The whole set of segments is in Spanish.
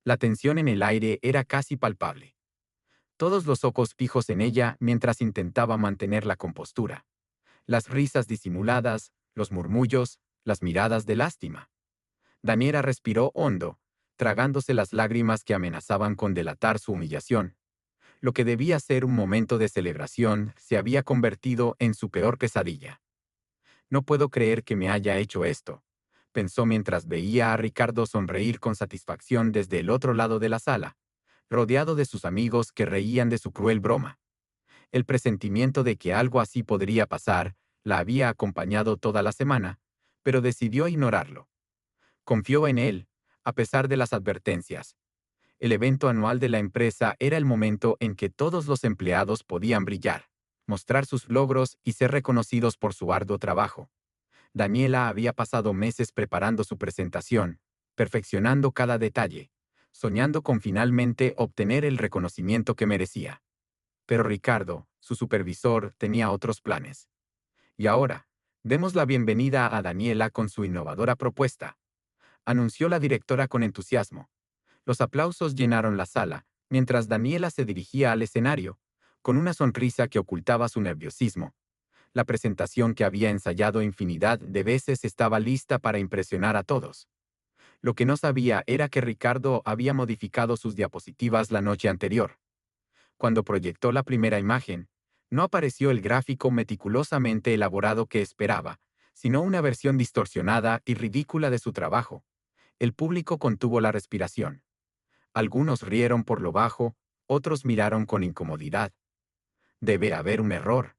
La tensión en el aire era casi palpable. Todos los ojos fijos en ella mientras intentaba mantener la compostura. Las risas disimuladas, los murmullos, las miradas de lástima. Daniela respiró hondo, tragándose las lágrimas que amenazaban con delatar su humillación. Lo que debía ser un momento de celebración se había convertido en su peor pesadilla. No puedo creer que me haya hecho esto, pensó mientras veía a Ricardo sonreír con satisfacción desde el otro lado de la sala, rodeado de sus amigos que reían de su cruel broma. El presentimiento de que algo así podría pasar la había acompañado toda la semana, pero decidió ignorarlo. Confió en él, a pesar de las advertencias. El evento anual de la empresa era el momento en que todos los empleados podían brillar, mostrar sus logros y ser reconocidos por su arduo trabajo. Daniela había pasado meses preparando su presentación, perfeccionando cada detalle, soñando con finalmente obtener el reconocimiento que merecía. Pero Ricardo, su supervisor, tenía otros planes. Y ahora, demos la bienvenida a Daniela con su innovadora propuesta, anunció la directora con entusiasmo. Los aplausos llenaron la sala, mientras Daniela se dirigía al escenario, con una sonrisa que ocultaba su nerviosismo. La presentación que había ensayado infinidad de veces estaba lista para impresionar a todos. Lo que no sabía era que Ricardo había modificado sus diapositivas la noche anterior. Cuando proyectó la primera imagen, no apareció el gráfico meticulosamente elaborado que esperaba, sino una versión distorsionada y ridícula de su trabajo. El público contuvo la respiración. Algunos rieron por lo bajo, otros miraron con incomodidad. «Debe haber un error»,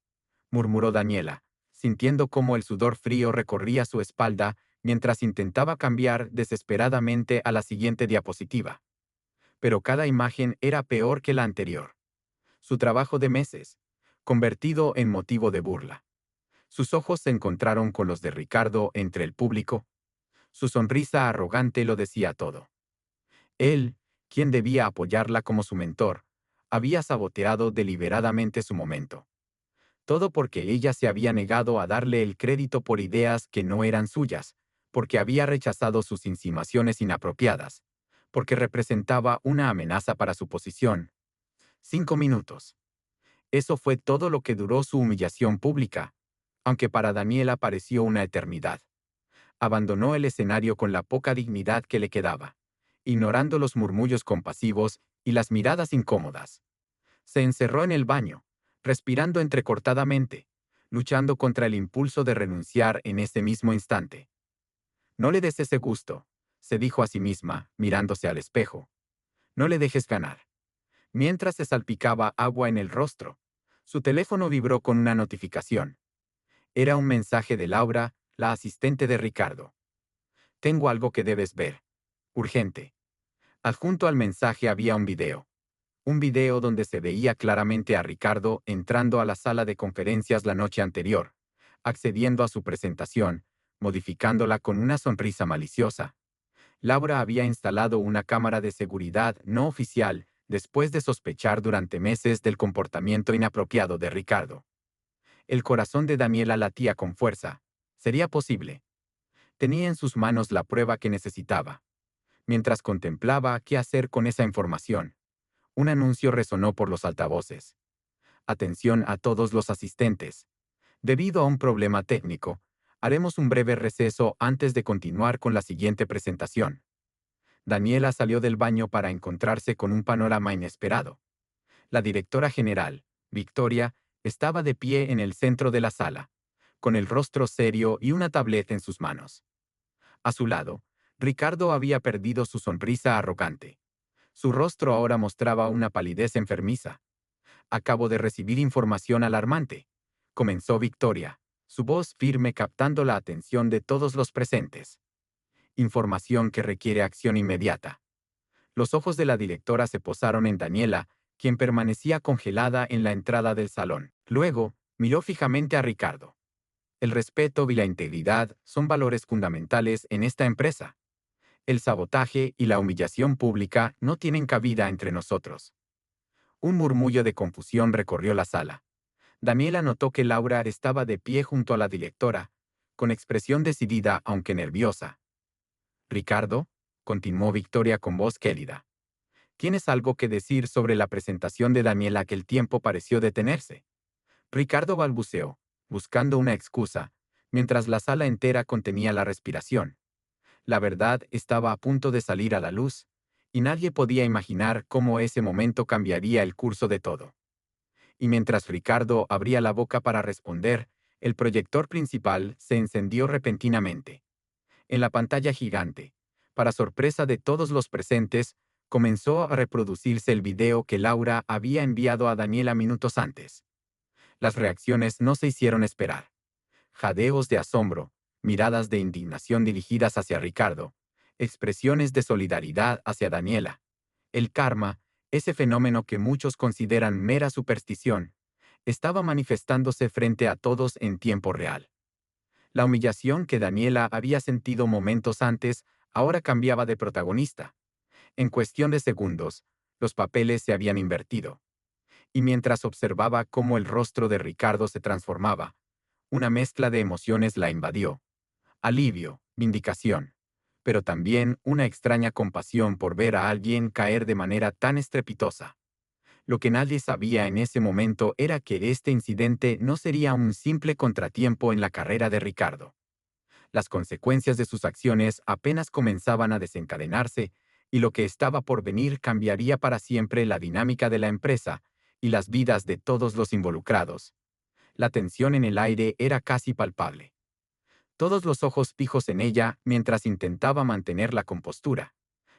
murmuró Daniela, sintiendo cómo el sudor frío recorría su espalda mientras intentaba cambiar desesperadamente a la siguiente diapositiva. Pero cada imagen era peor que la anterior. Su trabajo de meses, convertido en motivo de burla. Sus ojos se encontraron con los de Ricardo entre el público. Su sonrisa arrogante lo decía todo. Él, quien debía apoyarla como su mentor, había saboteado deliberadamente su momento. Todo porque ella se había negado a darle el crédito por ideas que no eran suyas, porque había rechazado sus insinuaciones inapropiadas, porque representaba una amenaza para su posición. 5 minutos. Eso fue todo lo que duró su humillación pública, aunque para Daniela pareció una eternidad. Abandonó el escenario con la poca dignidad que le quedaba, ignorando los murmullos compasivos y las miradas incómodas. Se encerró en el baño, respirando entrecortadamente, luchando contra el impulso de renunciar en ese mismo instante. «No le des ese gusto», se dijo a sí misma, mirándose al espejo. «No le dejes ganar». Mientras se salpicaba agua en el rostro, su teléfono vibró con una notificación. Era un mensaje de Laura, la asistente de Ricardo. «Tengo algo que debes ver. Urgente». Adjunto al mensaje había un video. Un video donde se veía claramente a Ricardo entrando a la sala de conferencias la noche anterior, accediendo a su presentación, modificándola con una sonrisa maliciosa. Laura había instalado una cámara de seguridad no oficial después de sospechar durante meses del comportamiento inapropiado de Ricardo. El corazón de Daniela latía con fuerza. Sería posible. Tenía en sus manos la prueba que necesitaba. Mientras contemplaba qué hacer con esa información, un anuncio resonó por los altavoces. «Atención a todos los asistentes. Debido a un problema técnico, haremos un breve receso antes de continuar con la siguiente presentación». Daniela salió del baño para encontrarse con un panorama inesperado. La directora general, Victoria, estaba de pie en el centro de la sala, con el rostro serio y una tableta en sus manos. A su lado, Ricardo había perdido su sonrisa arrogante. Su rostro ahora mostraba una palidez enfermiza. «Acabo de recibir información alarmante», comenzó Victoria, su voz firme captando la atención de todos los presentes. «Información que requiere acción inmediata». Los ojos de la directora se posaron en Daniela, quien permanecía congelada en la entrada del salón. Luego, miró fijamente a Ricardo. «El respeto y la integridad son valores fundamentales en esta empresa. El sabotaje y la humillación pública no tienen cabida entre nosotros». Un murmullo de confusión recorrió la sala. Daniela notó que Laura estaba de pie junto a la directora, con expresión decidida aunque nerviosa. «Ricardo», continuó Victoria con voz gélida, ¿Tienes algo que decir sobre la presentación de Daniela que el tiempo pareció detenerse? Ricardo balbuceó, buscando una excusa, mientras la sala entera contenía la respiración. La verdad estaba a punto de salir a la luz, y nadie podía imaginar cómo ese momento cambiaría el curso de todo. Y mientras Ricardo abría la boca para responder, el proyector principal se encendió repentinamente. En la pantalla gigante, para sorpresa de todos los presentes, comenzó a reproducirse el video que Laura había enviado a Daniela minutos antes. Las reacciones no se hicieron esperar. Jadeos de asombro, miradas de indignación dirigidas hacia Ricardo, expresiones de solidaridad hacia Daniela. El karma, ese fenómeno que muchos consideran mera superstición, estaba manifestándose frente a todos en tiempo real. La humillación que Daniela había sentido momentos antes ahora cambiaba de protagonista. En cuestión de segundos, los papeles se habían invertido. Y mientras observaba cómo el rostro de Ricardo se transformaba, una mezcla de emociones la invadió. Alivio, vindicación, pero también una extraña compasión por ver a alguien caer de manera tan estrepitosa. Lo que nadie sabía en ese momento era que este incidente no sería un simple contratiempo en la carrera de Ricardo. Las consecuencias de sus acciones apenas comenzaban a desencadenarse, y lo que estaba por venir cambiaría para siempre la dinámica de la empresa y las vidas de todos los involucrados. La tensión en el aire era casi palpable. Todos los ojos fijos en ella mientras intentaba mantener la compostura.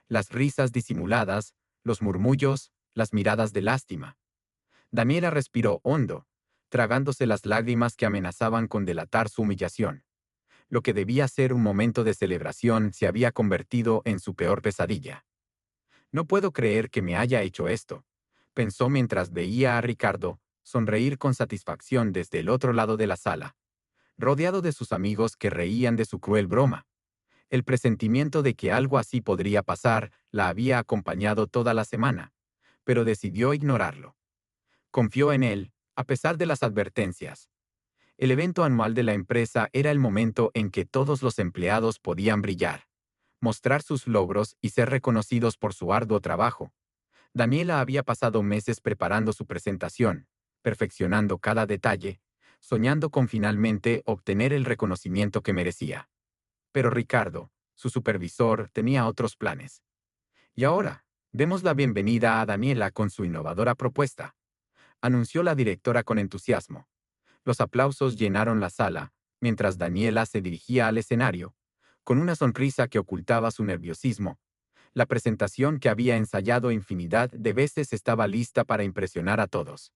Las risas disimuladas, los murmullos, las miradas de lástima. Daniela respiró hondo, tragándose las lágrimas que amenazaban con delatar su humillación. Lo que debía ser un momento de celebración se había convertido en su peor pesadilla. No puedo creer que me haya hecho esto, pensó mientras veía a Ricardo sonreír con satisfacción desde el otro lado de la sala, rodeado de sus amigos que reían de su cruel broma. El presentimiento de que algo así podría pasar la había acompañado toda la semana, pero decidió ignorarlo. Confió en él, a pesar de las advertencias. El evento anual de la empresa era el momento en que todos los empleados podían brillar, mostrar sus logros y ser reconocidos por su arduo trabajo. Daniela había pasado meses preparando su presentación, perfeccionando cada detalle, soñando con finalmente obtener el reconocimiento que merecía. Pero Ricardo, su supervisor, tenía otros planes. Y ahora, demos la bienvenida a Daniela con su innovadora propuesta, anunció la directora con entusiasmo. Los aplausos llenaron la sala, mientras Daniela se dirigía al escenario, con una sonrisa que ocultaba su nerviosismo. La presentación que había ensayado infinidad de veces estaba lista para impresionar a todos.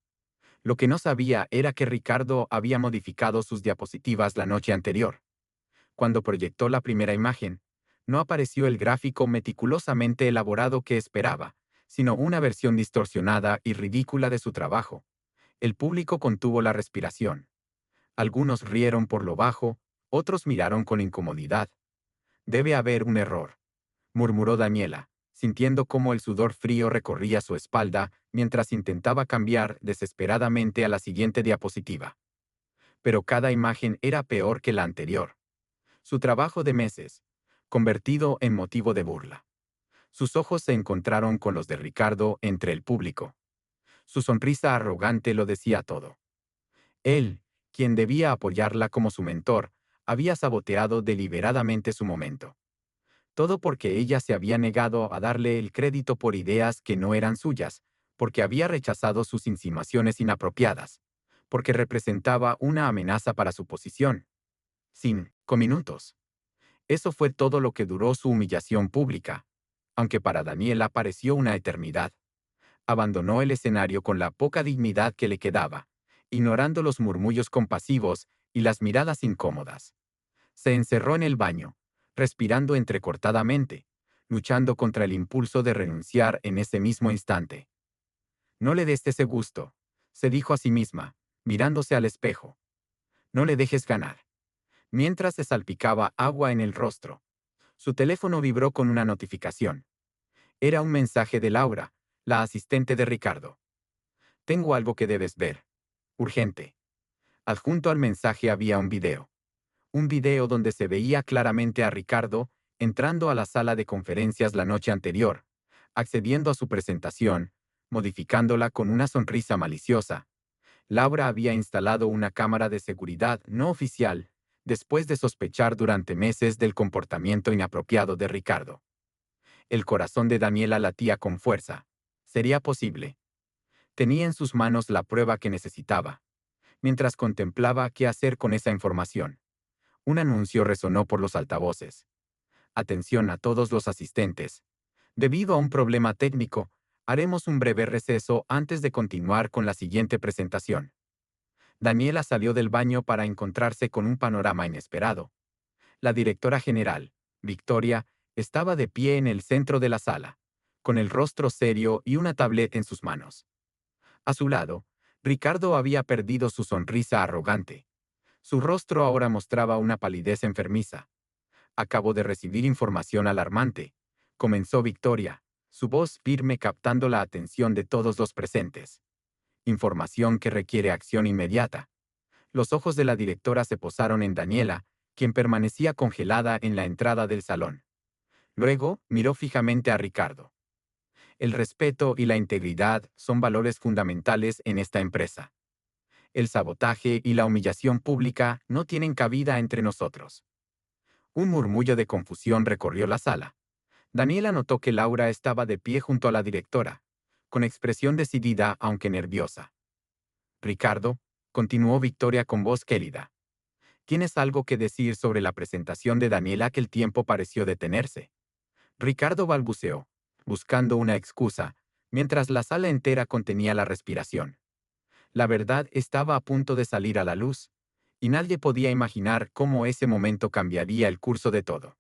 Lo que no sabía era que Ricardo había modificado sus diapositivas la noche anterior. Cuando proyectó la primera imagen, no apareció el gráfico meticulosamente elaborado que esperaba, sino una versión distorsionada y ridícula de su trabajo. El público contuvo la respiración. Algunos rieron por lo bajo, otros miraron con incomodidad. Debe haber un error, murmuró Daniela, sintiendo cómo el sudor frío recorría su espalda mientras intentaba cambiar desesperadamente a la siguiente diapositiva. Pero cada imagen era peor que la anterior. Su trabajo de meses, convertido en motivo de burla. Sus ojos se encontraron con los de Ricardo entre el público. Su sonrisa arrogante lo decía todo. Él, quien debía apoyarla como su mentor, había saboteado deliberadamente su momento. Todo porque ella se había negado a darle el crédito por ideas que no eran suyas, porque había rechazado sus insinuaciones inapropiadas, porque representaba una amenaza para su posición. 5 minutos. Eso fue todo lo que duró su humillación pública, aunque para Daniela pareció una eternidad. Abandonó el escenario con la poca dignidad que le quedaba, ignorando los murmullos compasivos y las miradas incómodas. Se encerró en el baño, respirando entrecortadamente, luchando contra el impulso de renunciar en ese mismo instante. No le des ese gusto, se dijo a sí misma, mirándose al espejo. No le dejes ganar. Mientras se salpicaba agua en el rostro, su teléfono vibró con una notificación. Era un mensaje de Laura, la asistente de Ricardo. Tengo algo que debes ver. Urgente. Adjunto al mensaje había un video. Un video donde se veía claramente a Ricardo entrando a la sala de conferencias la noche anterior, Accediendo a su presentación, modificándola con una sonrisa maliciosa, Laura había instalado una cámara de seguridad no oficial después de sospechar durante meses del comportamiento inapropiado de Ricardo. El corazón de Daniela latía con fuerza. Sería posible. Tenía en sus manos la prueba que necesitaba. Mientras contemplaba qué hacer con esa información, un anuncio resonó por los altavoces. Atención a todos los asistentes. Debido a un problema técnico, haremos un breve receso antes de continuar con la siguiente presentación. Daniela salió del baño para encontrarse con un panorama inesperado. La directora general, Victoria, estaba de pie en el centro de la sala, con el rostro serio y una tableta en sus manos. A su lado, Ricardo había perdido su sonrisa arrogante. Su rostro ahora mostraba una palidez enfermiza. Acabo de recibir información alarmante, comenzó Victoria, su voz firme captando la atención de todos los presentes. Información que requiere acción inmediata. Los ojos de la directora se posaron en Daniela, quien permanecía congelada en la entrada del salón. Luego, miró fijamente a Ricardo. El respeto y la integridad son valores fundamentales en esta empresa. El sabotaje y la humillación pública no tienen cabida entre nosotros. Un murmullo de confusión recorrió la sala. Daniela notó que Laura estaba de pie junto a la directora, con expresión decidida aunque nerviosa. Ricardo, continuó Victoria con voz cálida. ¿Tienes algo que decir sobre la presentación de Daniela que el tiempo pareció detenerse? Ricardo balbuceó, buscando una excusa, mientras la sala entera contenía la respiración. La verdad estaba a punto de salir a la luz, y nadie podía imaginar cómo ese momento cambiaría el curso de todo.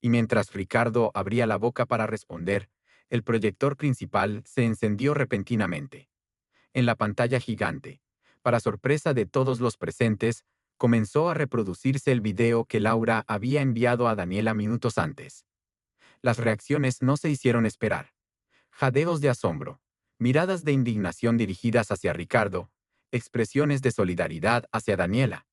Y mientras Ricardo abría la boca para responder, el proyector principal se encendió repentinamente. En la pantalla gigante, para sorpresa de todos los presentes, comenzó a reproducirse el video que Laura había enviado a Daniela minutos antes. Las reacciones no se hicieron esperar. Jadeos de asombro, miradas de indignación dirigidas hacia Ricardo, expresiones de solidaridad hacia Daniela.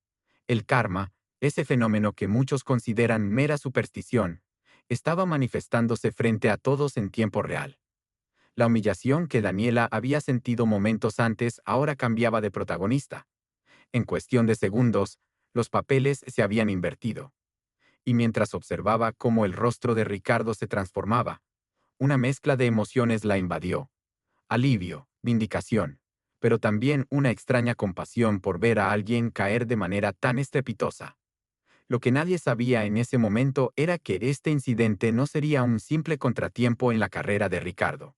El karma, ese fenómeno que muchos consideran mera superstición, estaba manifestándose frente a todos en tiempo real. La humillación que Daniela había sentido momentos antes ahora cambiaba de protagonista. En cuestión de segundos, los papeles se habían invertido. Y mientras observaba cómo el rostro de Ricardo se transformaba, una mezcla de emociones la invadió. Alivio, vindicación, pero también una extraña compasión por ver a alguien caer de manera tan estrepitosa. Lo que nadie sabía en ese momento era que este incidente no sería un simple contratiempo en la carrera de Ricardo.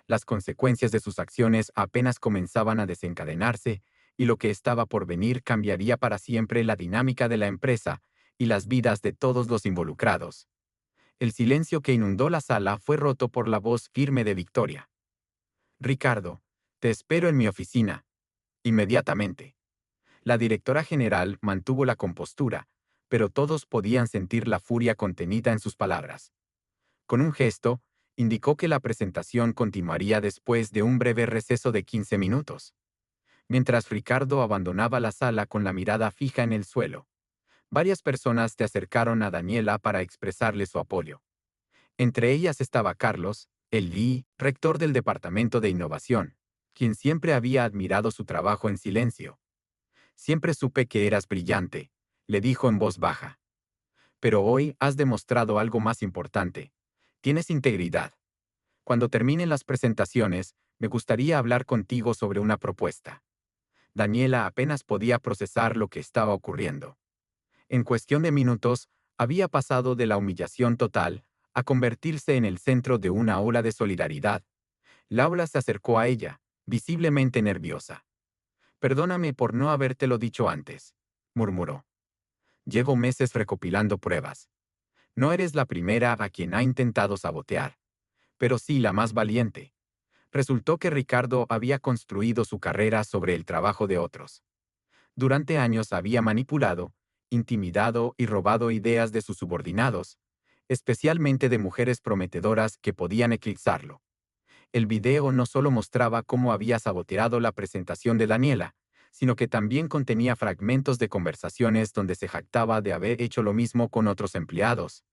Las consecuencias de sus acciones apenas comenzaban a desencadenarse, y lo que estaba por venir cambiaría para siempre la dinámica de la empresa y las vidas de todos los involucrados. El silencio que inundó la sala fue roto por la voz firme de Victoria. Ricardo, te espero en mi oficina. Inmediatamente. La directora general mantuvo la compostura, pero todos podían sentir la furia contenida en sus palabras. Con un gesto, indicó que la presentación continuaría después de un breve receso de 15 minutos. Mientras Ricardo abandonaba la sala con la mirada fija en el suelo, varias personas se acercaron a Daniela para expresarle su apoyo. Entre ellas estaba Carlos, el Lee, rector del Departamento de Innovación, quien siempre había admirado su trabajo en silencio. Siempre supe que eras brillante, le dijo en voz baja. Pero hoy has demostrado algo más importante. Tienes integridad. Cuando terminen las presentaciones, me gustaría hablar contigo sobre una propuesta. Daniela apenas podía procesar lo que estaba ocurriendo. En cuestión de minutos, había pasado de la humillación total a convertirse en el centro de una ola de solidaridad. Laura se acercó a ella, visiblemente nerviosa. «Perdóname por no habértelo dicho antes», murmuró. «Llevo meses recopilando pruebas. No eres la primera a quien ha intentado sabotear, pero sí la más valiente». Resultó que Ricardo había construido su carrera sobre el trabajo de otros. Durante años había manipulado, intimidado y robado ideas de sus subordinados, especialmente de mujeres prometedoras que podían eclipsarlo. El video no solo mostraba cómo había saboteado la presentación de Daniela, sino que también contenía fragmentos de conversaciones donde se jactaba de haber hecho lo mismo con otros empleados.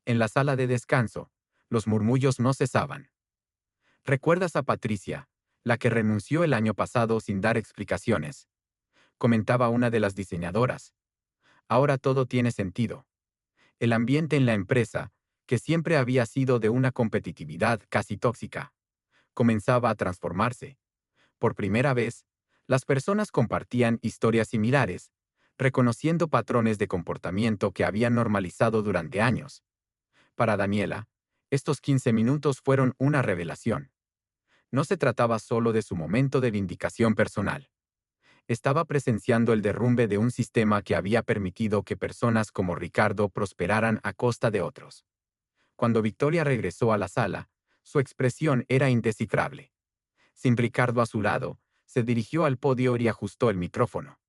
En la sala de descanso, Los murmullos no cesaban. ¿Recuerdas a Patricia, la que renunció el año pasado sin dar explicaciones? Comentaba una de las diseñadoras. Ahora todo tiene sentido. El ambiente en la empresa, que siempre había sido de una competitividad casi tóxica, comenzaba a transformarse. Por primera vez, las personas compartían historias similares, reconociendo patrones de comportamiento que habían normalizado durante años. Para Daniela, estos 15 minutos fueron una revelación. No se trataba solo de su momento de vindicación personal. Estaba presenciando el derrumbe de un sistema que había permitido que personas como Ricardo prosperaran a costa de otros. Cuando Victoria regresó a la sala, su expresión era indescifrable. Sin Ricardo a su lado, se dirigió al podio y ajustó el micrófono.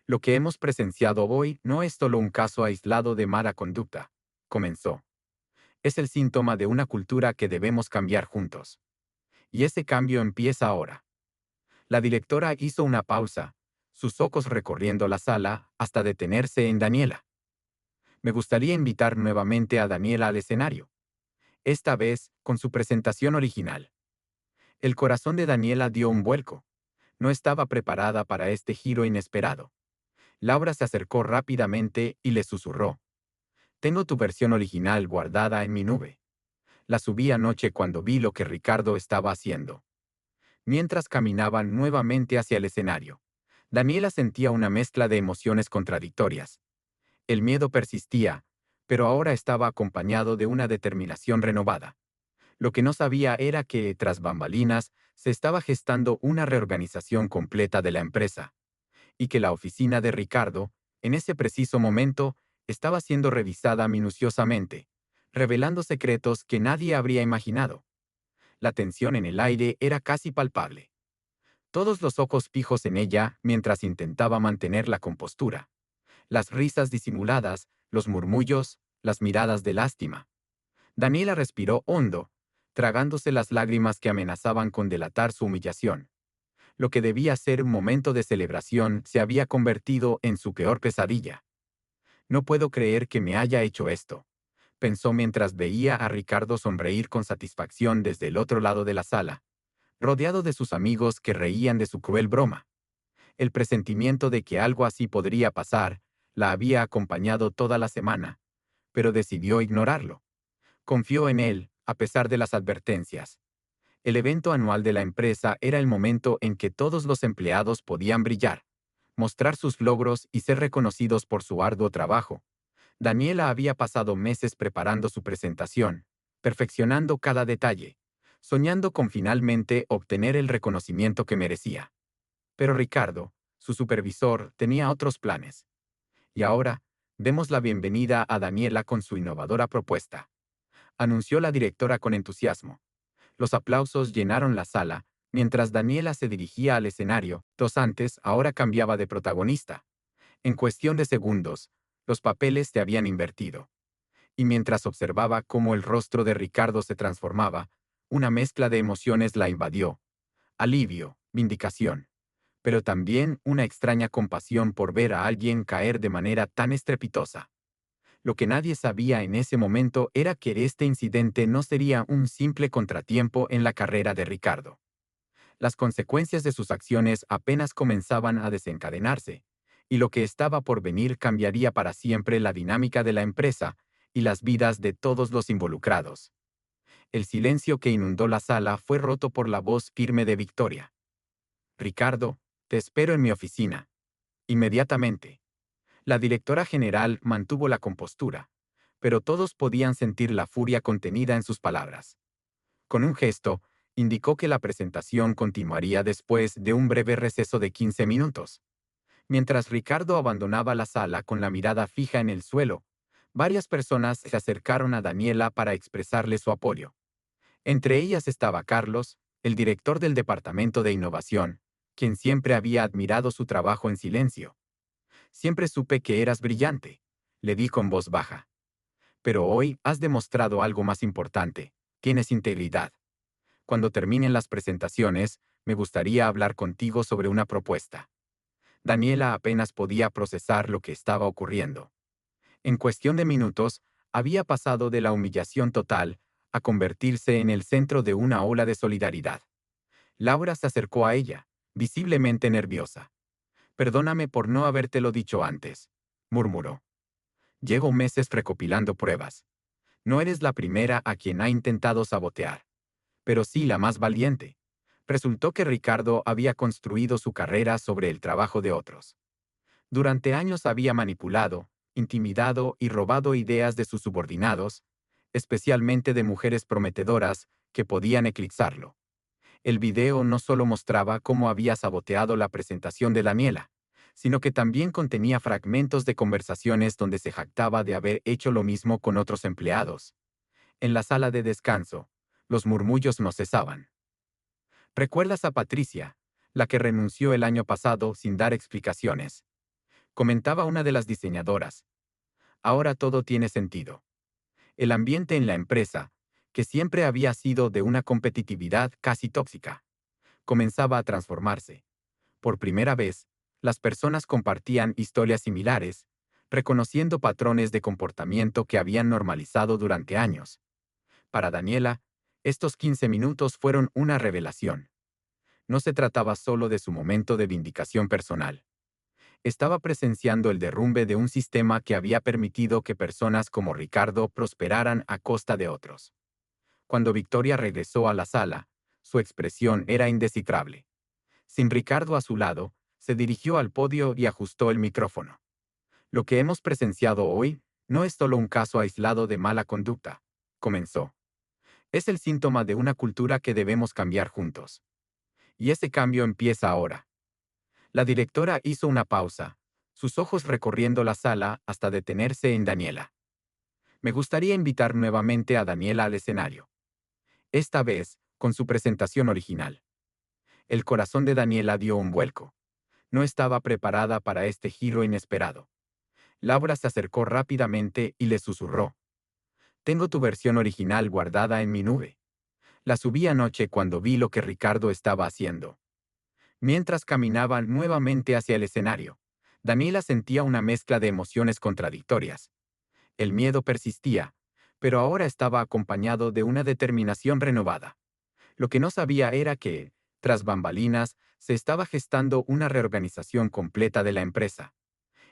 Lo que hemos presenciado hoy no es solo un caso aislado de mala conducta, comenzó. Es el síntoma de una cultura que debemos cambiar juntos. Y ese cambio empieza ahora. La directora hizo una pausa, sus ojos recorriendo la sala hasta detenerse en Daniela. Me gustaría invitar nuevamente a Daniela al escenario, esta vez con su presentación original. El corazón de Daniela dio un vuelco. No estaba preparada para este giro inesperado. Laura se acercó rápidamente y le susurró. Tengo tu versión original guardada en mi nube. La subí anoche cuando vi lo que Ricardo estaba haciendo. Mientras caminaban nuevamente hacia el escenario, Daniela sentía una mezcla de emociones contradictorias. El miedo persistía, pero ahora estaba acompañado de una determinación renovada. Lo que no sabía era que, tras bambalinas, se estaba gestando una reorganización completa de la empresa, y que la oficina de Ricardo, en ese preciso momento, estaba siendo revisada minuciosamente, revelando secretos que nadie habría imaginado. La tensión en el aire era casi palpable. Todos los ojos fijos en ella mientras intentaba mantener la compostura. Las risas disimuladas, los murmullos, las miradas de lástima. Daniela respiró hondo, tragándose las lágrimas que amenazaban con delatar su humillación. Lo que debía ser un momento de celebración se había convertido en su peor pesadilla. No puedo creer que me haya hecho esto, pensó mientras veía a Ricardo sonreír con satisfacción desde el otro lado de la sala, rodeado de sus amigos que reían de su cruel broma. El presentimiento de que algo así podría pasar la había acompañado toda la semana, pero decidió ignorarlo. Confió en él, a pesar de las advertencias. El evento anual de la empresa era el momento en que todos los empleados podían brillar, mostrar sus logros y ser reconocidos por su arduo trabajo. Daniela había pasado meses preparando su presentación, perfeccionando cada detalle, soñando con finalmente obtener el reconocimiento que merecía. Pero Ricardo, su supervisor, tenía otros planes. Y ahora, demos la bienvenida a Daniela con su innovadora propuesta, anunció la directora con entusiasmo. Los aplausos llenaron la sala, mientras Daniela se dirigía al escenario. Dos antes, ahora cambiaba de protagonista. En cuestión de segundos, los papeles se habían invertido. Y mientras observaba cómo el rostro de Ricardo se transformaba, una mezcla de emociones la invadió. Alivio, vindicación, pero también una extraña compasión por ver a alguien caer de manera tan estrepitosa. Lo que nadie sabía en ese momento era que este incidente no sería un simple contratiempo en la carrera de Ricardo. Las consecuencias de sus acciones apenas comenzaban a desencadenarse, y lo que estaba por venir cambiaría para siempre la dinámica de la empresa y las vidas de todos los involucrados. El silencio que inundó la sala fue roto por la voz firme de Victoria. Ricardo, te espero en mi oficina. Inmediatamente. La directora general mantuvo la compostura, pero todos podían sentir la furia contenida en sus palabras. Con un gesto, indicó que la presentación continuaría después de un breve receso de 15 minutos. Mientras Ricardo abandonaba la sala con la mirada fija en el suelo, varias personas se acercaron a Daniela para expresarle su apoyo. Entre ellas estaba Carlos, el director del Departamento de Innovación, quien siempre había admirado su trabajo en silencio. Siempre supe que eras brillante, le dijo en voz baja. Pero hoy has demostrado algo más importante. Tienes integridad. Cuando terminen las presentaciones, me gustaría hablar contigo sobre una propuesta. Daniela apenas podía procesar lo que estaba ocurriendo. En cuestión de minutos, había pasado de la humillación total a convertirse en el centro de una ola de solidaridad. Laura se acercó a ella, visiblemente nerviosa. «Perdóname por no habértelo dicho antes», murmuró. «Llevo meses recopilando pruebas. No eres la primera a quien ha intentado sabotear, pero sí la más valiente. Resultó que Ricardo había construido su carrera sobre el trabajo de otros. Durante años había manipulado, intimidado y robado ideas de sus subordinados, especialmente de mujeres prometedoras que podían eclipsarlo. El video no solo mostraba cómo había saboteado la presentación de Daniela, sino que también contenía fragmentos de conversaciones donde se jactaba de haber hecho lo mismo con otros empleados. En la sala de descanso, los murmullos no cesaban. «¿Recuerdas a Patricia, la que renunció el año pasado sin dar explicaciones?», comentaba una de las diseñadoras. «Ahora todo tiene sentido. El ambiente en la empresa, que siempre había sido de una competitividad casi tóxica, comenzaba a transformarse. Por primera vez, las personas compartían historias similares, reconociendo patrones de comportamiento que habían normalizado durante años. Para Daniela, estos 15 minutos fueron una revelación. No se trataba solo de su momento de vindicación personal. Estaba presenciando el derrumbe de un sistema que había permitido que personas como Ricardo prosperaran a costa de otros. Cuando Victoria regresó a la sala, su expresión era indescifrable. Sin Ricardo a su lado, se dirigió al podio y ajustó el micrófono. «Lo que hemos presenciado hoy no es solo un caso aislado de mala conducta», comenzó. «Es el síntoma de una cultura que debemos cambiar juntos. Y ese cambio empieza ahora». La directora hizo una pausa, sus ojos recorriendo la sala hasta detenerse en Daniela. «Me gustaría invitar nuevamente a Daniela al escenario. Esta vez, con su presentación original». El corazón de Daniela dio un vuelco. No estaba preparada para este giro inesperado. Laura se acercó rápidamente y le susurró. «Tengo tu versión original guardada en mi nube. La subí anoche cuando vi lo que Ricardo estaba haciendo». Mientras caminaban nuevamente hacia el escenario, Daniela sentía una mezcla de emociones contradictorias. El miedo persistía, pero ahora estaba acompañado de una determinación renovada. Lo que no sabía era que, tras bambalinas, se estaba gestando una reorganización completa de la empresa,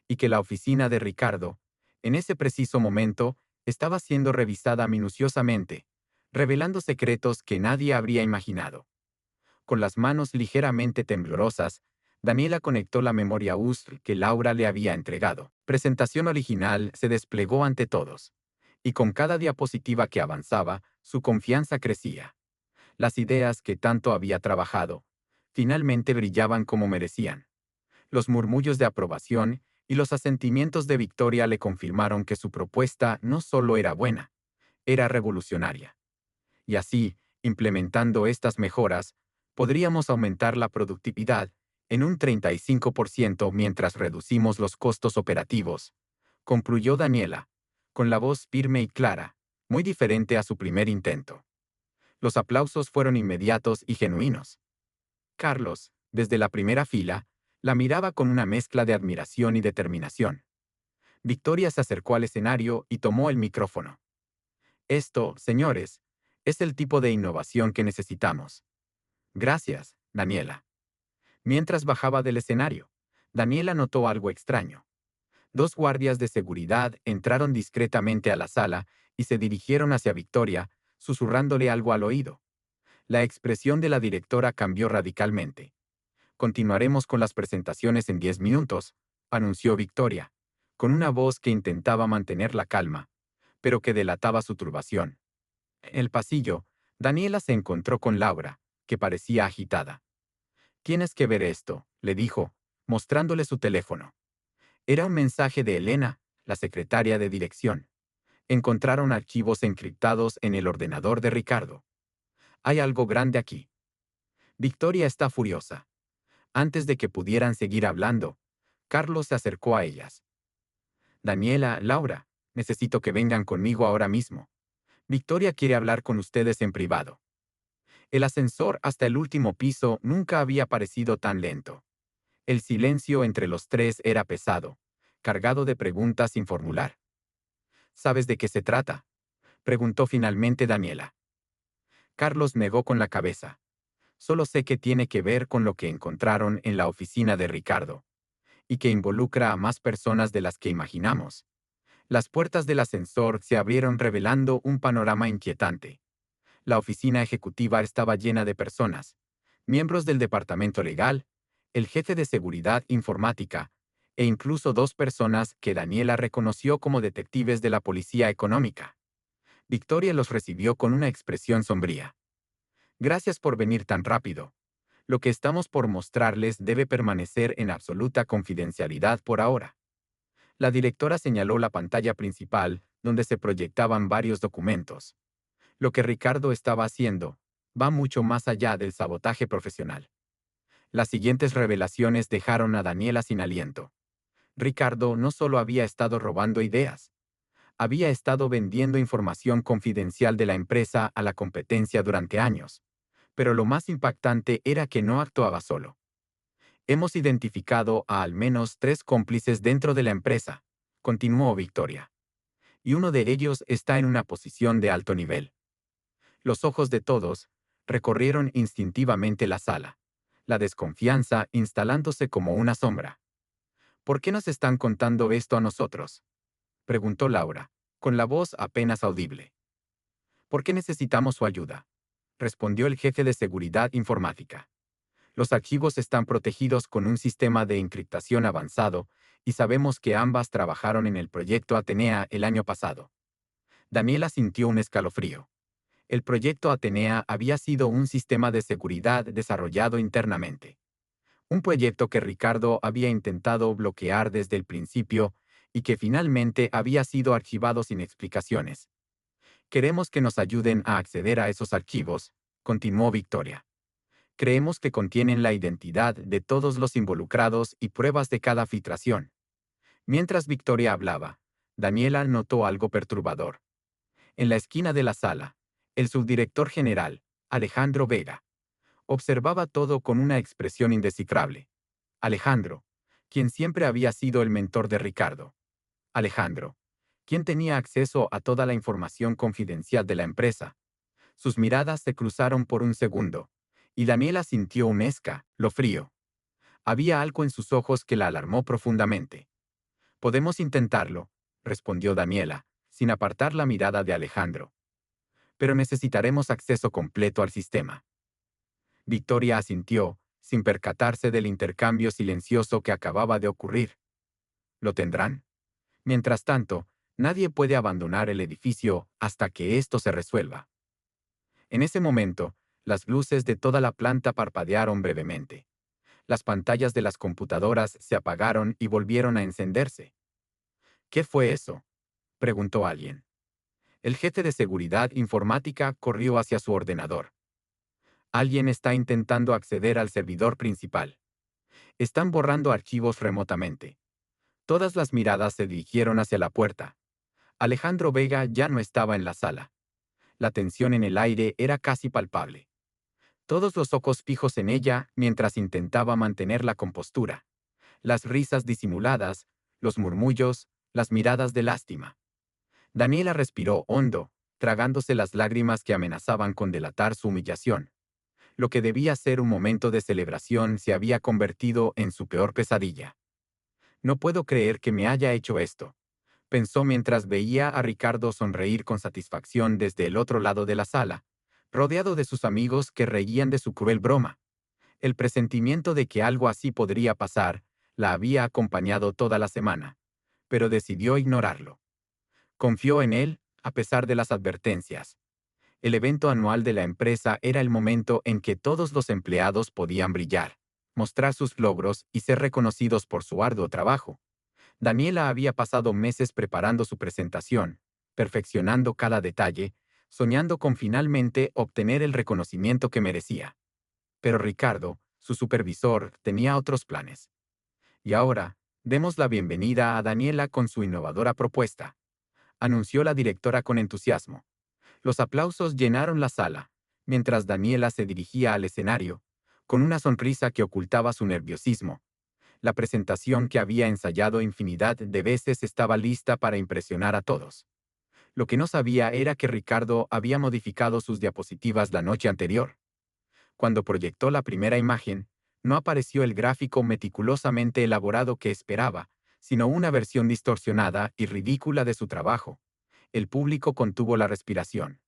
y que la oficina de Ricardo, en ese preciso momento, estaba siendo revisada minuciosamente, revelando secretos que nadie habría imaginado. Con las manos ligeramente temblorosas, Daniela conectó la memoria USB que Laura le había entregado. Presentación original se desplegó ante todos, y con cada diapositiva que avanzaba, su confianza crecía. Las ideas que tanto había trabajado, finalmente brillaban como merecían. Los murmullos de aprobación y los asentimientos de Victoria le confirmaron que su propuesta no solo era buena, era revolucionaria. Y así, implementando estas mejoras, podríamos aumentar la productividad en un 35% mientras reducimos los costos operativos, concluyó Daniela, con la voz firme y clara, muy diferente a su primer intento. Los aplausos fueron inmediatos y genuinos. Carlos, desde la primera fila, la miraba con una mezcla de admiración y determinación. Victoria se acercó al escenario y tomó el micrófono. «Esto, señores, es el tipo de innovación que necesitamos». «Gracias, Daniela». Mientras bajaba del escenario, Daniela notó algo extraño. Dos guardias de seguridad entraron discretamente a la sala y se dirigieron hacia Victoria, susurrándole algo al oído. La expresión de la directora cambió radicalmente. «Continuaremos con las presentaciones en 10 minutos», anunció Victoria, con una voz que intentaba mantener la calma, pero que delataba su turbación. En el pasillo, Daniela se encontró con Laura, que parecía agitada. «Tienes que ver esto», le dijo, mostrándole su teléfono. Era un mensaje de Elena, la secretaria de dirección. Encontraron archivos encriptados en el ordenador de Ricardo. «Hay algo grande aquí». Victoria está furiosa. Antes de que pudieran seguir hablando, Carlos se acercó a ellas. «Daniela, Laura, necesito que vengan conmigo ahora mismo. Victoria quiere hablar con ustedes en privado». El ascensor hasta el último piso nunca había parecido tan lento. El silencio entre los tres era pesado, cargado de preguntas sin formular. «¿Sabes de qué se trata?», Preguntó finalmente Daniela. Carlos negó con la cabeza. Solo sé que tiene que ver con lo que encontraron en la oficina de Ricardo, y que involucra a más personas de las que imaginamos. Las puertas del ascensor se abrieron revelando un panorama inquietante. La oficina ejecutiva estaba llena de personas, miembros del departamento legal, el jefe de seguridad informática, e incluso dos personas que Daniela reconoció como detectives de la policía económica. Victoria los recibió con una expresión sombría. Gracias por venir tan rápido. Lo que estamos por mostrarles debe permanecer en absoluta confidencialidad por ahora. La directora señaló la pantalla principal, donde se proyectaban varios documentos. Lo que Ricardo estaba haciendo va mucho más allá del sabotaje profesional. Las siguientes revelaciones dejaron a Daniela sin aliento. Ricardo no solo había estado robando ideas, había estado vendiendo información confidencial de la empresa a la competencia durante años. Pero lo más impactante era que no actuaba solo. Hemos identificado a al menos 3 cómplices dentro de la empresa, continuó Victoria. Y uno de ellos está en una posición de alto nivel. Los ojos de todos recorrieron instintivamente la sala, la desconfianza instalándose como una sombra. ¿Por qué nos están contando esto a nosotros?, preguntó Laura, con la voz apenas audible. ¿Por qué necesitamos su ayuda?, respondió el jefe de seguridad informática. Los archivos están protegidos con un sistema de encriptación avanzado y sabemos que ambas trabajaron en el proyecto Atenea el año pasado. Daniela sintió un escalofrío. El proyecto Atenea había sido un sistema de seguridad desarrollado internamente. Un proyecto que Ricardo había intentado bloquear desde el principio y que finalmente había sido archivado sin explicaciones. Queremos que nos ayuden a acceder a esos archivos, continuó Victoria. Creemos que contienen la identidad de todos los involucrados y pruebas de cada filtración. Mientras Victoria hablaba, Daniela notó algo perturbador. En la esquina de la sala, el subdirector general, Alejandro Vega, observaba todo con una expresión indescifrable. Alejandro, quien siempre había sido el mentor de Ricardo. Alejandro, quien tenía acceso a toda la información confidencial de la empresa. Sus miradas se cruzaron por un segundo, y Daniela sintió un escalofrío. Había algo en sus ojos que la alarmó profundamente. «Podemos intentarlo», respondió Daniela, sin apartar la mirada de Alejandro. «Pero necesitaremos acceso completo al sistema». Victoria asintió, sin percatarse del intercambio silencioso que acababa de ocurrir. ¿Lo tendrán? Mientras tanto, nadie puede abandonar el edificio hasta que esto se resuelva. En ese momento, las luces de toda la planta parpadearon brevemente. Las pantallas de las computadoras se apagaron y volvieron a encenderse. «¿Qué fue eso?», preguntó alguien. El jefe de seguridad informática corrió hacia su ordenador. «Alguien está intentando acceder al servidor principal. Están borrando archivos remotamente». Todas las miradas se dirigieron hacia la puerta. Alejandro Vega ya no estaba en la sala. La tensión en el aire era casi palpable. Todos los ojos fijos en ella mientras intentaba mantener la compostura. Las risas disimuladas, los murmullos, las miradas de lástima. Daniela respiró hondo, tragándose las lágrimas que amenazaban con delatar su humillación. Lo que debía ser un momento de celebración se había convertido en su peor pesadilla. «No puedo creer que me haya hecho esto», pensó mientras veía a Ricardo sonreír con satisfacción desde el otro lado de la sala, rodeado de sus amigos que reían de su cruel broma. El presentimiento de que algo así podría pasar la había acompañado toda la semana, pero decidió ignorarlo. Confió en él, a pesar de las advertencias. El evento anual de la empresa era el momento en que todos los empleados podían brillar, mostrar sus logros y ser reconocidos por su arduo trabajo. Daniela había pasado meses preparando su presentación, perfeccionando cada detalle, soñando con finalmente obtener el reconocimiento que merecía. Pero Ricardo, su supervisor, tenía otros planes. «Y ahora, demos la bienvenida a Daniela con su innovadora propuesta», anunció la directora con entusiasmo. Los aplausos llenaron la sala, mientras Daniela se dirigía al escenario, con una sonrisa que ocultaba su nerviosismo. La presentación que había ensayado infinidad de veces estaba lista para impresionar a todos. Lo que no sabía era que Ricardo había modificado sus diapositivas la noche anterior. Cuando proyectó la primera imagen, no apareció el gráfico meticulosamente elaborado que esperaba, sino una versión distorsionada y ridícula de su trabajo. El público contuvo la respiración.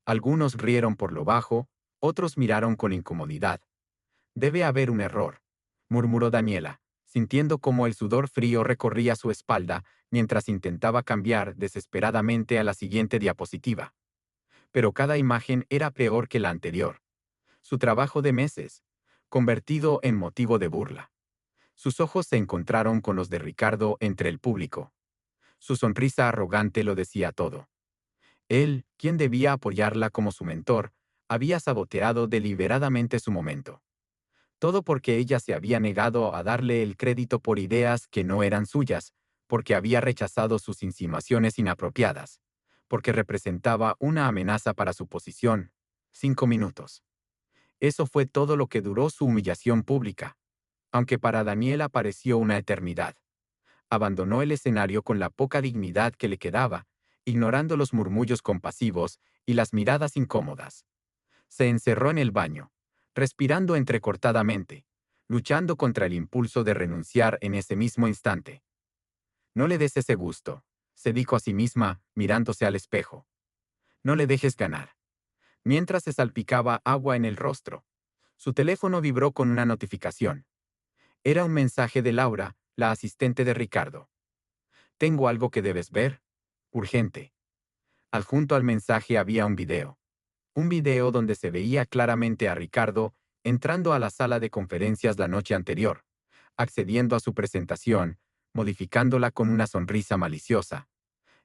Algunos rieron por lo bajo, otros miraron con incomodidad. Debe haber un error, murmuró Daniela, sintiendo cómo el sudor frío recorría su espalda mientras intentaba cambiar desesperadamente a la siguiente diapositiva. Pero cada imagen era peor que la anterior. Su trabajo de meses, convertido en motivo de burla. Sus ojos se encontraron con los de Ricardo entre el público. Su sonrisa arrogante lo decía todo. Él, quien debía apoyarla como su mentor, había saboteado deliberadamente su momento. Todo porque ella se había negado a darle el crédito por ideas que no eran suyas, porque había rechazado sus insinuaciones inapropiadas, porque representaba una amenaza para su posición. 5 minutos. Eso fue todo lo que duró su humillación pública, aunque para Daniela pareció una eternidad. Abandonó el escenario con la poca dignidad que le quedaba, ignorando los murmullos compasivos y las miradas incómodas. Se encerró en el baño, respirando entrecortadamente, luchando contra el impulso de renunciar en ese mismo instante. No le des ese gusto, se dijo a sí misma, mirándose al espejo. No le dejes ganar. Mientras se salpicaba agua en el rostro, su teléfono vibró con una notificación. Era un mensaje de Laura, la asistente de Ricardo. Tengo algo que debes ver. Urgente. Adjunto al mensaje había un video. Un video donde se veía claramente a Ricardo entrando a la sala de conferencias la noche anterior, accediendo a su presentación, modificándola con una sonrisa maliciosa.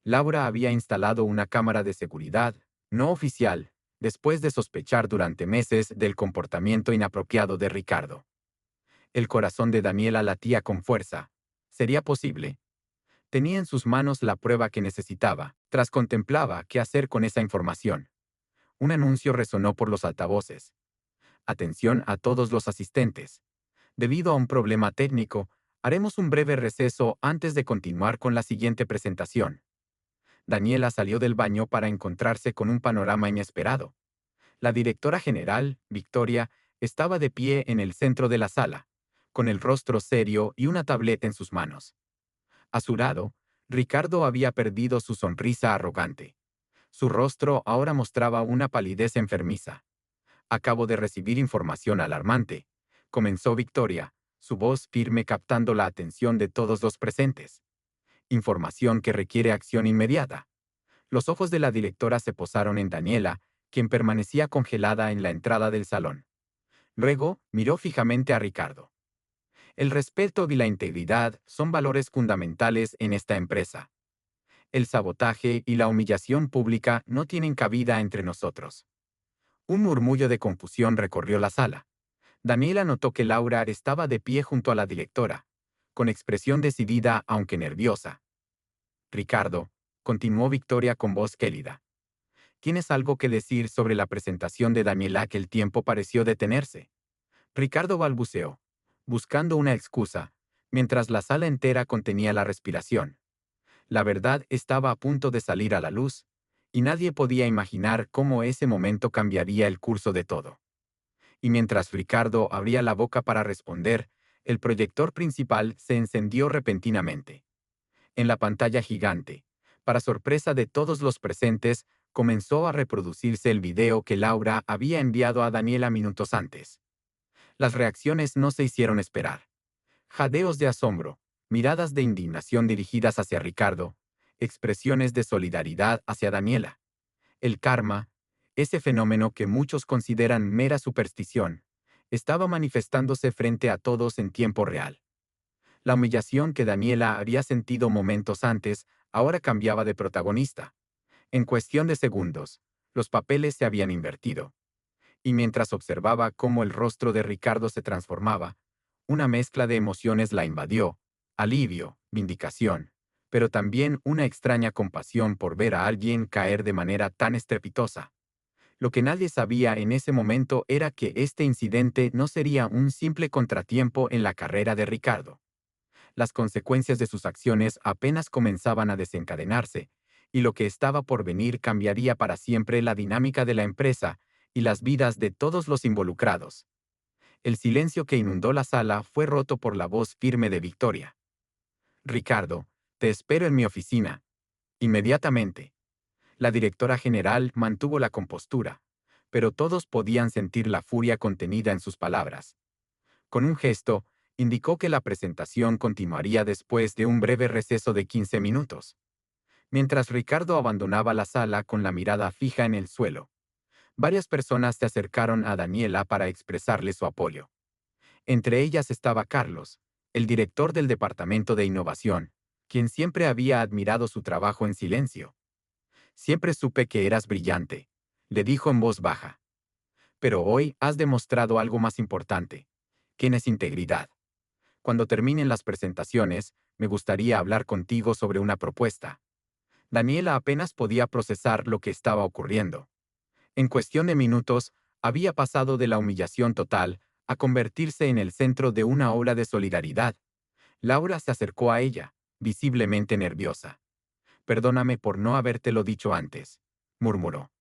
Laura había instalado una cámara de seguridad, no oficial, después de sospechar durante meses del comportamiento inapropiado de Ricardo. El corazón de Daniela latía con fuerza. ¿Sería posible? Tenía en sus manos la prueba que necesitaba, tras contemplaba qué hacer con esa información. Un anuncio resonó por los altavoces. Atención a todos los asistentes. Debido a un problema técnico, haremos un breve receso antes de continuar con la siguiente presentación. Daniela salió del baño para encontrarse con un panorama inesperado. La directora general, Victoria, estaba de pie en el centro de la sala, con el rostro serio y una tableta en sus manos. A su lado, Ricardo había perdido su sonrisa arrogante. Su rostro ahora mostraba una palidez enfermiza. Acabo de recibir información alarmante, comenzó Victoria, su voz firme captando la atención de todos los presentes. Información que requiere acción inmediata. Los ojos de la directora se posaron en Daniela, quien permanecía congelada en la entrada del salón. Luego, miró fijamente a Ricardo. El respeto y la integridad son valores fundamentales en esta empresa. El sabotaje y la humillación pública no tienen cabida entre nosotros. Un murmullo de confusión recorrió la sala. Daniela notó que Laura estaba de pie junto a la directora, con expresión decidida aunque nerviosa. Ricardo, continuó Victoria con voz gélida. ¿Tienes algo que decir sobre la presentación de Daniela que el tiempo pareció detenerse? Ricardo balbuceó, buscando una excusa, mientras la sala entera contenía la respiración. La verdad estaba a punto de salir a la luz, y nadie podía imaginar cómo ese momento cambiaría el curso de todo. Y mientras Ricardo abría la boca para responder, el proyector principal se encendió repentinamente. En la pantalla gigante, para sorpresa de todos los presentes, comenzó a reproducirse el video que Laura había enviado a Daniela minutos antes. Las reacciones no se hicieron esperar. Jadeos de asombro, miradas de indignación dirigidas hacia Ricardo, expresiones de solidaridad hacia Daniela. El karma, ese fenómeno que muchos consideran mera superstición, estaba manifestándose frente a todos en tiempo real. La humillación que Daniela había sentido momentos antes ahora cambiaba de protagonista. En cuestión de segundos, los papeles se habían invertido. Y mientras observaba cómo el rostro de Ricardo se transformaba, una mezcla de emociones la invadió: alivio, vindicación, pero también una extraña compasión por ver a alguien caer de manera tan estrepitosa. Lo que nadie sabía en ese momento era que este incidente no sería un simple contratiempo en la carrera de Ricardo. Las consecuencias de sus acciones apenas comenzaban a desencadenarse, y lo que estaba por venir cambiaría para siempre la dinámica de la empresa y las vidas de todos los involucrados. El silencio que inundó la sala fue roto por la voz firme de Victoria. Ricardo, te espero en mi oficina. Inmediatamente. La directora general mantuvo la compostura, pero todos podían sentir la furia contenida en sus palabras. Con un gesto, indicó que la presentación continuaría después de un breve receso de 15 minutos. Mientras Ricardo abandonaba la sala con la mirada fija en el suelo, varias personas se acercaron a Daniela para expresarle su apoyo. Entre ellas estaba Carlos, el director del Departamento de Innovación, quien siempre había admirado su trabajo en silencio. Siempre supe que eras brillante, le dijo en voz baja. Pero hoy has demostrado algo más importante. Tienes integridad. Cuando terminen las presentaciones, me gustaría hablar contigo sobre una propuesta. Daniela apenas podía procesar lo que estaba ocurriendo. En cuestión de minutos, había pasado de la humillación total a convertirse en el centro de una ola de solidaridad. Laura se acercó a ella, visiblemente nerviosa. «Perdóname por no habértelo dicho antes», murmuró.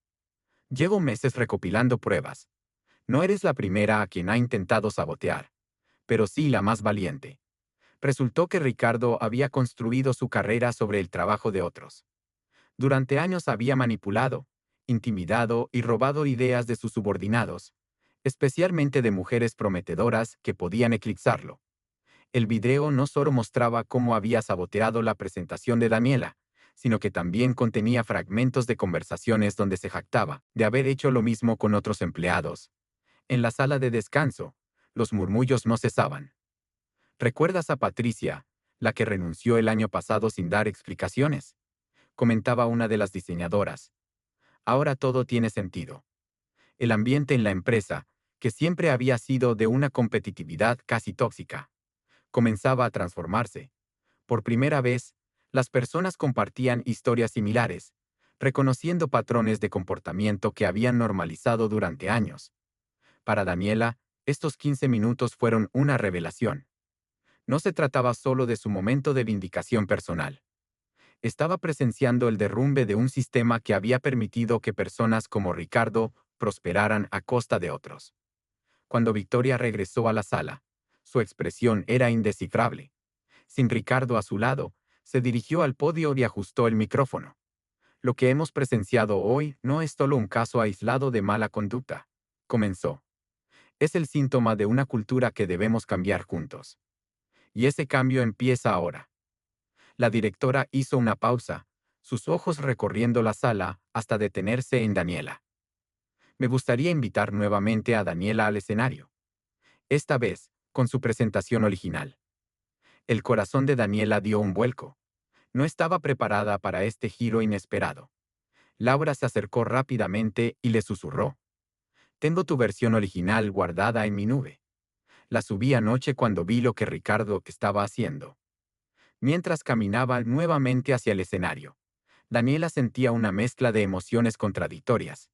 «Llevo meses recopilando pruebas. No eres la primera a quien ha intentado sabotear, pero sí la más valiente». Resultó que Ricardo había construido su carrera sobre el trabajo de otros. Durante años había manipulado, intimidado y robado ideas de sus subordinados, especialmente de mujeres prometedoras que podían eclipsarlo. El video no solo mostraba cómo había saboteado la presentación de Daniela, sino que también contenía fragmentos de conversaciones donde se jactaba de haber hecho lo mismo con otros empleados. En la sala de descanso, los murmullos no cesaban. «¿Recuerdas a Patricia, la que renunció el año pasado sin dar explicaciones?», comentaba una de las diseñadoras. «Ahora todo tiene sentido». El ambiente en la empresa, que siempre había sido de una competitividad casi tóxica, comenzaba a transformarse. Por primera vez, las personas compartían historias similares, reconociendo patrones de comportamiento que habían normalizado durante años. Para Daniela, estos 15 minutos fueron una revelación. No se trataba solo de su momento de vindicación personal. Estaba presenciando el derrumbe de un sistema que había permitido que personas como Ricardo prosperaran a costa de otros. Cuando Victoria regresó a la sala, su expresión era indescifrable. Sin Ricardo a su lado, se dirigió al podio y ajustó el micrófono. «Lo que hemos presenciado hoy no es solo un caso aislado de mala conducta», comenzó. «Es el síntoma de una cultura que debemos cambiar juntos. Y ese cambio empieza ahora». La directora hizo una pausa, sus ojos recorriendo la sala hasta detenerse en Daniela. «Me gustaría invitar nuevamente a Daniela al escenario. Esta vez, con su presentación original». El corazón de Daniela dio un vuelco. No estaba preparada para este giro inesperado. Laura se acercó rápidamente y le susurró. «Tengo tu versión original guardada en mi nube. La subí anoche cuando vi lo que Ricardo estaba haciendo». Mientras caminaba nuevamente hacia el escenario, Daniela sentía una mezcla de emociones contradictorias.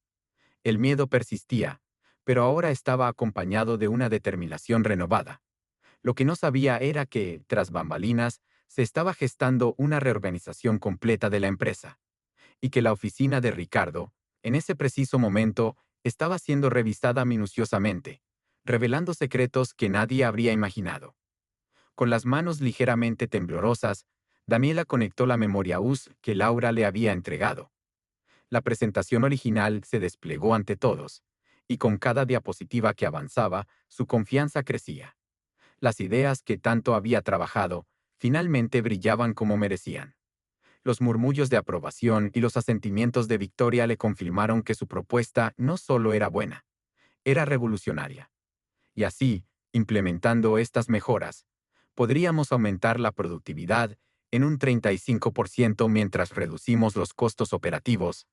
El miedo persistía, pero ahora estaba acompañado de una determinación renovada. Lo que no sabía era que, tras bambalinas, se estaba gestando una reorganización completa de la empresa, y que la oficina de Ricardo, en ese preciso momento, estaba siendo revisada minuciosamente, revelando secretos que nadie habría imaginado. Con las manos ligeramente temblorosas, Daniela conectó la memoria US que Laura le había entregado. La presentación original se desplegó ante todos, y con cada diapositiva que avanzaba, su confianza crecía. Las ideas que tanto había trabajado, finalmente brillaban como merecían. Los murmullos de aprobación y los asentimientos de Victoria le confirmaron que su propuesta no solo era buena, era revolucionaria. Y así, implementando estas mejoras, podríamos aumentar la productividad en un 35% mientras reducimos los costos operativos,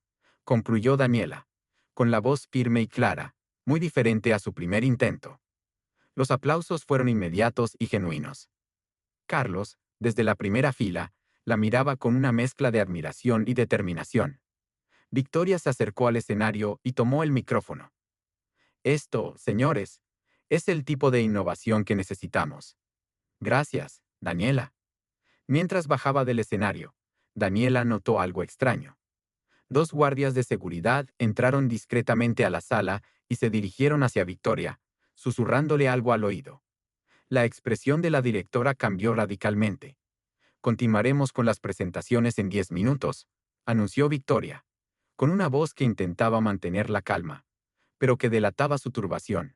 concluyó Daniela, con la voz firme y clara, muy diferente a su primer intento. Los aplausos fueron inmediatos y genuinos. Carlos, desde la primera fila, la miraba con una mezcla de admiración y determinación. Victoria se acercó al escenario y tomó el micrófono. «Esto, señores, es el tipo de innovación que necesitamos». «Gracias, Daniela». Mientras bajaba del escenario, Daniela notó algo extraño. Dos guardias de seguridad entraron discretamente a la sala y se dirigieron hacia Victoria, susurrándole algo al oído. La expresión de la directora cambió radicalmente. Continuaremos con las presentaciones en 10 minutos, anunció Victoria, con una voz que intentaba mantener la calma, pero que delataba su turbación.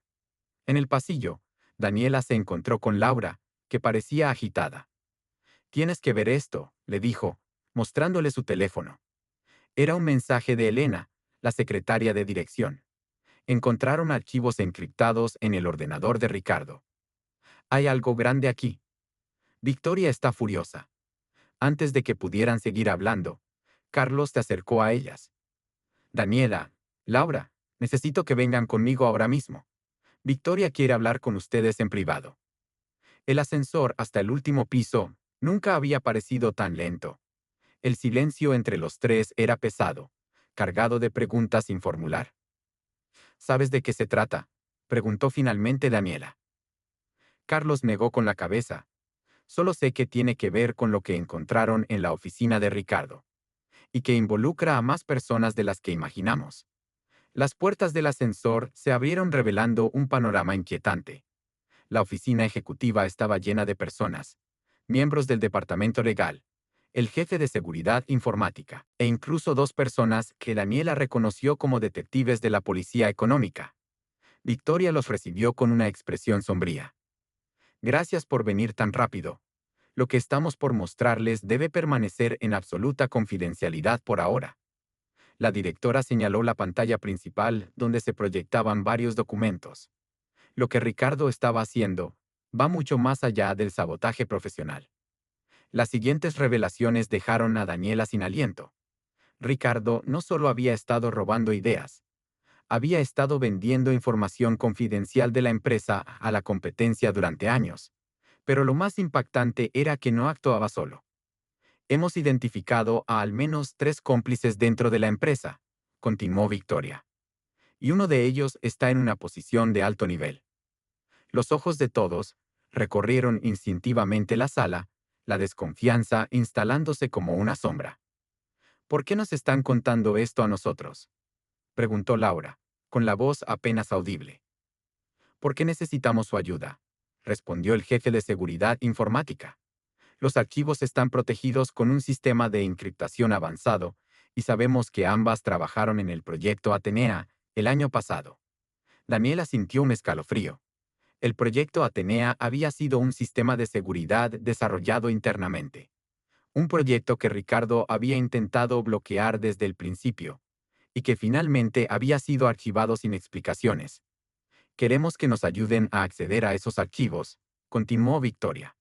En el pasillo, Daniela se encontró con Laura, que parecía agitada. «Tienes que ver esto», le dijo, mostrándole su teléfono. Era un mensaje de Elena, la secretaria de dirección. Encontraron archivos encriptados en el ordenador de Ricardo. «Hay algo grande aquí». Victoria está furiosa. Antes de que pudieran seguir hablando, Carlos se acercó a ellas. «Daniela, Laura, necesito que vengan conmigo ahora mismo. Victoria quiere hablar con ustedes en privado». El ascensor hasta el último piso nunca había parecido tan lento. El silencio entre los tres era pesado, cargado de preguntas sin formular. «¿Sabes de qué se trata?», preguntó finalmente Daniela. Carlos negó con la cabeza. «Solo sé que tiene que ver con lo que encontraron en la oficina de Ricardo, y que involucra a más personas de las que imaginamos». Las puertas del ascensor se abrieron revelando un panorama inquietante. La oficina ejecutiva estaba llena de personas, miembros del departamento legal, el jefe de seguridad informática, e incluso dos personas que Daniela reconoció como detectives de la policía económica. Victoria los recibió con una expresión sombría. «Gracias por venir tan rápido. Lo que estamos por mostrarles debe permanecer en absoluta confidencialidad por ahora». La directora señaló la pantalla principal donde se proyectaban varios documentos. Lo que Ricardo estaba haciendo va mucho más allá del sabotaje profesional. Las siguientes revelaciones dejaron a Daniela sin aliento. Ricardo no solo había estado robando ideas, había estado vendiendo información confidencial de la empresa a la competencia durante años. Pero lo más impactante era que no actuaba solo. «Hemos identificado a al menos 3 cómplices dentro de la empresa», continuó Victoria. «Y uno de ellos está en una posición de alto nivel». Los ojos de todos recorrieron instintivamente la sala, la desconfianza instalándose como una sombra. «¿Por qué nos están contando esto a nosotros?», preguntó Laura, con la voz apenas audible. «¿Por qué necesitamos su ayuda?», respondió el jefe de seguridad informática. «Los archivos están protegidos con un sistema de encriptación avanzado y sabemos que ambas trabajaron en el proyecto Atenea el año pasado». Daniela sintió un escalofrío. El proyecto Atenea había sido un sistema de seguridad desarrollado internamente. Un proyecto que Ricardo había intentado bloquear desde el principio y que finalmente había sido archivado sin explicaciones. «Queremos que nos ayuden a acceder a esos archivos», continuó Victoria.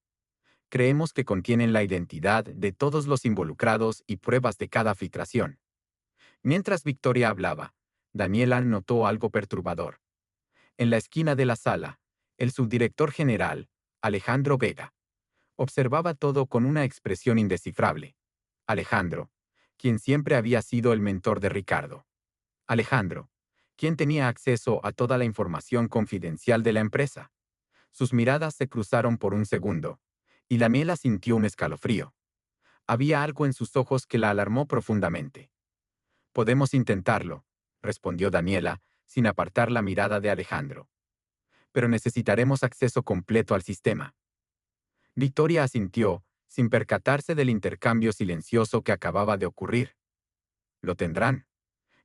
«Creemos que contienen la identidad de todos los involucrados y pruebas de cada filtración». Mientras Victoria hablaba, Daniela notó algo perturbador. En la esquina de la sala, el subdirector general, Alejandro Vega, observaba todo con una expresión indescifrable. Alejandro, quien siempre había sido el mentor de Ricardo. Alejandro, quien tenía acceso a toda la información confidencial de la empresa. Sus miradas se cruzaron por un segundo, y Daniela sintió un escalofrío. Había algo en sus ojos que la alarmó profundamente. «Podemos intentarlo», respondió Daniela, sin apartar la mirada de Alejandro. «Pero necesitaremos acceso completo al sistema». Victoria asintió, sin percatarse del intercambio silencioso que acababa de ocurrir. «Lo tendrán.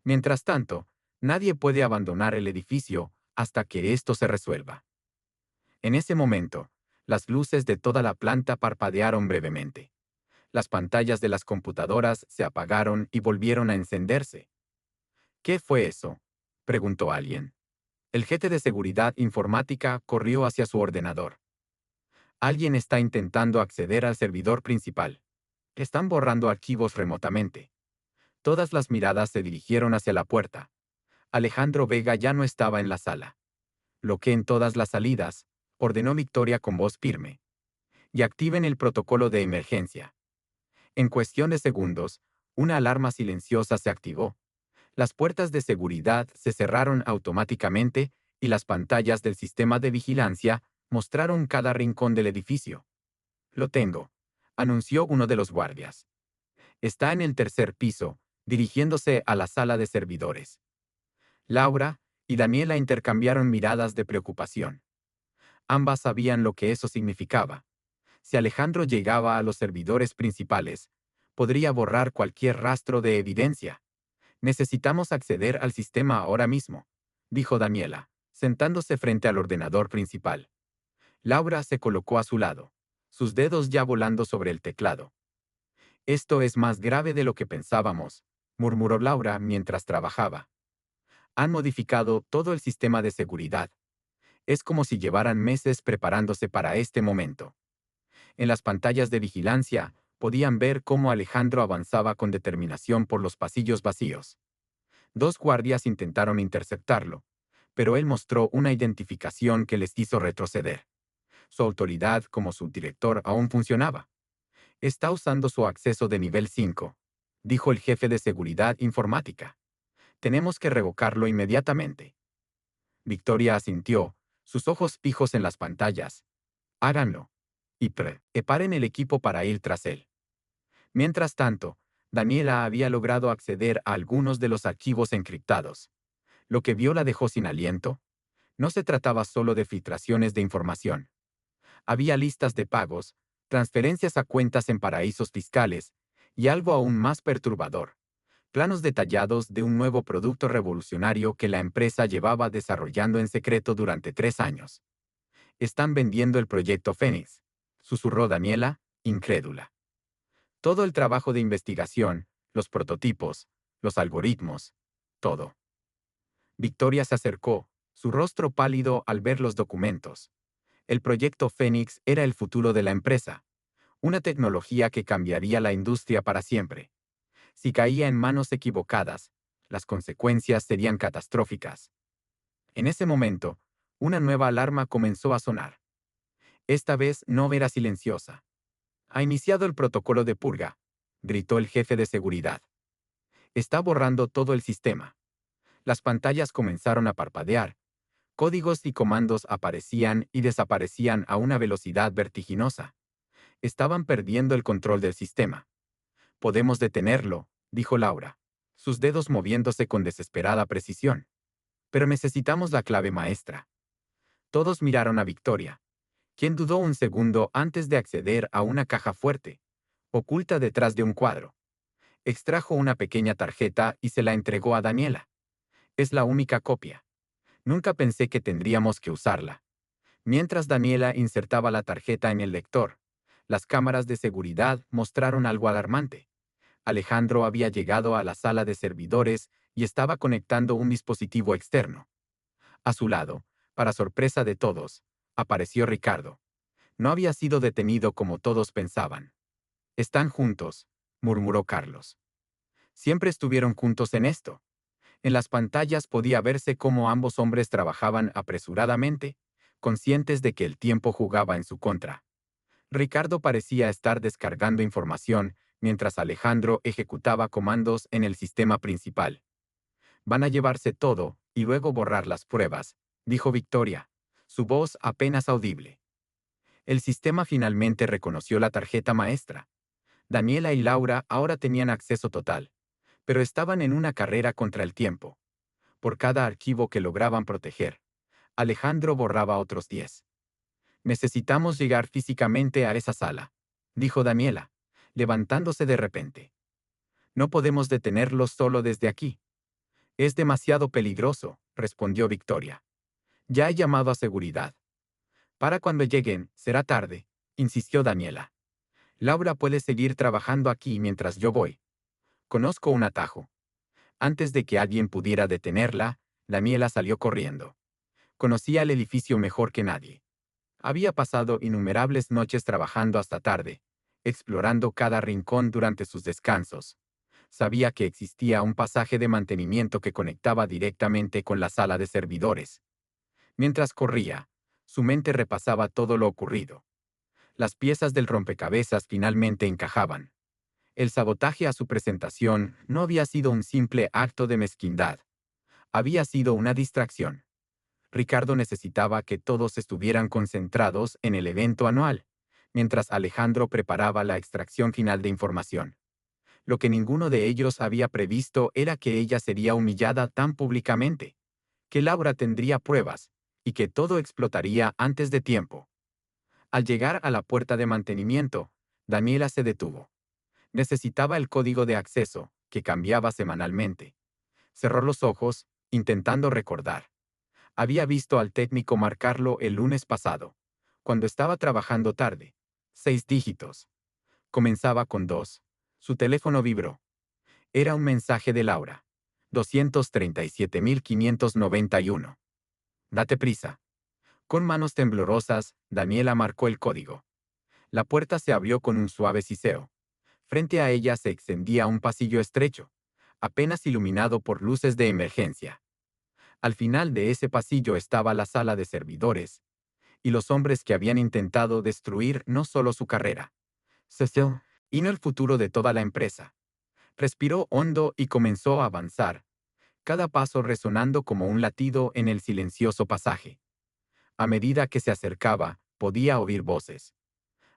Mientras tanto, nadie puede abandonar el edificio hasta que esto se resuelva». En ese momento, las luces de toda la planta parpadearon brevemente. Las pantallas de las computadoras se apagaron y volvieron a encenderse. «¿Qué fue eso?», preguntó alguien. El jefe de seguridad informática corrió hacia su ordenador. «Alguien está intentando acceder al servidor principal. Están borrando archivos remotamente». Todas las miradas se dirigieron hacia la puerta. Alejandro Vega ya no estaba en la sala. «Bloqueen todas las salidas», ordenó Victoria con voz firme. «Y activen el protocolo de emergencia». En cuestión de segundos, una alarma silenciosa se activó. Las puertas de seguridad se cerraron automáticamente y las pantallas del sistema de vigilancia mostraron cada rincón del edificio. «Lo tengo», anunció uno de los guardias. Está en el tercer piso, dirigiéndose a la sala de servidores. Laura y Daniela intercambiaron miradas de preocupación. Ambas sabían lo que eso significaba. Si Alejandro llegaba a los servidores principales, podría borrar cualquier rastro de evidencia. Necesitamos acceder al sistema ahora mismo, dijo Daniela, sentándose frente al ordenador principal. Laura se colocó a su lado, sus dedos ya volando sobre el teclado. Esto es más grave de lo que pensábamos, murmuró Laura mientras trabajaba. Han modificado todo el sistema de seguridad. Es como si llevaran meses preparándose para este momento. En las pantallas de vigilancia, podían ver cómo Alejandro avanzaba con determinación por los pasillos vacíos. 2 guardias intentaron interceptarlo, pero él mostró una identificación que les hizo retroceder. Su autoridad como subdirector aún funcionaba. Está usando su acceso de nivel 5, dijo el jefe de seguridad informática. Tenemos que revocarlo inmediatamente. Victoria asintió, sus ojos fijos en las pantallas. Háganlo. Y preparen el equipo para ir tras él. Mientras tanto, Daniela había logrado acceder a algunos de los archivos encriptados. Lo que vio la dejó sin aliento. No se trataba solo de filtraciones de información. Había listas de pagos, transferencias a cuentas en paraísos fiscales, y algo aún más perturbador: planos detallados de un nuevo producto revolucionario que la empresa llevaba desarrollando en secreto durante 3 años. Están vendiendo el proyecto Fénix, susurró Daniela, incrédula. Todo el trabajo de investigación, los prototipos, los algoritmos, todo. Victoria se acercó, su rostro pálido al ver los documentos. El proyecto Fénix era el futuro de la empresa, una tecnología que cambiaría la industria para siempre. Si caía en manos equivocadas, las consecuencias serían catastróficas. En ese momento, una nueva alarma comenzó a sonar. Esta vez no era silenciosa. Ha iniciado el protocolo de purga, gritó el jefe de seguridad. Está borrando todo el sistema. Las pantallas comenzaron a parpadear. Códigos y comandos aparecían y desaparecían a una velocidad vertiginosa. Estaban perdiendo el control del sistema. Podemos detenerlo, dijo Laura, sus dedos moviéndose con desesperada precisión. Pero necesitamos la clave maestra. Todos miraron a Victoria, quien dudó un segundo antes de acceder a una caja fuerte, oculta detrás de un cuadro. Extrajo una pequeña tarjeta y se la entregó a Daniela. Es la única copia. Nunca pensé que tendríamos que usarla. Mientras Daniela insertaba la tarjeta en el lector, las cámaras de seguridad mostraron algo alarmante. Alejandro había llegado a la sala de servidores y estaba conectando un dispositivo externo. A su lado, para sorpresa de todos, apareció Ricardo. No había sido detenido como todos pensaban. Están juntos, murmuró Carlos. Siempre estuvieron juntos en esto. En las pantallas podía verse cómo ambos hombres trabajaban apresuradamente, conscientes de que el tiempo jugaba en su contra. Ricardo parecía estar descargando información mientras Alejandro ejecutaba comandos en el sistema principal. Van a llevarse todo y luego borrar las pruebas, dijo Victoria, su voz apenas audible. El sistema finalmente reconoció la tarjeta maestra. Daniela y Laura ahora tenían acceso total, pero estaban en una carrera contra el tiempo. Por cada archivo que lograban proteger, Alejandro borraba otros 10. Necesitamos llegar físicamente a esa sala, dijo Daniela, levantándose de repente. No podemos detenerlos solo desde aquí. Es demasiado peligroso, respondió Victoria. Ya he llamado a seguridad. Para cuando lleguen, será tarde, insistió Daniela. Laura puede seguir trabajando aquí mientras yo voy. Conozco un atajo. Antes de que alguien pudiera detenerla, Daniela salió corriendo. Conocía el edificio mejor que nadie. Había pasado innumerables noches trabajando hasta tarde, explorando cada rincón durante sus descansos. Sabía que existía un pasaje de mantenimiento que conectaba directamente con la sala de servidores. Mientras corría, su mente repasaba todo lo ocurrido. Las piezas del rompecabezas finalmente encajaban. El sabotaje a su presentación no había sido un simple acto de mezquindad. Había sido una distracción. Ricardo necesitaba que todos estuvieran concentrados en el evento anual, mientras Alejandro preparaba la extracción final de información. Lo que ninguno de ellos había previsto era que ella sería humillada tan públicamente, que Laura tendría pruebas, y que todo explotaría antes de tiempo. Al llegar a la puerta de mantenimiento, Daniela se detuvo. Necesitaba el código de acceso, que cambiaba semanalmente. Cerró los ojos, intentando recordar. Había visto al técnico marcarlo el lunes pasado, cuando estaba trabajando tarde. 6 dígitos. Comenzaba con 2. Su teléfono vibró. Era un mensaje de Laura. 237.591. Date prisa. Con manos temblorosas, Daniela marcó el código. La puerta se abrió con un suave siseo. Frente a ella se extendía un pasillo estrecho, apenas iluminado por luces de emergencia. Al final de ese pasillo estaba la sala de servidores, y los hombres que habían intentado destruir no solo su carrera, sino el futuro de toda la empresa. Respiró hondo y comenzó a avanzar, cada paso resonando como un latido en el silencioso pasaje. A medida que se acercaba, podía oír voces.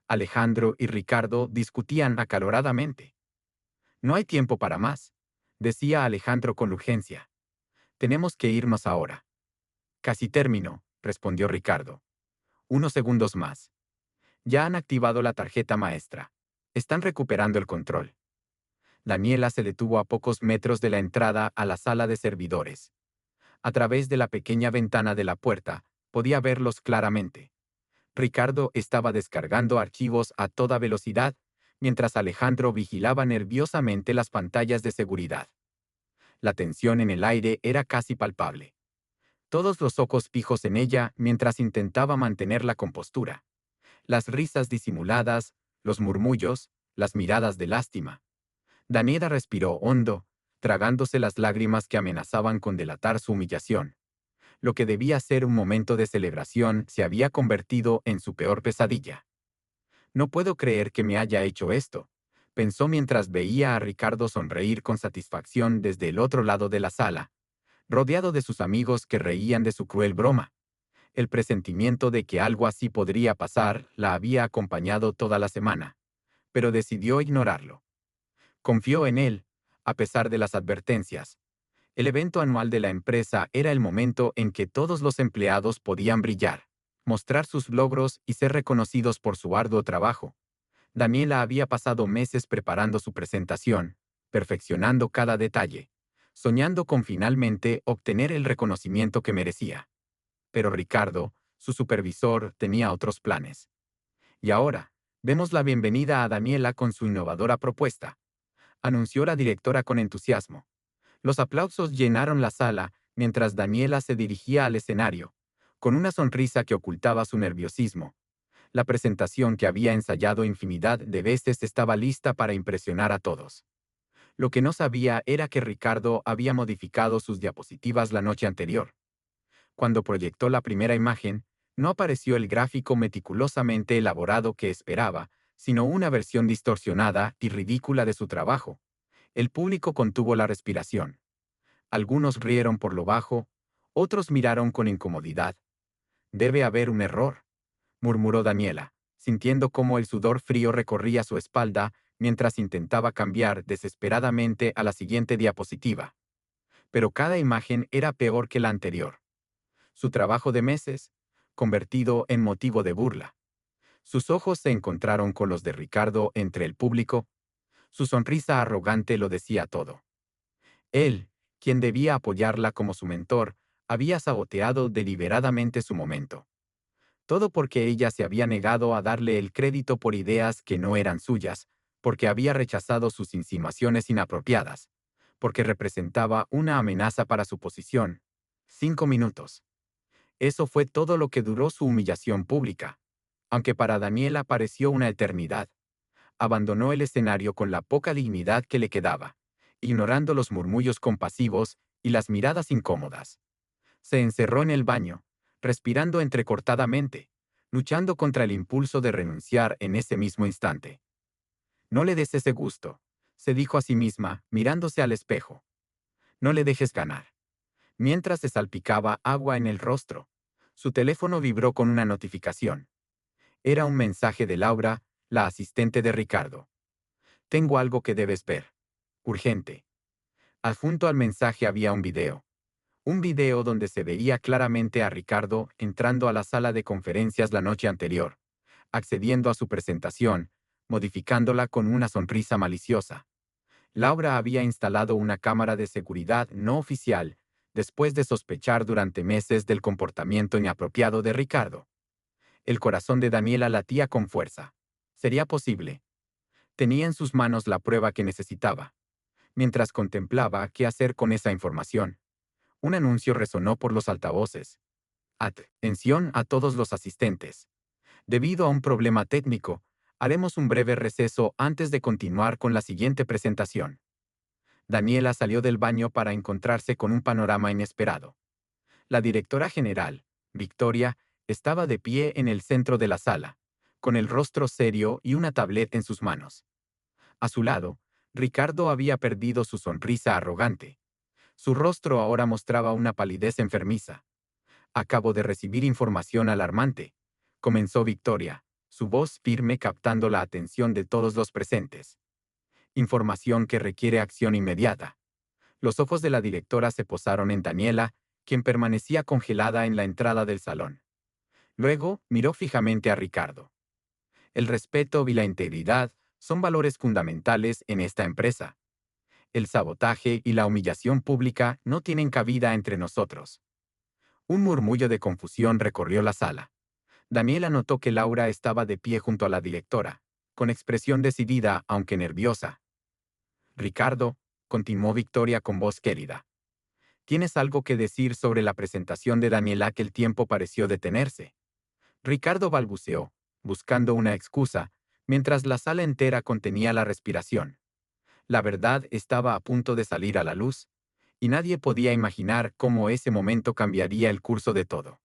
Alejandro y Ricardo discutían acaloradamente. «No hay tiempo para más», decía Alejandro con urgencia. «Tenemos que irnos ahora». «Casi termino», respondió Ricardo. «Unos segundos más. Ya han activado la tarjeta maestra. Están recuperando el control». Daniela se detuvo a pocos metros de la entrada a la sala de servidores. A través de la pequeña ventana de la puerta, podía verlos claramente. Ricardo estaba descargando archivos a toda velocidad, mientras Alejandro vigilaba nerviosamente las pantallas de seguridad. La tensión en el aire era casi palpable. Todos los ojos fijos en ella mientras intentaba mantener la compostura. Las risas disimuladas, los murmullos, las miradas de lástima. Daniela respiró hondo, tragándose las lágrimas que amenazaban con delatar su humillación. Lo que debía ser un momento de celebración se había convertido en su peor pesadilla. «No puedo creer que me haya hecho esto», pensó mientras veía a Ricardo sonreír con satisfacción desde el otro lado de la sala, rodeado de sus amigos que reían de su cruel broma. El presentimiento de que algo así podría pasar la había acompañado toda la semana, pero decidió ignorarlo. Confió en él, a pesar de las advertencias. El evento anual de la empresa era el momento en que todos los empleados podían brillar, mostrar sus logros y ser reconocidos por su arduo trabajo. Daniela había pasado meses preparando su presentación, perfeccionando cada detalle, soñando con finalmente obtener el reconocimiento que merecía. Pero Ricardo, su supervisor, tenía otros planes. «Y ahora, demos la bienvenida a Daniela con su innovadora propuesta», anunció la directora con entusiasmo. Los aplausos llenaron la sala mientras Daniela se dirigía al escenario, con una sonrisa que ocultaba su nerviosismo. La presentación que había ensayado infinidad de veces estaba lista para impresionar a todos. Lo que no sabía era que Ricardo había modificado sus diapositivas la noche anterior. Cuando proyectó la primera imagen, no apareció el gráfico meticulosamente elaborado que esperaba, sino una versión distorsionada y ridícula de su trabajo. El público contuvo la respiración. Algunos rieron por lo bajo, otros miraron con incomodidad. «Debe haber un error», murmuró Daniela, sintiendo cómo el sudor frío recorría su espalda mientras intentaba cambiar desesperadamente a la siguiente diapositiva. Pero cada imagen era peor que la anterior. Su trabajo de meses, convertido en motivo de burla. Sus ojos se encontraron con los de Ricardo entre el público. Su sonrisa arrogante lo decía todo. Él, quien debía apoyarla como su mentor, había saboteado deliberadamente su momento. Todo porque ella se había negado a darle el crédito por ideas que no eran suyas, porque había rechazado sus insinuaciones inapropiadas, porque representaba una amenaza para su posición. 5 minutos. Eso fue todo lo que duró su humillación pública, aunque para Daniela pareció una eternidad. Abandonó el escenario con la poca dignidad que le quedaba, ignorando los murmullos compasivos y las miradas incómodas. Se encerró en el baño, respirando entrecortadamente, luchando contra el impulso de renunciar en ese mismo instante. «No le des ese gusto», se dijo a sí misma, mirándose al espejo. «No le dejes ganar». Mientras se salpicaba agua en el rostro, su teléfono vibró con una notificación. Era un mensaje de Laura, la asistente de Ricardo. «Tengo algo que debes ver». urgente. Adjunto al mensaje había un video. Un video donde se veía claramente a Ricardo entrando a la sala de conferencias la noche anterior, accediendo a su presentación, modificándola con una sonrisa maliciosa. Laura había instalado una cámara de seguridad no oficial después de sospechar durante meses del comportamiento inapropiado de Ricardo. El corazón de Daniela latía con fuerza. Sería posible. Tenía en sus manos la prueba que necesitaba. Mientras contemplaba qué hacer con esa información, un anuncio resonó por los altavoces. Atención a todos los asistentes. Debido a un problema técnico, haremos un breve receso antes de continuar con la siguiente presentación. Daniela salió del baño para encontrarse con un panorama inesperado. La directora general, Victoria, estaba de pie en el centro de la sala, con el rostro serio y una tableta en sus manos. A su lado, Ricardo había perdido su sonrisa arrogante. Su rostro ahora mostraba una palidez enfermiza. Acabo de recibir información alarmante, comenzó Victoria, su voz firme captando la atención de todos los presentes. Información que requiere acción inmediata. Los ojos de la directora se posaron en Daniela, quien permanecía congelada en la entrada del salón. Luego miró fijamente a Ricardo. El respeto y la integridad son valores fundamentales en esta empresa. El sabotaje y la humillación pública no tienen cabida entre nosotros. Un murmullo de confusión recorrió la sala. Daniela notó que Laura estaba de pie junto a la directora, con expresión decidida aunque nerviosa. Ricardo, continuó Victoria con voz querida. ¿Tienes algo que decir sobre la presentación de Daniela que el tiempo pareció detenerse? Ricardo balbuceó, buscando una excusa, mientras la sala entera contenía la respiración. La verdad estaba a punto de salir a la luz, y nadie podía imaginar cómo ese momento cambiaría el curso de todo.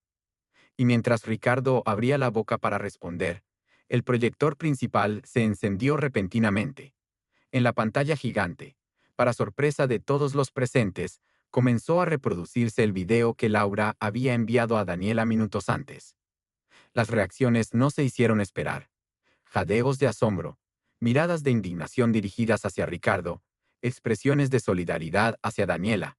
Y mientras Ricardo abría la boca para responder, el proyector principal se encendió repentinamente. En la pantalla gigante, para sorpresa de todos los presentes, comenzó a reproducirse el video que Laura había enviado a Daniela minutos antes. Las reacciones no se hicieron esperar. Jadeos de asombro, miradas de indignación dirigidas hacia Ricardo, expresiones de solidaridad hacia Daniela.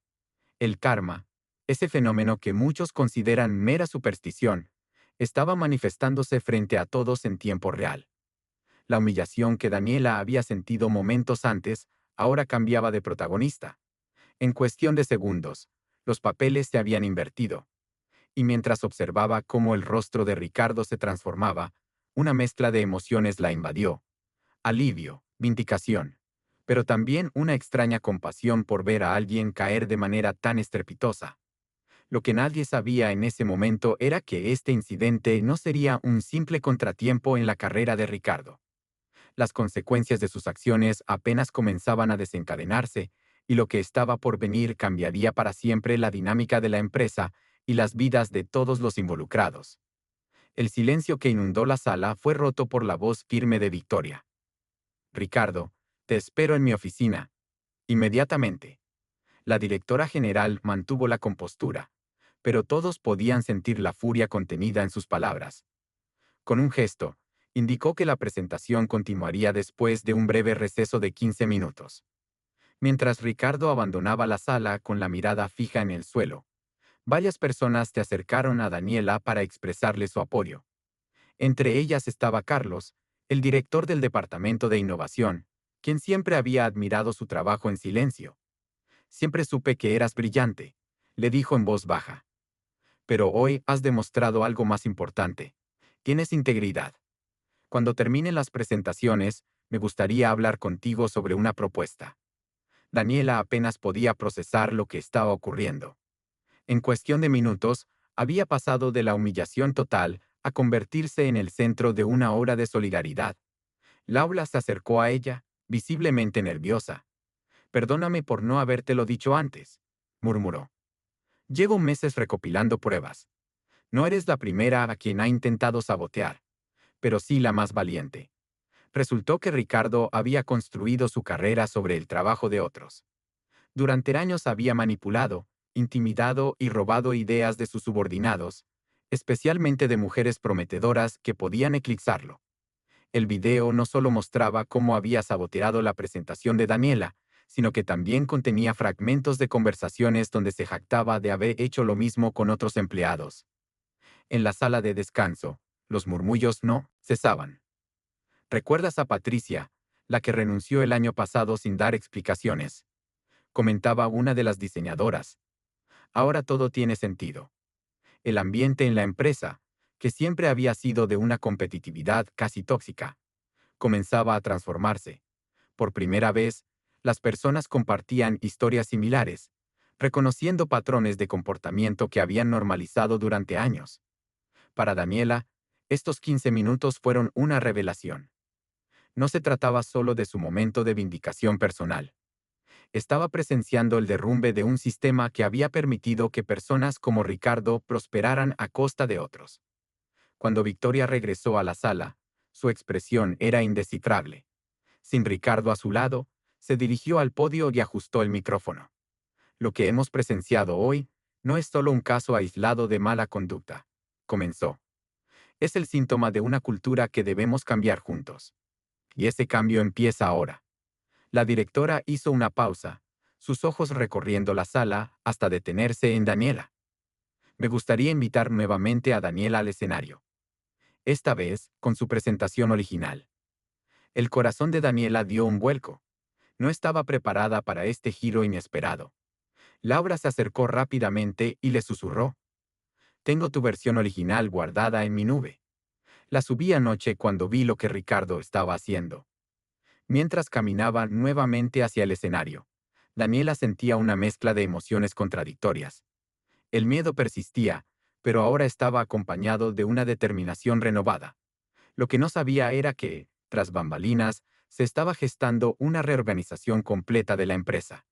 El karma, ese fenómeno que muchos consideran mera superstición, estaba manifestándose frente a todos en tiempo real. La humillación que Daniela había sentido momentos antes ahora cambiaba de protagonista. En cuestión de segundos, los papeles se habían invertido. Y mientras observaba cómo el rostro de Ricardo se transformaba, una mezcla de emociones la invadió. Alivio, vindicación, pero también una extraña compasión por ver a alguien caer de manera tan estrepitosa. Lo que nadie sabía en ese momento era que este incidente no sería un simple contratiempo en la carrera de Ricardo. Las consecuencias de sus acciones apenas comenzaban a desencadenarse, y lo que estaba por venir cambiaría para siempre la dinámica de la empresa y las vidas de todos los involucrados. El silencio que inundó la sala fue roto por la voz firme de Victoria. Ricardo, te espero en mi oficina. Inmediatamente. La directora general mantuvo la compostura, pero todos podían sentir la furia contenida en sus palabras. Con un gesto, indicó que la presentación continuaría después de un breve receso de 15 minutos. Mientras Ricardo abandonaba la sala con la mirada fija en el suelo, varias personas se acercaron a Daniela para expresarle su apoyo. Entre ellas estaba Carlos, el director del Departamento de Innovación, quien siempre había admirado su trabajo en silencio. Siempre supe que eras brillante, le dijo en voz baja. Pero hoy has demostrado algo más importante. Tienes integridad. Cuando terminen las presentaciones, me gustaría hablar contigo sobre una propuesta. Daniela apenas podía procesar lo que estaba ocurriendo. En cuestión de minutos, había pasado de la humillación total a convertirse en el centro de una ola de solidaridad. Laura se acercó a ella, visiblemente nerviosa. «Perdóname por no habértelo dicho antes», murmuró. «Llevo meses recopilando pruebas. No eres la primera a quien ha intentado sabotear, pero sí la más valiente». Resultó que Ricardo había construido su carrera sobre el trabajo de otros. Durante años había manipulado, intimidado y robado ideas de sus subordinados, especialmente de mujeres prometedoras que podían eclipsarlo. El video no solo mostraba cómo había saboteado la presentación de Daniela, sino que también contenía fragmentos de conversaciones donde se jactaba de haber hecho lo mismo con otros empleados. En la sala de descanso, los murmullos no cesaban. ¿Recuerdas a Patricia, la que renunció el año pasado sin dar explicaciones?, comentaba una de las diseñadoras. Ahora todo tiene sentido. El ambiente en la empresa, que siempre había sido de una competitividad casi tóxica, comenzaba a transformarse. Por primera vez, las personas compartían historias similares, reconociendo patrones de comportamiento que habían normalizado durante años. Para Daniela, estos 15 minutos fueron una revelación. No se trataba solo de su momento de vindicación personal. Estaba presenciando el derrumbe de un sistema que había permitido que personas como Ricardo prosperaran a costa de otros. Cuando Victoria regresó a la sala, su expresión era indescifrable. Sin Ricardo a su lado, se dirigió al podio y ajustó el micrófono. Lo que hemos presenciado hoy no es solo un caso aislado de mala conducta, comenzó. Es el síntoma de una cultura que debemos cambiar juntos. Y ese cambio empieza ahora. La directora hizo una pausa, sus ojos recorriendo la sala hasta detenerse en Daniela. Me gustaría invitar nuevamente a Daniela al escenario. Esta vez, con su presentación original. El corazón de Daniela dio un vuelco. No estaba preparada para este giro inesperado. Laura se acercó rápidamente y le susurró. Tengo tu versión original guardada en mi nube. La subí anoche cuando vi lo que Ricardo estaba haciendo. Mientras caminaba nuevamente hacia el escenario, Daniela sentía una mezcla de emociones contradictorias. El miedo persistía, pero ahora estaba acompañado de una determinación renovada. Lo que no sabía era que, tras bambalinas, se estaba gestando una reorganización completa de la empresa,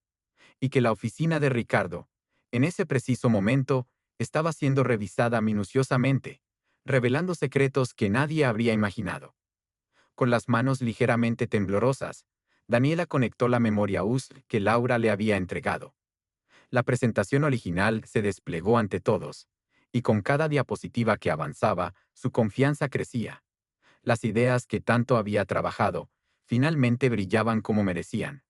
y que la oficina de Ricardo, en ese preciso momento, estaba siendo revisada minuciosamente, revelando secretos que nadie habría imaginado. Con las manos ligeramente temblorosas, Daniela conectó la memoria USB que Laura le había entregado. La presentación original se desplegó ante todos, y con cada diapositiva que avanzaba, su confianza crecía. Las ideas que tanto había trabajado, finalmente brillaban como merecían.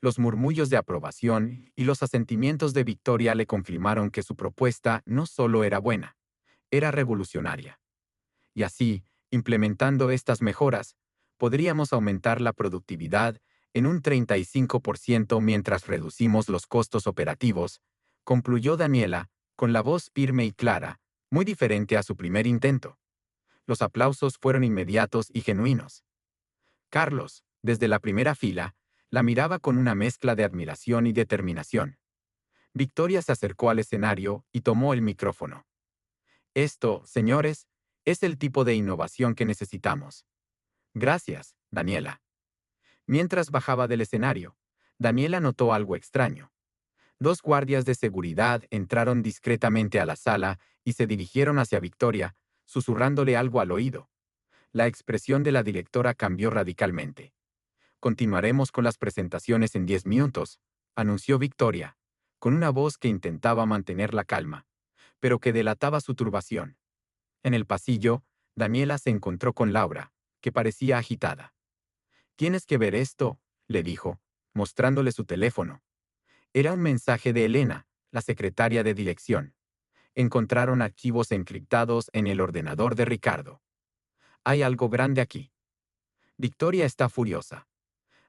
Los murmullos de aprobación y los asentimientos de Victoria le confirmaron que su propuesta no solo era buena, era revolucionaria. Y así, implementando estas mejoras, podríamos aumentar la productividad en un 35% mientras reducimos los costos operativos, concluyó Daniela, con la voz firme y clara, muy diferente a su primer intento. Los aplausos fueron inmediatos y genuinos. Carlos, desde la primera fila, la miraba con una mezcla de admiración y determinación. Victoria se acercó al escenario y tomó el micrófono. Esto, señores, es el tipo de innovación que necesitamos. Gracias, Daniela. Mientras bajaba del escenario, Daniela notó algo extraño. Dos guardias de seguridad entraron discretamente a la sala y se dirigieron hacia Victoria, susurrándole algo al oído. La expresión de la directora cambió radicalmente. Continuaremos con las presentaciones en 10 minutos, anunció Victoria, con una voz que intentaba mantener la calma, pero que delataba su turbación. En el pasillo, Daniela se encontró con Laura, que parecía agitada. «Tienes que ver esto», le dijo, mostrándole su teléfono. Era un mensaje de Elena, la secretaria de dirección. Encontraron archivos encriptados en el ordenador de Ricardo. Hay algo grande aquí. Victoria está furiosa.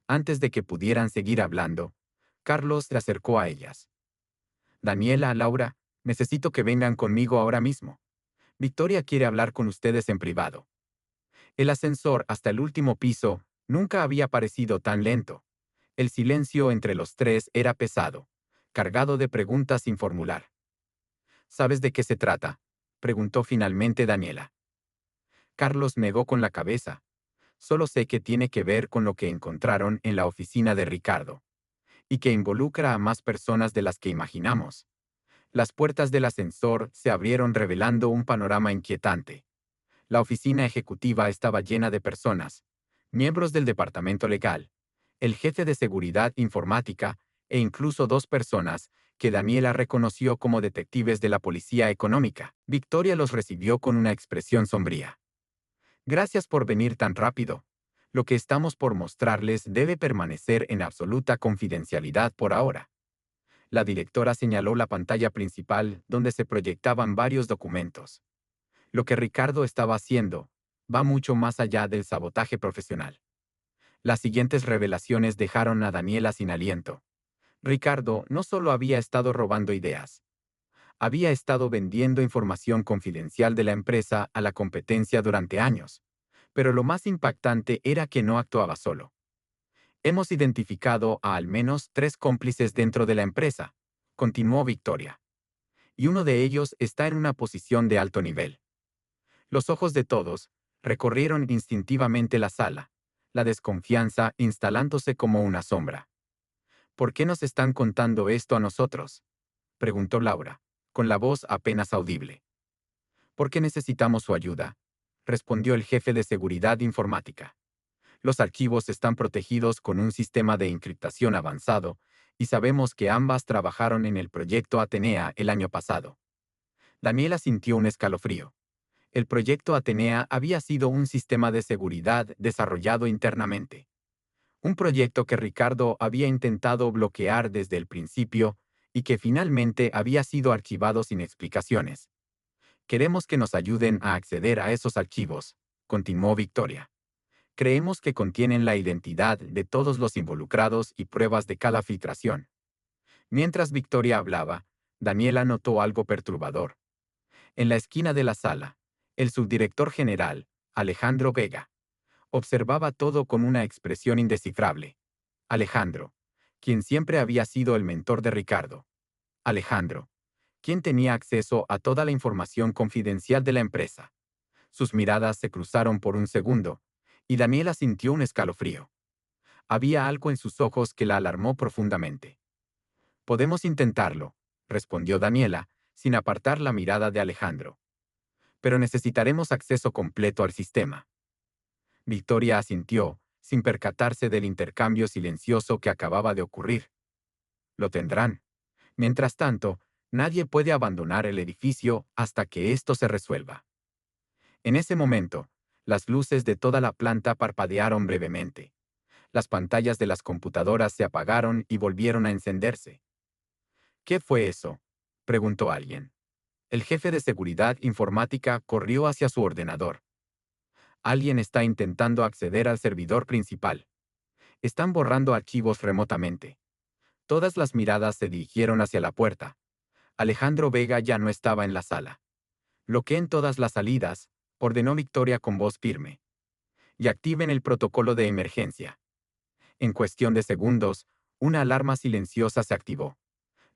Antes de que pudieran seguir hablando, Carlos se acercó a ellas. Daniela, Laura, necesito que vengan conmigo ahora mismo. Victoria quiere hablar con ustedes en privado. El ascensor hasta el último piso nunca había parecido tan lento. El silencio entre los tres era pesado, cargado de preguntas sin formular. ¿Sabes de qué se trata?, preguntó finalmente Daniela. Carlos negó con la cabeza. Solo sé que tiene que ver con lo que encontraron en la oficina de Ricardo, y que involucra a más personas de las que imaginamos. Las puertas del ascensor se abrieron revelando un panorama inquietante. La oficina ejecutiva estaba llena de personas, miembros del departamento legal, el jefe de seguridad informática e incluso dos personas que Daniela reconoció como detectives de la policía económica. Victoria los recibió con una expresión sombría. Gracias por venir tan rápido. Lo que estamos por mostrarles debe permanecer en absoluta confidencialidad por ahora. La directora señaló la pantalla principal donde se proyectaban varios documentos. Lo que Ricardo estaba haciendo va mucho más allá del sabotaje profesional. Las siguientes revelaciones dejaron a Daniela sin aliento. Ricardo no solo había estado robando ideas, había estado vendiendo información confidencial de la empresa a la competencia durante años. Pero lo más impactante era que no actuaba solo. Hemos identificado a al menos 3 cómplices dentro de la empresa, continuó Victoria. Y uno de ellos está en una posición de alto nivel. Los ojos de todos recorrieron instintivamente la sala, la desconfianza instalándose como una sombra. ¿Por qué nos están contando esto a nosotros?, preguntó Laura, con la voz apenas audible. ¿Por qué necesitamos su ayuda?, respondió el jefe de seguridad informática. Los archivos están protegidos con un sistema de encriptación avanzado, y sabemos que ambas trabajaron en el proyecto Atenea el año pasado. Daniela sintió un escalofrío. El proyecto Atenea había sido un sistema de seguridad desarrollado internamente. Un proyecto que Ricardo había intentado bloquear desde el principio y que finalmente había sido archivado sin explicaciones. Queremos que nos ayuden a acceder a esos archivos, continuó Victoria. Creemos que contienen la identidad de todos los involucrados y pruebas de cada filtración. Mientras Victoria hablaba, Daniela notó algo perturbador. En la esquina de la sala, el subdirector general, Alejandro Vega, observaba todo con una expresión indescifrable. Alejandro, quien siempre había sido el mentor de Ricardo. Alejandro, quien tenía acceso a toda la información confidencial de la empresa. Sus miradas se cruzaron por un segundo, y Daniela sintió un escalofrío. Había algo en sus ojos que la alarmó profundamente. «Podemos intentarlo», respondió Daniela, sin apartar la mirada de Alejandro. «Pero necesitaremos acceso completo al sistema». Victoria asintió, sin percatarse del intercambio silencioso que acababa de ocurrir. «Lo tendrán. Mientras tanto, nadie puede abandonar el edificio hasta que esto se resuelva». En ese momento, las luces de toda la planta parpadearon brevemente. Las pantallas de las computadoras se apagaron y volvieron a encenderse. «¿Qué fue eso?», preguntó alguien. El jefe de seguridad informática corrió hacia su ordenador. «Alguien está intentando acceder al servidor principal. Están borrando archivos remotamente». Todas las miradas se dirigieron hacia la puerta. Alejandro Vega ya no estaba en la sala. «Bloqueen todas las salidas», ordenó Victoria con voz firme. «Y activen el protocolo de emergencia». En cuestión de segundos, una alarma silenciosa se activó.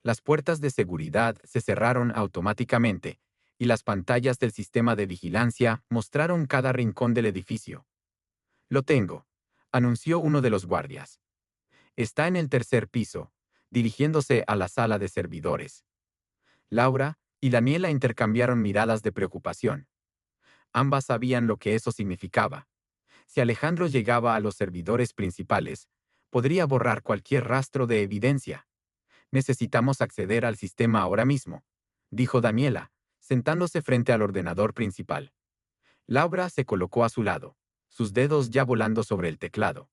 Las puertas de seguridad se cerraron automáticamente, y las pantallas del sistema de vigilancia mostraron cada rincón del edificio. «Lo tengo», anunció uno de los guardias. «Está en el tercer piso», dirigiéndose a la sala de servidores. Laura y Daniela intercambiaron miradas de preocupación. Ambas sabían lo que eso significaba. Si Alejandro llegaba a los servidores principales, podría borrar cualquier rastro de evidencia. «Necesitamos acceder al sistema ahora mismo», dijo Daniela, sentándose frente al ordenador principal. Laura se colocó a su lado, sus dedos ya volando sobre el teclado.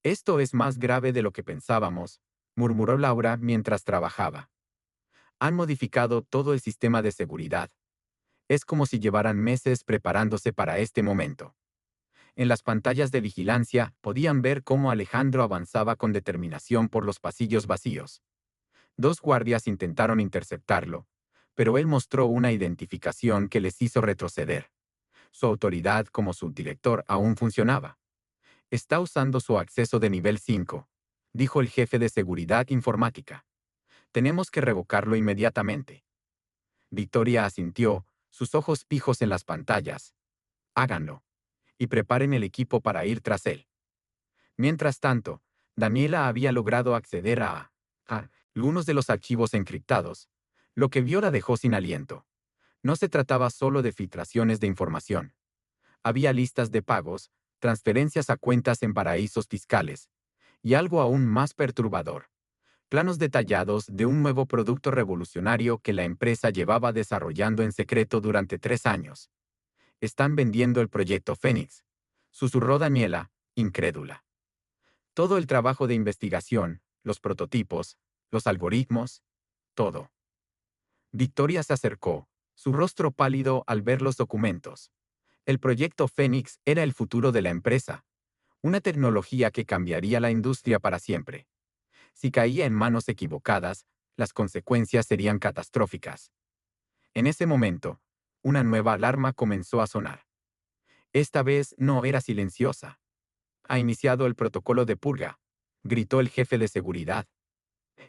«Esto es más grave de lo que pensábamos», murmuró Laura mientras trabajaba. «Han modificado todo el sistema de seguridad. Es como si llevaran meses preparándose para este momento». En las pantallas de vigilancia podían ver cómo Alejandro avanzaba con determinación por los pasillos vacíos. 2 guardias intentaron interceptarlo, pero él mostró una identificación que les hizo retroceder. Su autoridad como subdirector aún funcionaba. «Está usando su acceso de nivel 5», dijo el jefe de seguridad informática. «Tenemos que revocarlo inmediatamente». Victoria asintió, sus ojos fijos en las pantallas. «Háganlo. Y preparen el equipo para ir tras él». Mientras tanto, Daniela había logrado acceder a algunos de los archivos encriptados. Lo que vio la dejó sin aliento. No se trataba solo de filtraciones de información. Había listas de pagos, transferencias a cuentas en paraísos fiscales, y algo aún más perturbador: planos detallados de un nuevo producto revolucionario que la empresa llevaba desarrollando en secreto durante 3 años. «Están vendiendo el proyecto Fénix», susurró Daniela, incrédula. Todo el trabajo de investigación, los prototipos, los algoritmos, todo. Victoria se acercó, su rostro pálido al ver los documentos. El proyecto Fénix era el futuro de la empresa, una tecnología que cambiaría la industria para siempre. Si caía en manos equivocadas, las consecuencias serían catastróficas. En ese momento, una nueva alarma comenzó a sonar. Esta vez no era silenciosa. Ha iniciado el protocolo de purga, gritó el jefe de seguridad.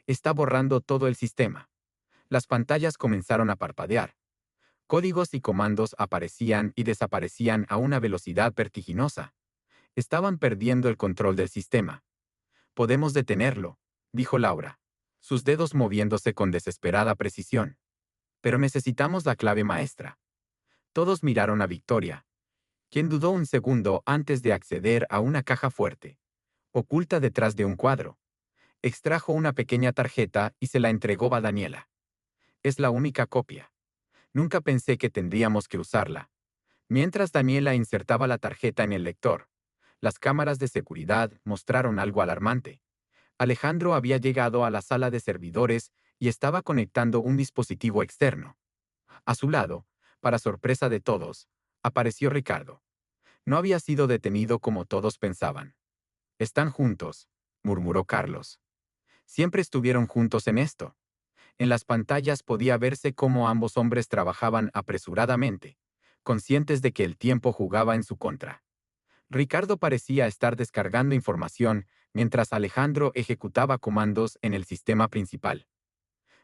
Está borrando todo el sistema. Las pantallas comenzaron a parpadear. Códigos y comandos aparecían y desaparecían a una velocidad vertiginosa. Estaban perdiendo el control del sistema. Podemos detenerlo, dijo Laura, sus dedos moviéndose con desesperada precisión. Pero necesitamos la clave maestra. Todos miraron a Victoria, quien dudó un segundo antes de acceder a una caja fuerte, oculta detrás de un cuadro. Extrajo una pequeña tarjeta y se la entregó a Daniela. Es la única copia. Nunca pensé que tendríamos que usarla. Mientras Daniela insertaba la tarjeta en el lector, las cámaras de seguridad mostraron algo alarmante. Alejandro había llegado a la sala de servidores y estaba conectando un dispositivo externo. A su lado, para sorpresa de todos, apareció Ricardo. No había sido detenido como todos pensaban. Están juntos, murmuró Carlos. Siempre estuvieron juntos en esto. En las pantallas podía verse cómo ambos hombres trabajaban apresuradamente, conscientes de que el tiempo jugaba en su contra. Ricardo parecía estar descargando información mientras Alejandro ejecutaba comandos en el sistema principal.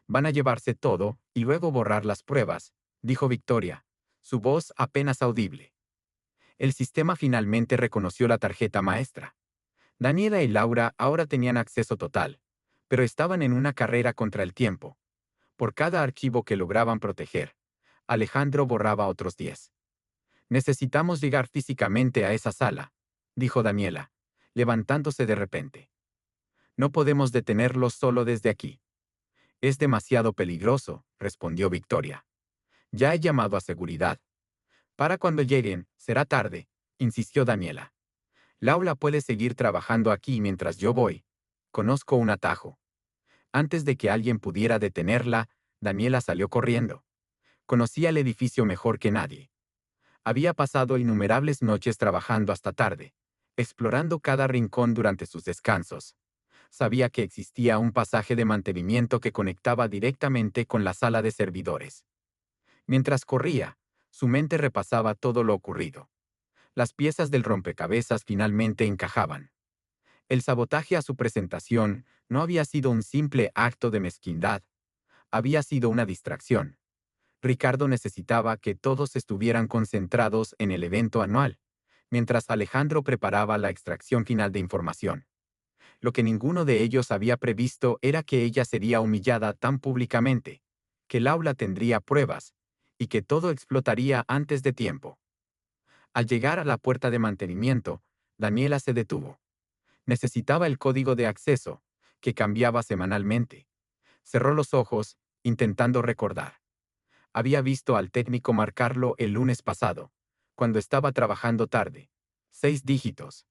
Van a llevarse todo y luego borrar las pruebas, dijo Victoria, su voz apenas audible. El sistema finalmente reconoció la tarjeta maestra. Daniela y Laura ahora tenían acceso total, pero estaban en una carrera contra el tiempo. Por cada archivo que lograban proteger, Alejandro borraba otros 10. Necesitamos llegar físicamente a esa sala, dijo Daniela, levantándose de repente. No podemos detenerlos solo desde aquí. Es demasiado peligroso, respondió Victoria. Ya he llamado a seguridad. Para cuando lleguen, será tarde, insistió Daniela. Laura puede seguir trabajando aquí mientras yo voy. Conozco un atajo. Antes de que alguien pudiera detenerla, Daniela salió corriendo. Conocía el edificio mejor que nadie. Había pasado innumerables noches trabajando hasta tarde, explorando cada rincón durante sus descansos. Sabía que existía un pasaje de mantenimiento que conectaba directamente con la sala de servidores. Mientras corría, su mente repasaba todo lo ocurrido. Las piezas del rompecabezas finalmente encajaban. El sabotaje a su presentación no había sido un simple acto de mezquindad. Había sido una distracción. Ricardo necesitaba que todos estuvieran concentrados en el evento anual, mientras Alejandro preparaba la extracción final de información. Lo que ninguno de ellos había previsto era que ella sería humillada tan públicamente, que Laura tendría pruebas, y que todo explotaría antes de tiempo. Al llegar a la puerta de mantenimiento, Daniela se detuvo. Necesitaba el código de acceso, que cambiaba semanalmente. Cerró los ojos, intentando recordar. Había visto al técnico marcarlo el lunes pasado, cuando estaba trabajando tarde. 6 dígitos.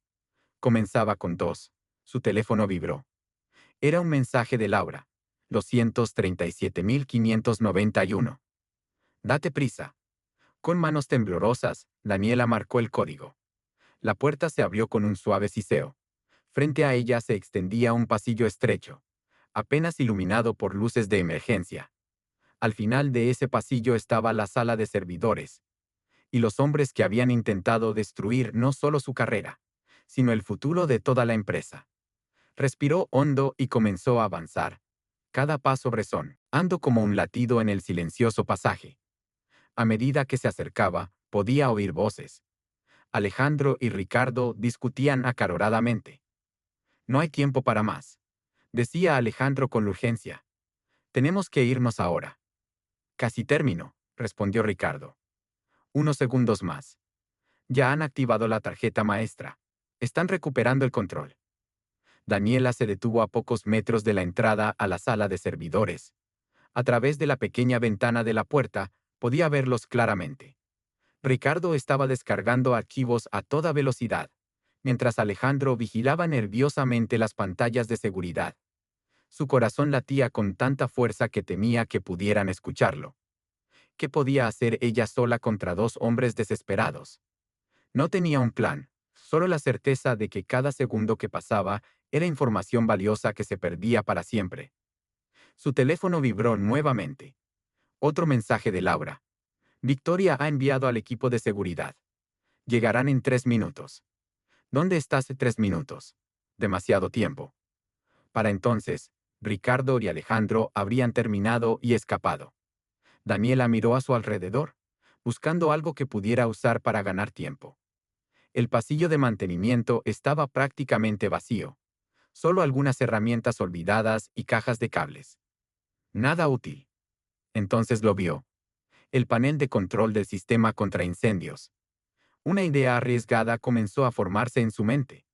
Comenzaba con 2. Su teléfono vibró. Era un mensaje de Laura. 237.591. Date prisa. Con manos temblorosas, Daniela marcó el código. La puerta se abrió con un suave siseo. Frente a ella se extendía un pasillo estrecho, apenas iluminado por luces de emergencia. Al final de ese pasillo estaba la sala de servidores, y los hombres que habían intentado destruir no solo su carrera, sino el futuro de toda la empresa. Respiró hondo y comenzó a avanzar, cada paso resonando como un latido en el silencioso pasaje. A medida que se acercaba, podía oír voces. Alejandro y Ricardo discutían acaloradamente. No hay tiempo para más, decía Alejandro con urgencia. Tenemos que irnos ahora. Casi termino, respondió Ricardo. Unos segundos más. Ya han activado la tarjeta maestra. Están recuperando el control. Daniela se detuvo a pocos metros de la entrada a la sala de servidores. A través de la pequeña ventana de la puerta, podía verlos claramente. Ricardo estaba descargando archivos a toda velocidad, mientras Alejandro vigilaba nerviosamente las pantallas de seguridad. Su corazón latía con tanta fuerza que temía que pudieran escucharlo. ¿Qué podía hacer ella sola contra dos hombres desesperados? No tenía un plan, solo la certeza de que cada segundo que pasaba era información valiosa que se perdía para siempre. Su teléfono vibró nuevamente. Otro mensaje de Laura. Victoria ha enviado al equipo de seguridad. Llegarán en 3 minutos. ¿Dónde estás hace 3 minutos? Demasiado tiempo. Para entonces, Ricardo y Alejandro habrían terminado y escapado. Daniela miró a su alrededor, buscando algo que pudiera usar para ganar tiempo. El pasillo de mantenimiento estaba prácticamente vacío. Solo algunas herramientas olvidadas y cajas de cables. Nada útil. Entonces lo vio. El panel de control del sistema contra incendios. Una idea arriesgada comenzó a formarse en su mente.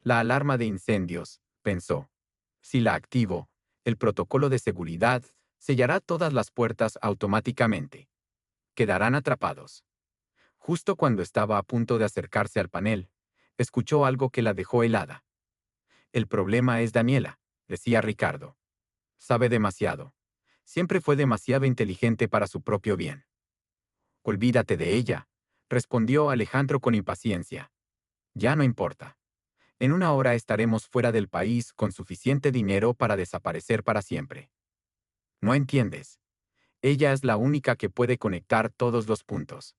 La alarma de incendios, pensó. Si la activo, el protocolo de seguridad sellará todas las puertas automáticamente. Quedarán atrapados. Justo cuando estaba a punto de acercarse al panel, escuchó algo que la dejó helada. El problema es Daniela, decía Ricardo. Sabe demasiado. Siempre fue demasiado inteligente para su propio bien. Olvídate de ella, respondió Alejandro con impaciencia. Ya no importa. En 1 hora estaremos fuera del país con suficiente dinero para desaparecer para siempre. No entiendes. Ella es la única que puede conectar todos los puntos.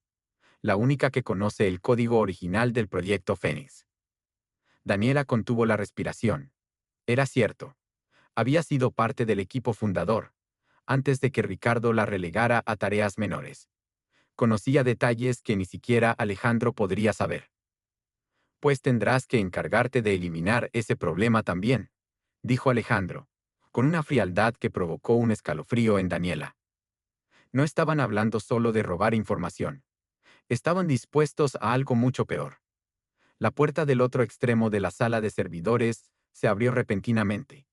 La única que conoce el código original del proyecto Fénix. Daniela contuvo la respiración. Era cierto. Había sido parte del equipo fundador, antes de que Ricardo la relegara a tareas menores. Conocía detalles que ni siquiera Alejandro podría saber. Pues tendrás que encargarte de eliminar ese problema también, dijo Alejandro, con una frialdad que provocó un escalofrío en Daniela. No estaban hablando solo de robar información. Estaban dispuestos a algo mucho peor. La puerta del otro extremo de la sala de servidores se abrió repentinamente.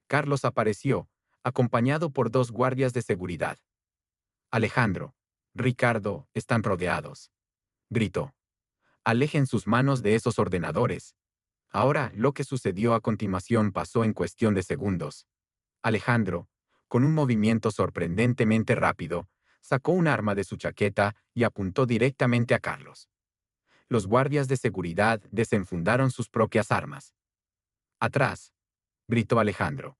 Carlos apareció, acompañado por 2 guardias de seguridad. Alejandro, Ricardo, están rodeados, gritó. Alejen sus manos de esos ordenadores. Ahora, lo que sucedió a continuación pasó en cuestión de segundos. Alejandro, con un movimiento sorprendentemente rápido, sacó un arma de su chaqueta y apuntó directamente a Carlos. Los guardias de seguridad desenfundaron sus propias armas. ¡Atrás!, gritó Alejandro.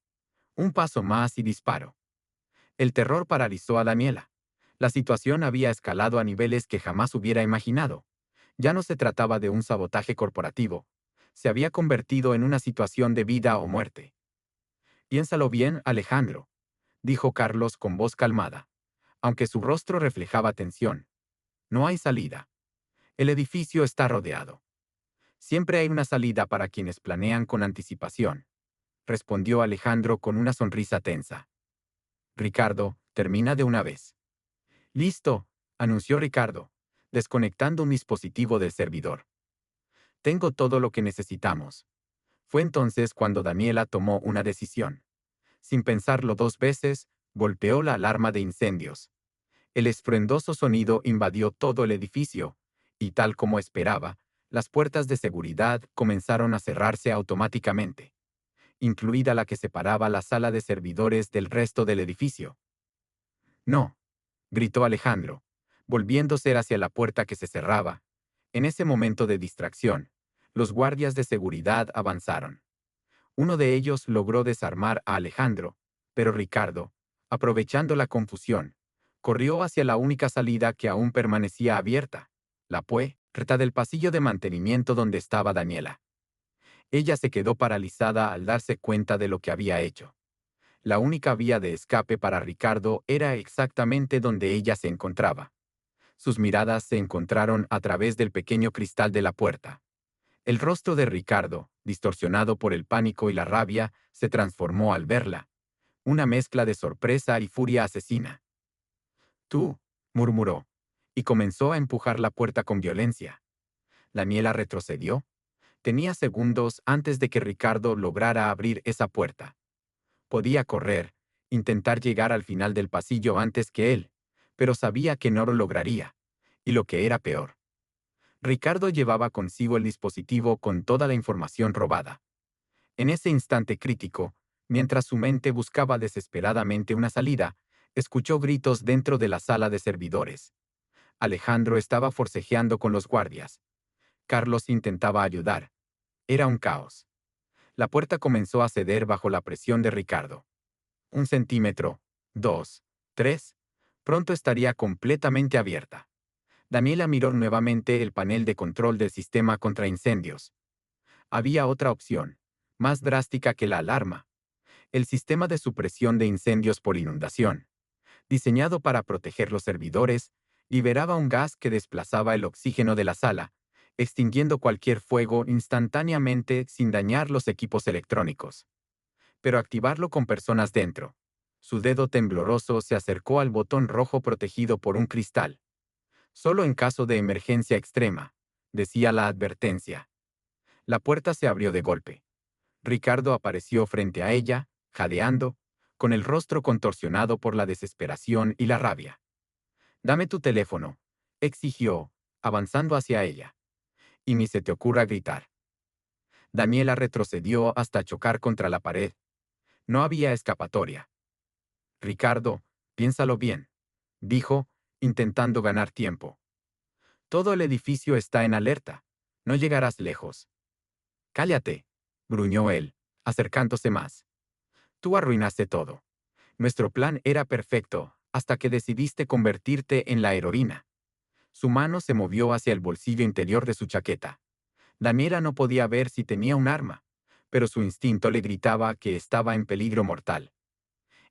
Un paso más y disparo. El terror paralizó a Daniela. La situación había escalado a niveles que jamás hubiera imaginado. Ya no se trataba de un sabotaje corporativo. Se había convertido en una situación de vida o muerte. Piénsalo bien, Alejandro, dijo Carlos con voz calmada, aunque su rostro reflejaba tensión. No hay salida. El edificio está rodeado. Siempre hay una salida para quienes planean con anticipación, respondió Alejandro con una sonrisa tensa. Ricardo, termina de una vez. Listo, anunció Ricardo, desconectando un dispositivo del servidor. Tengo todo lo que necesitamos. Fue entonces cuando Daniela tomó una decisión. Sin pensarlo 2 veces, golpeó la alarma de incendios. El estruendoso sonido invadió todo el edificio, y tal como esperaba, las puertas de seguridad comenzaron a cerrarse automáticamente, incluida la que separaba la sala de servidores del resto del edificio. No, gritó Alejandro, volviéndose hacia la puerta que se cerraba. En ese momento de distracción, los guardias de seguridad avanzaron. Uno de ellos logró desarmar a Alejandro, pero Ricardo, aprovechando la confusión, corrió hacia la única salida que aún permanecía abierta, la puerta del pasillo de mantenimiento donde estaba Daniela. Ella se quedó paralizada al darse cuenta de lo que había hecho. La única vía de escape para Ricardo era exactamente donde ella se encontraba. Sus miradas se encontraron a través del pequeño cristal de la puerta. El rostro de Ricardo, distorsionado por el pánico y la rabia, se transformó al verla. Una mezcla de sorpresa y furia asesina. «Tú», murmuró, y comenzó a empujar la puerta con violencia. Daniela retrocedió. Tenía segundos antes de que Ricardo lograra abrir esa puerta. Podía correr, intentar llegar al final del pasillo antes que él, pero sabía que no lo lograría. Y lo que era peor, Ricardo llevaba consigo el dispositivo con toda la información robada. En ese instante crítico, mientras su mente buscaba desesperadamente una salida, escuchó gritos dentro de la sala de servidores. Alejandro estaba forcejeando con los guardias. Carlos intentaba ayudar. Era un caos. La puerta comenzó a ceder bajo la presión de Ricardo. 1 centímetro, 2, 3. Pronto estaría completamente abierta. Daniela miró nuevamente el panel de control del sistema contra incendios. Había otra opción, más drástica que la alarma. El sistema de supresión de incendios por inundación, diseñado para proteger los servidores, liberaba un gas que desplazaba el oxígeno de la sala, extinguiendo cualquier fuego instantáneamente sin dañar los equipos electrónicos. Pero activarlo con personas dentro. Su dedo tembloroso se acercó al botón rojo protegido por un cristal. Solo en caso de emergencia extrema, decía la advertencia. La puerta se abrió de golpe. Ricardo apareció frente a ella, jadeando, con el rostro contorsionado por la desesperación y la rabia. «Dame tu teléfono», exigió, avanzando hacia ella. «Y ni se te ocurra gritar». Daniela retrocedió hasta chocar contra la pared. No había escapatoria. «Ricardo, piénsalo bien», dijo, intentando ganar tiempo. «Todo el edificio está en alerta. No llegarás lejos». «Cállate», gruñó él, acercándose más. «Tú arruinaste todo. Nuestro plan era perfecto, hasta que decidiste convertirte en la heroína». Su mano se movió hacia el bolsillo interior de su chaqueta. Daniela no podía ver si tenía un arma, pero su instinto le gritaba que estaba en peligro mortal.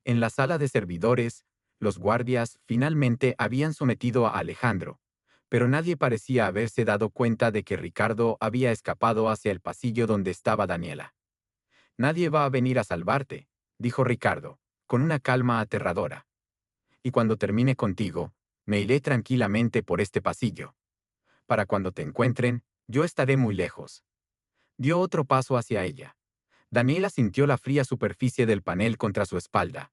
En la sala de servidores, los guardias finalmente habían sometido a Alejandro, pero nadie parecía haberse dado cuenta de que Ricardo había escapado hacia el pasillo donde estaba Daniela. «Nadie va a venir a salvarte», dijo Ricardo, con una calma aterradora. «Y cuando termine contigo, me iré tranquilamente por este pasillo. Para cuando te encuentren, yo estaré muy lejos». Dio otro paso hacia ella. Daniela sintió la fría superficie del panel contra su espalda.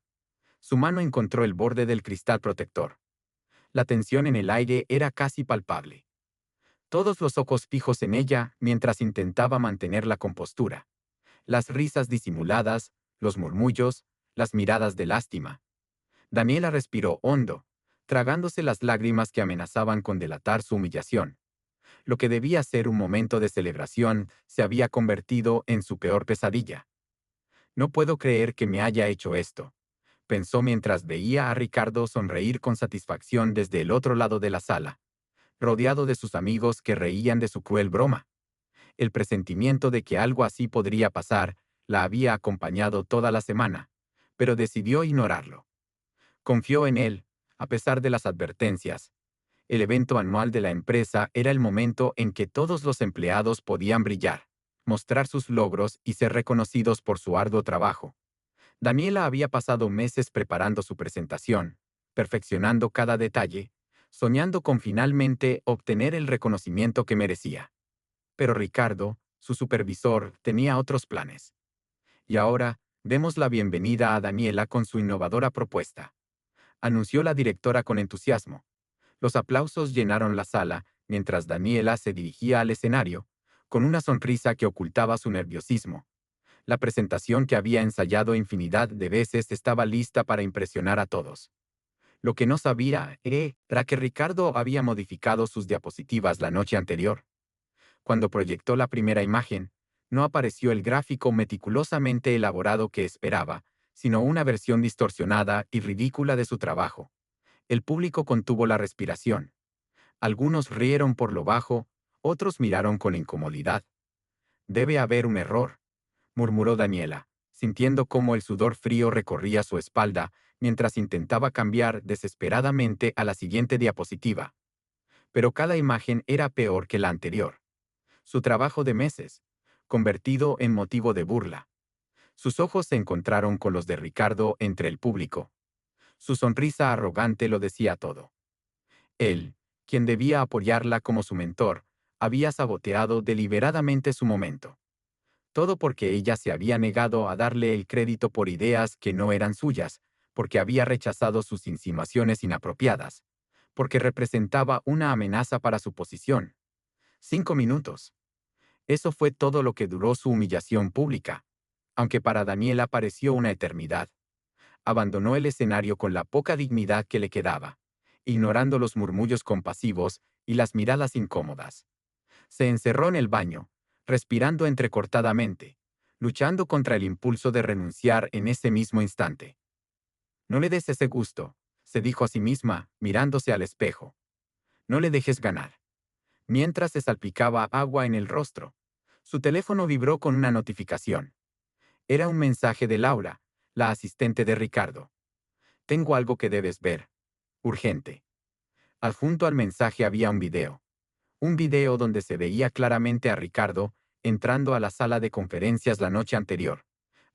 Su mano encontró el borde del cristal protector. La tensión en el aire era casi palpable. Todos los ojos fijos en ella mientras intentaba mantener la compostura. Las risas disimuladas, los murmullos, las miradas de lástima. Daniela respiró hondo, tragándose las lágrimas que amenazaban con delatar su humillación. Lo que debía ser un momento de celebración se había convertido en su peor pesadilla. «No puedo creer que me haya hecho esto», pensó mientras veía a Ricardo sonreír con satisfacción desde el otro lado de la sala, rodeado de sus amigos que reían de su cruel broma. El presentimiento de que algo así podría pasar la había acompañado toda la semana, pero decidió ignorarlo. Confió en él, a pesar de las advertencias. El evento anual de la empresa era el momento en que todos los empleados podían brillar, mostrar sus logros y ser reconocidos por su arduo trabajo. Daniela había pasado meses preparando su presentación, perfeccionando cada detalle, soñando con finalmente obtener el reconocimiento que merecía. Pero Ricardo, su supervisor, tenía otros planes. «Y ahora, demos la bienvenida a Daniela con su innovadora propuesta», anunció la directora con entusiasmo. Los aplausos llenaron la sala mientras Daniela se dirigía al escenario, con una sonrisa que ocultaba su nerviosismo. La presentación que había ensayado infinidad de veces estaba lista para impresionar a todos. Lo que no sabía era que Ricardo había modificado sus diapositivas la noche anterior. Cuando proyectó la primera imagen, no apareció el gráfico meticulosamente elaborado que esperaba, sino una versión distorsionada y ridícula de su trabajo. El público contuvo la respiración. Algunos rieron por lo bajo, otros miraron con incomodidad. «Debe haber un error», murmuró Daniela, sintiendo cómo el sudor frío recorría su espalda mientras intentaba cambiar desesperadamente a la siguiente diapositiva. Pero cada imagen era peor que la anterior. Su trabajo de meses, convertido en motivo de burla. Sus ojos se encontraron con los de Ricardo entre el público. Su sonrisa arrogante lo decía todo. Él, quien debía apoyarla como su mentor, había saboteado deliberadamente su momento. Todo porque ella se había negado a darle el crédito por ideas que no eran suyas, porque había rechazado sus insinuaciones inapropiadas, porque representaba una amenaza para su posición. 5 minutos. Eso fue todo lo que duró su humillación pública, aunque para Daniela pareció una eternidad. Abandonó el escenario con la poca dignidad que le quedaba, ignorando los murmullos compasivos y las miradas incómodas. Se encerró en el baño, respirando entrecortadamente, luchando contra el impulso de renunciar en ese mismo instante. No le des ese gusto, se dijo a sí misma, mirándose al espejo. No le dejes ganar. Mientras se salpicaba agua en el rostro, su teléfono vibró con una notificación. Era un mensaje de Laura, la asistente de Ricardo. Tengo algo que debes ver. Urgente. Adjunto al mensaje había un video. Un video donde se veía claramente a Ricardo entrando a la sala de conferencias la noche anterior,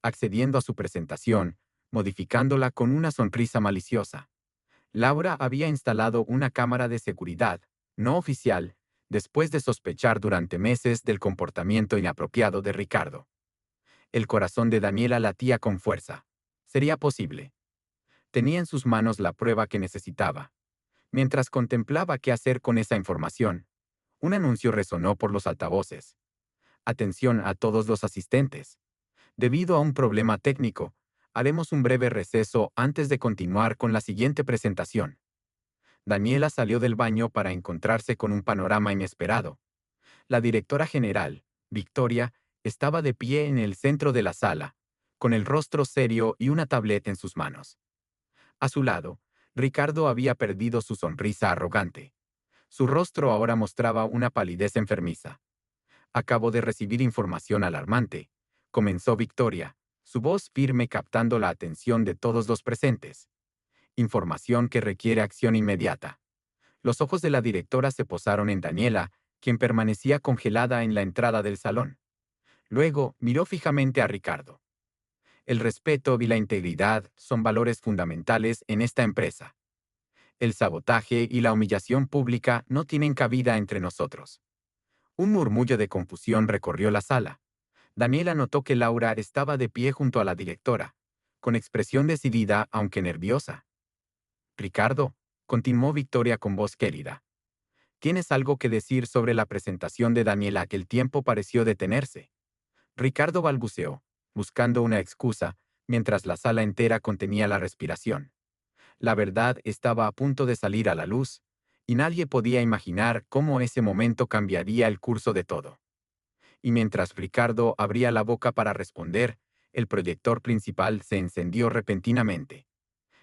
accediendo a su presentación, modificándola con una sonrisa maliciosa. Laura había instalado una cámara de seguridad, no oficial, después de sospechar durante meses del comportamiento inapropiado de Ricardo. El corazón de Daniela latía con fuerza. Sería posible. Tenía en sus manos la prueba que necesitaba. Mientras contemplaba qué hacer con esa información, un anuncio resonó por los altavoces. Atención a todos los asistentes. Debido a un problema técnico, haremos un breve receso antes de continuar con la siguiente presentación. Daniela salió del baño para encontrarse con un panorama inesperado. La directora general, Victoria, estaba de pie en el centro de la sala, con el rostro serio y una tableta en sus manos. A su lado, Ricardo había perdido su sonrisa arrogante. Su rostro ahora mostraba una palidez enfermiza. Acabo de recibir información alarmante, comenzó Victoria, su voz firme captando la atención de todos los presentes. Información que requiere acción inmediata. Los ojos de la directora se posaron en Daniela, quien permanecía congelada en la entrada del salón. Luego miró fijamente a Ricardo. El respeto y la integridad son valores fundamentales en esta empresa. El sabotaje y la humillación pública no tienen cabida entre nosotros. Un murmullo de confusión recorrió la sala. Daniela notó que Laura estaba de pie junto a la directora, con expresión decidida aunque nerviosa. Ricardo, continuó Victoria con voz cálida. ¿Tienes algo que decir sobre la presentación de Daniela que el tiempo pareció detenerse? Ricardo balbuceó, buscando una excusa, mientras la sala entera contenía la respiración. La verdad estaba a punto de salir a la luz, y nadie podía imaginar cómo ese momento cambiaría el curso de todo. Y mientras Ricardo abría la boca para responder, el proyector principal se encendió repentinamente.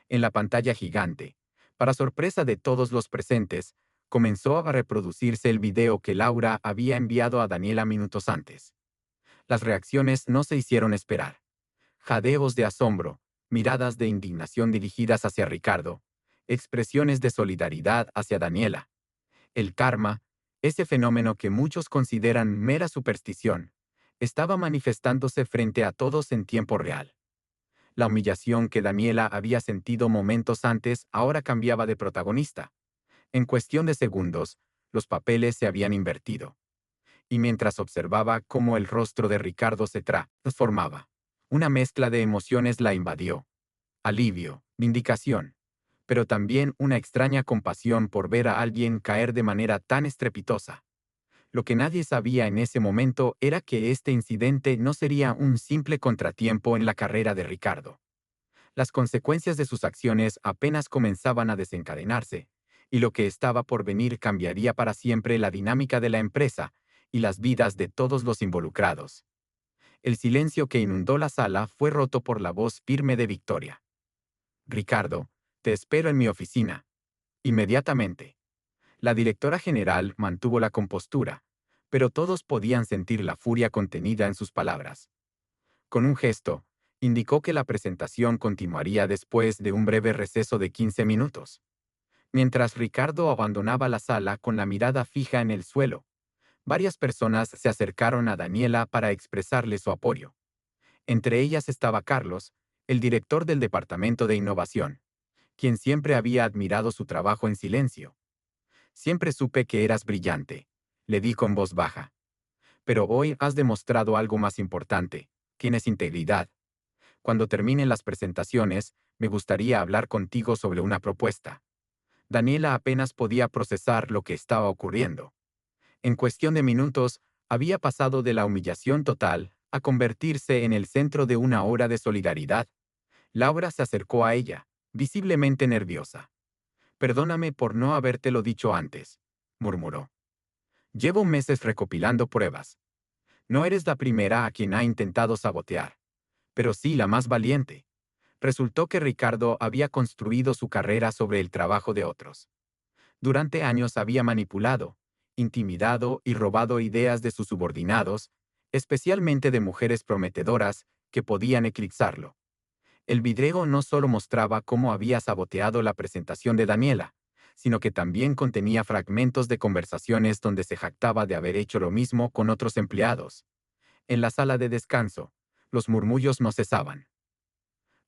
En la pantalla gigante, para sorpresa de todos los presentes, comenzó a reproducirse el video que Laura había enviado a Daniela minutos antes. Las reacciones no se hicieron esperar. Jadeos de asombro, miradas de indignación dirigidas hacia Ricardo, expresiones de solidaridad hacia Daniela. El karma, ese fenómeno que muchos consideran mera superstición, estaba manifestándose frente a todos en tiempo real. La humillación que Daniela había sentido momentos antes ahora cambiaba de protagonista. En cuestión de segundos, los papeles se habían invertido. Y mientras observaba cómo el rostro de Ricardo se transformaba, una mezcla de emociones la invadió. Alivio, vindicación, pero también una extraña compasión por ver a alguien caer de manera tan estrepitosa. Lo que nadie sabía en ese momento era que este incidente no sería un simple contratiempo en la carrera de Ricardo. Las consecuencias de sus acciones apenas comenzaban a desencadenarse, y lo que estaba por venir cambiaría para siempre la dinámica de la empresa y las vidas de todos los involucrados. El silencio que inundó la sala fue roto por la voz firme de Victoria. Ricardo, te espero en mi oficina. Inmediatamente. La directora general mantuvo la compostura, pero todos podían sentir la furia contenida en sus palabras. Con un gesto, indicó que la presentación continuaría después de un breve receso de 15 minutos. Mientras Ricardo abandonaba la sala con la mirada fija en el suelo, varias personas se acercaron a Daniela para expresarle su apoyo. Entre ellas estaba Carlos, el director del Departamento de Innovación, quien siempre había admirado su trabajo en silencio. Siempre supe que eras brillante, le dijo en voz baja. Pero hoy has demostrado algo más importante. Tienes integridad. Cuando terminen las presentaciones, me gustaría hablar contigo sobre una propuesta. Daniela apenas podía procesar lo que estaba ocurriendo. En cuestión de minutos, había pasado de la humillación total a convertirse en el centro de una hora de solidaridad. Laura se acercó a ella, visiblemente nerviosa. «Perdóname por no habértelo dicho antes», murmuró. «Llevo meses recopilando pruebas. No eres la primera a quien ha intentado sabotear, pero sí la más valiente. Resultó que Ricardo había construido su carrera sobre el trabajo de otros. Durante años había manipulado, intimidado y robado ideas de sus subordinados, especialmente de mujeres prometedoras que podían eclipsarlo. El video no solo mostraba cómo había saboteado la presentación de Daniela, sino que también contenía fragmentos de conversaciones donde se jactaba de haber hecho lo mismo con otros empleados. En la sala de descanso, los murmullos no cesaban.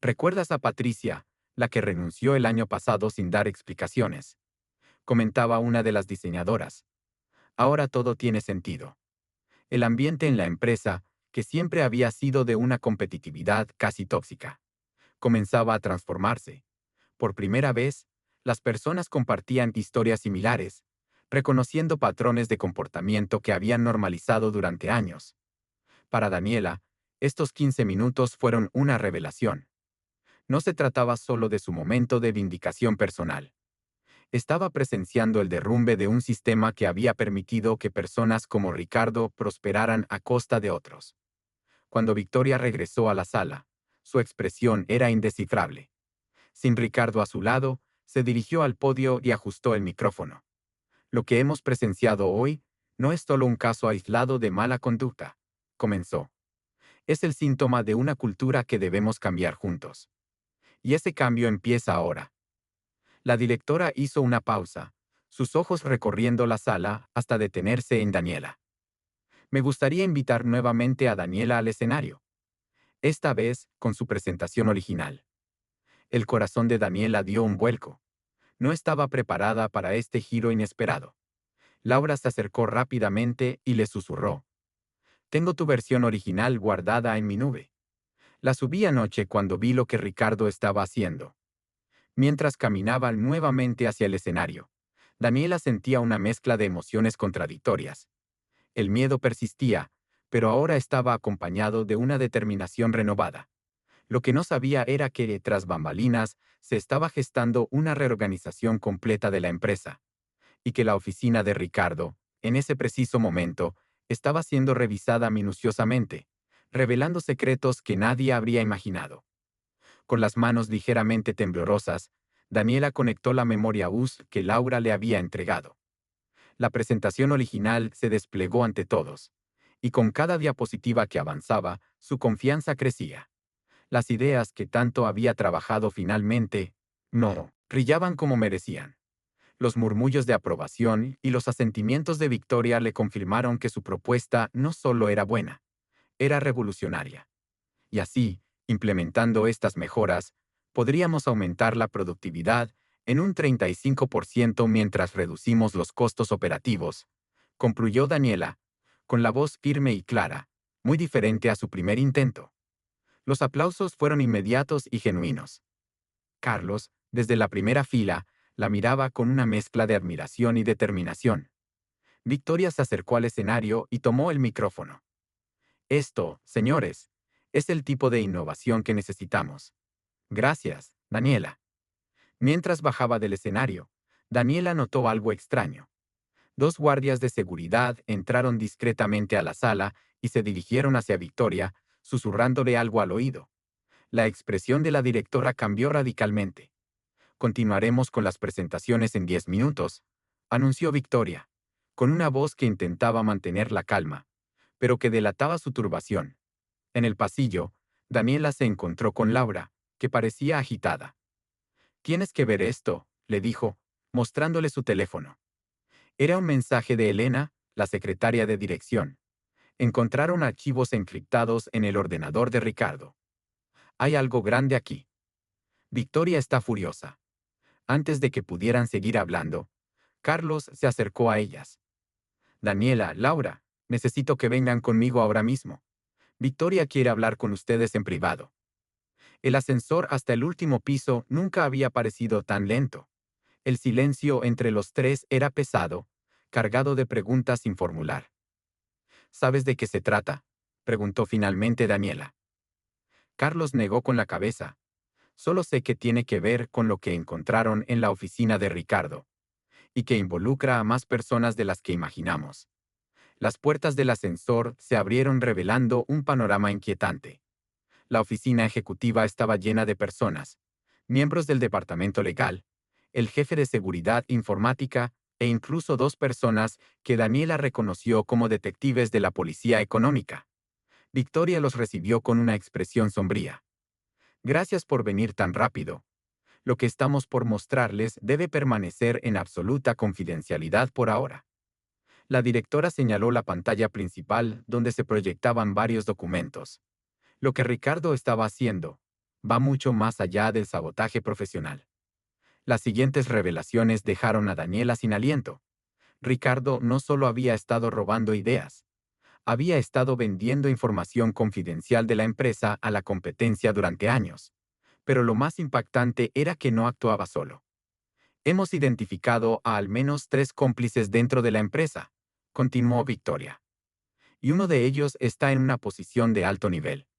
«¿Recuerdas a Patricia, la que renunció el año pasado sin dar explicaciones?», comentaba una de las diseñadoras. «Ahora todo tiene sentido. El ambiente en la empresa, que siempre había sido de una competitividad casi tóxica, comenzaba a transformarse. Por primera vez, las personas compartían historias similares, reconociendo patrones de comportamiento que habían normalizado durante años. Para Daniela, estos 15 minutos fueron una revelación. No se trataba solo de su momento de vindicación personal. Estaba presenciando el derrumbe de un sistema que había permitido que personas como Ricardo prosperaran a costa de otros. Cuando Victoria regresó a la sala, su expresión era indescifrable. Sin Ricardo a su lado, se dirigió al podio y ajustó el micrófono. «Lo que hemos presenciado hoy no es solo un caso aislado de mala conducta», comenzó. «Es el síntoma de una cultura que debemos cambiar juntos. Y ese cambio empieza ahora». La directora hizo una pausa, sus ojos recorriendo la sala hasta detenerse en Daniela. «Me gustaría invitar nuevamente a Daniela al escenario, esta vez con su presentación original». El corazón de Daniela dio un vuelco. No estaba preparada para este giro inesperado. Laura se acercó rápidamente y le susurró. «Tengo tu versión original guardada en mi nube. La subí anoche cuando vi lo que Ricardo estaba haciendo». Mientras caminaban nuevamente hacia el escenario, Daniela sentía una mezcla de emociones contradictorias. El miedo persistía, pero ahora estaba acompañado de una determinación renovada. Lo que no sabía era que, tras bambalinas, se estaba gestando una reorganización completa de la empresa, y que la oficina de Ricardo, en ese preciso momento, estaba siendo revisada minuciosamente, revelando secretos que nadie habría imaginado. Con las manos ligeramente temblorosas, Daniela conectó la memoria US que Laura le había entregado. La presentación original se desplegó ante todos, y con cada diapositiva que avanzaba, su confianza crecía. Las ideas que tanto había trabajado finalmente, no, brillaban como merecían. Los murmullos de aprobación y los asentimientos de Victoria le confirmaron que su propuesta no solo era buena, era revolucionaria. Y así, implementando estas mejoras, podríamos aumentar la productividad en un 35% mientras reducimos los costos operativos, concluyó Daniela, con la voz firme y clara, muy diferente a su primer intento. Los aplausos fueron inmediatos y genuinos. Carlos, desde la primera fila, la miraba con una mezcla de admiración y determinación. Victoria se acercó al escenario y tomó el micrófono. «Esto, señores, es el tipo de innovación que necesitamos. Gracias, Daniela». Mientras bajaba del escenario, Daniela notó algo extraño. Dos guardias de seguridad entraron discretamente a la sala y se dirigieron hacia Victoria, susurrándole algo al oído. La expresión de la directora cambió radicalmente. «Continuaremos con las presentaciones en 10 minutos», anunció Victoria, con una voz que intentaba mantener la calma, pero que delataba su turbación. En el pasillo, Daniela se encontró con Laura, que parecía agitada. «Tienes que ver esto», le dijo, mostrándole su teléfono. Era un mensaje de Elena, la secretaria de dirección. Encontraron archivos encriptados en el ordenador de Ricardo. «Hay algo grande aquí». Victoria está furiosa. Antes de que pudieran seguir hablando, Carlos se acercó a ellas. «Daniela, Laura, necesito que vengan conmigo ahora mismo. Victoria quiere hablar con ustedes en privado». El ascensor hasta el último piso nunca había parecido tan lento. El silencio entre los tres era pesado, cargado de preguntas sin formular. ¿Sabes de qué se trata?, preguntó finalmente Daniela. Carlos negó con la cabeza. Solo sé que tiene que ver con lo que encontraron en la oficina de Ricardo, y que involucra a más personas de las que imaginamos. Las puertas del ascensor se abrieron revelando un panorama inquietante. La oficina ejecutiva estaba llena de personas, miembros del departamento legal, el jefe de seguridad informática e incluso dos personas que Daniela reconoció como detectives de la policía económica. Victoria los recibió con una expresión sombría. Gracias por venir tan rápido. Lo que estamos por mostrarles debe permanecer en absoluta confidencialidad por ahora. La directora señaló la pantalla principal donde se proyectaban varios documentos. Lo que Ricardo estaba haciendo va mucho más allá del sabotaje profesional. Las siguientes revelaciones dejaron a Daniela sin aliento. Ricardo no solo había estado robando ideas, había estado vendiendo información confidencial de la empresa a la competencia durante años. Pero lo más impactante era que no actuaba solo. Hemos identificado a al menos 3 cómplices dentro de la empresa, continuó Victoria. Y uno de ellos está en una posición de alto nivel.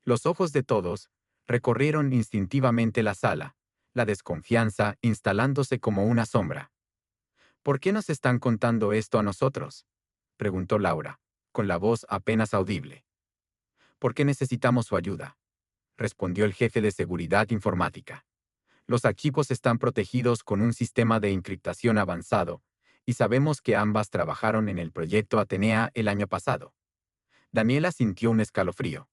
Los ojos de todos recorrieron instintivamente la sala, la desconfianza instalándose como una sombra. ¿Por qué nos están contando esto a nosotros?, preguntó Laura, con la voz apenas audible. ¿Por qué necesitamos su ayuda?, respondió el jefe de seguridad informática. Los archivos están protegidos con un sistema de encriptación avanzado, y sabemos que ambas trabajaron en el proyecto Atenea el año pasado. Daniela sintió un escalofrío.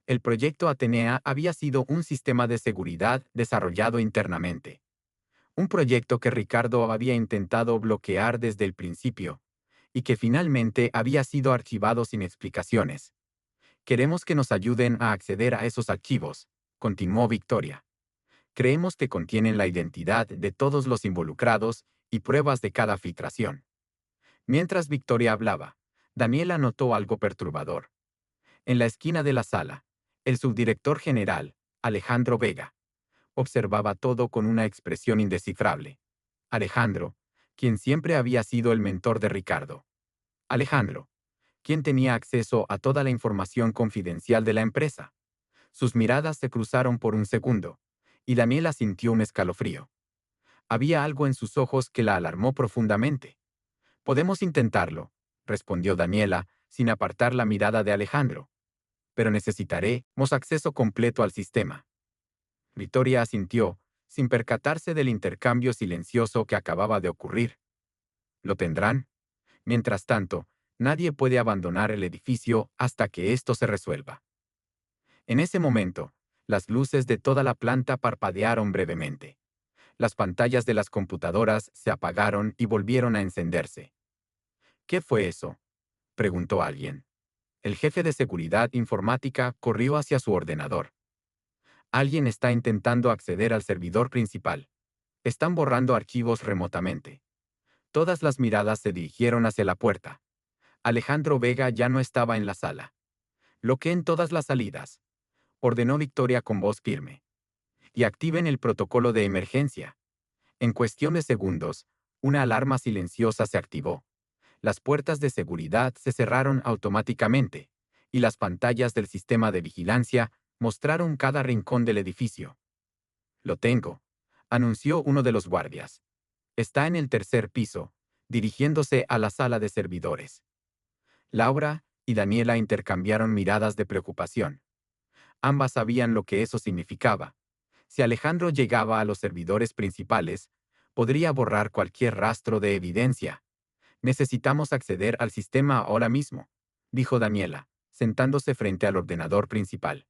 El proyecto Atenea había sido un sistema de seguridad desarrollado internamente. Un proyecto que Ricardo había intentado bloquear desde el principio, y que finalmente había sido archivado sin explicaciones. Queremos que nos ayuden a acceder a esos archivos, continuó Victoria. Creemos que contienen la identidad de todos los involucrados y pruebas de cada filtración. Mientras Victoria hablaba, Daniela notó algo perturbador. En la esquina de la sala, el subdirector general, Alejandro Vega, observaba todo con una expresión indescifrable. Alejandro, quien siempre había sido el mentor de Ricardo. Alejandro, quien tenía acceso a toda la información confidencial de la empresa. Sus miradas se cruzaron por un segundo, y Daniela sintió un escalofrío. Había algo en sus ojos que la alarmó profundamente. «Podemos intentarlo», respondió Daniela, sin apartar la mirada de Alejandro. «Pero necesitaremos acceso completo al sistema». Victoria asintió, sin percatarse del intercambio silencioso que acababa de ocurrir. «¿Lo tendrán? Mientras tanto, nadie puede abandonar el edificio hasta que esto se resuelva». En ese momento, las luces de toda la planta parpadearon brevemente. Las pantallas de las computadoras se apagaron y volvieron a encenderse. «¿Qué fue eso?», preguntó alguien. El jefe de seguridad informática corrió hacia su ordenador. «Alguien está intentando acceder al servidor principal. Están borrando archivos remotamente». Todas las miradas se dirigieron hacia la puerta. Alejandro Vega ya no estaba en la sala. «Bloqueen todas las salidas», ordenó Victoria con voz firme. «Y activen el protocolo de emergencia». En cuestión de segundos, una alarma silenciosa se activó. Las puertas de seguridad se cerraron automáticamente, y las pantallas del sistema de vigilancia mostraron cada rincón del edificio. «Lo tengo», anunció uno de los guardias. «Está en el tercer piso, dirigiéndose a la sala de servidores». Laura y Daniela intercambiaron miradas de preocupación. Ambas sabían lo que eso significaba. Si Alejandro llegaba a los servidores principales, podría borrar cualquier rastro de evidencia. «Necesitamos acceder al sistema ahora mismo», dijo Daniela, sentándose frente al ordenador principal.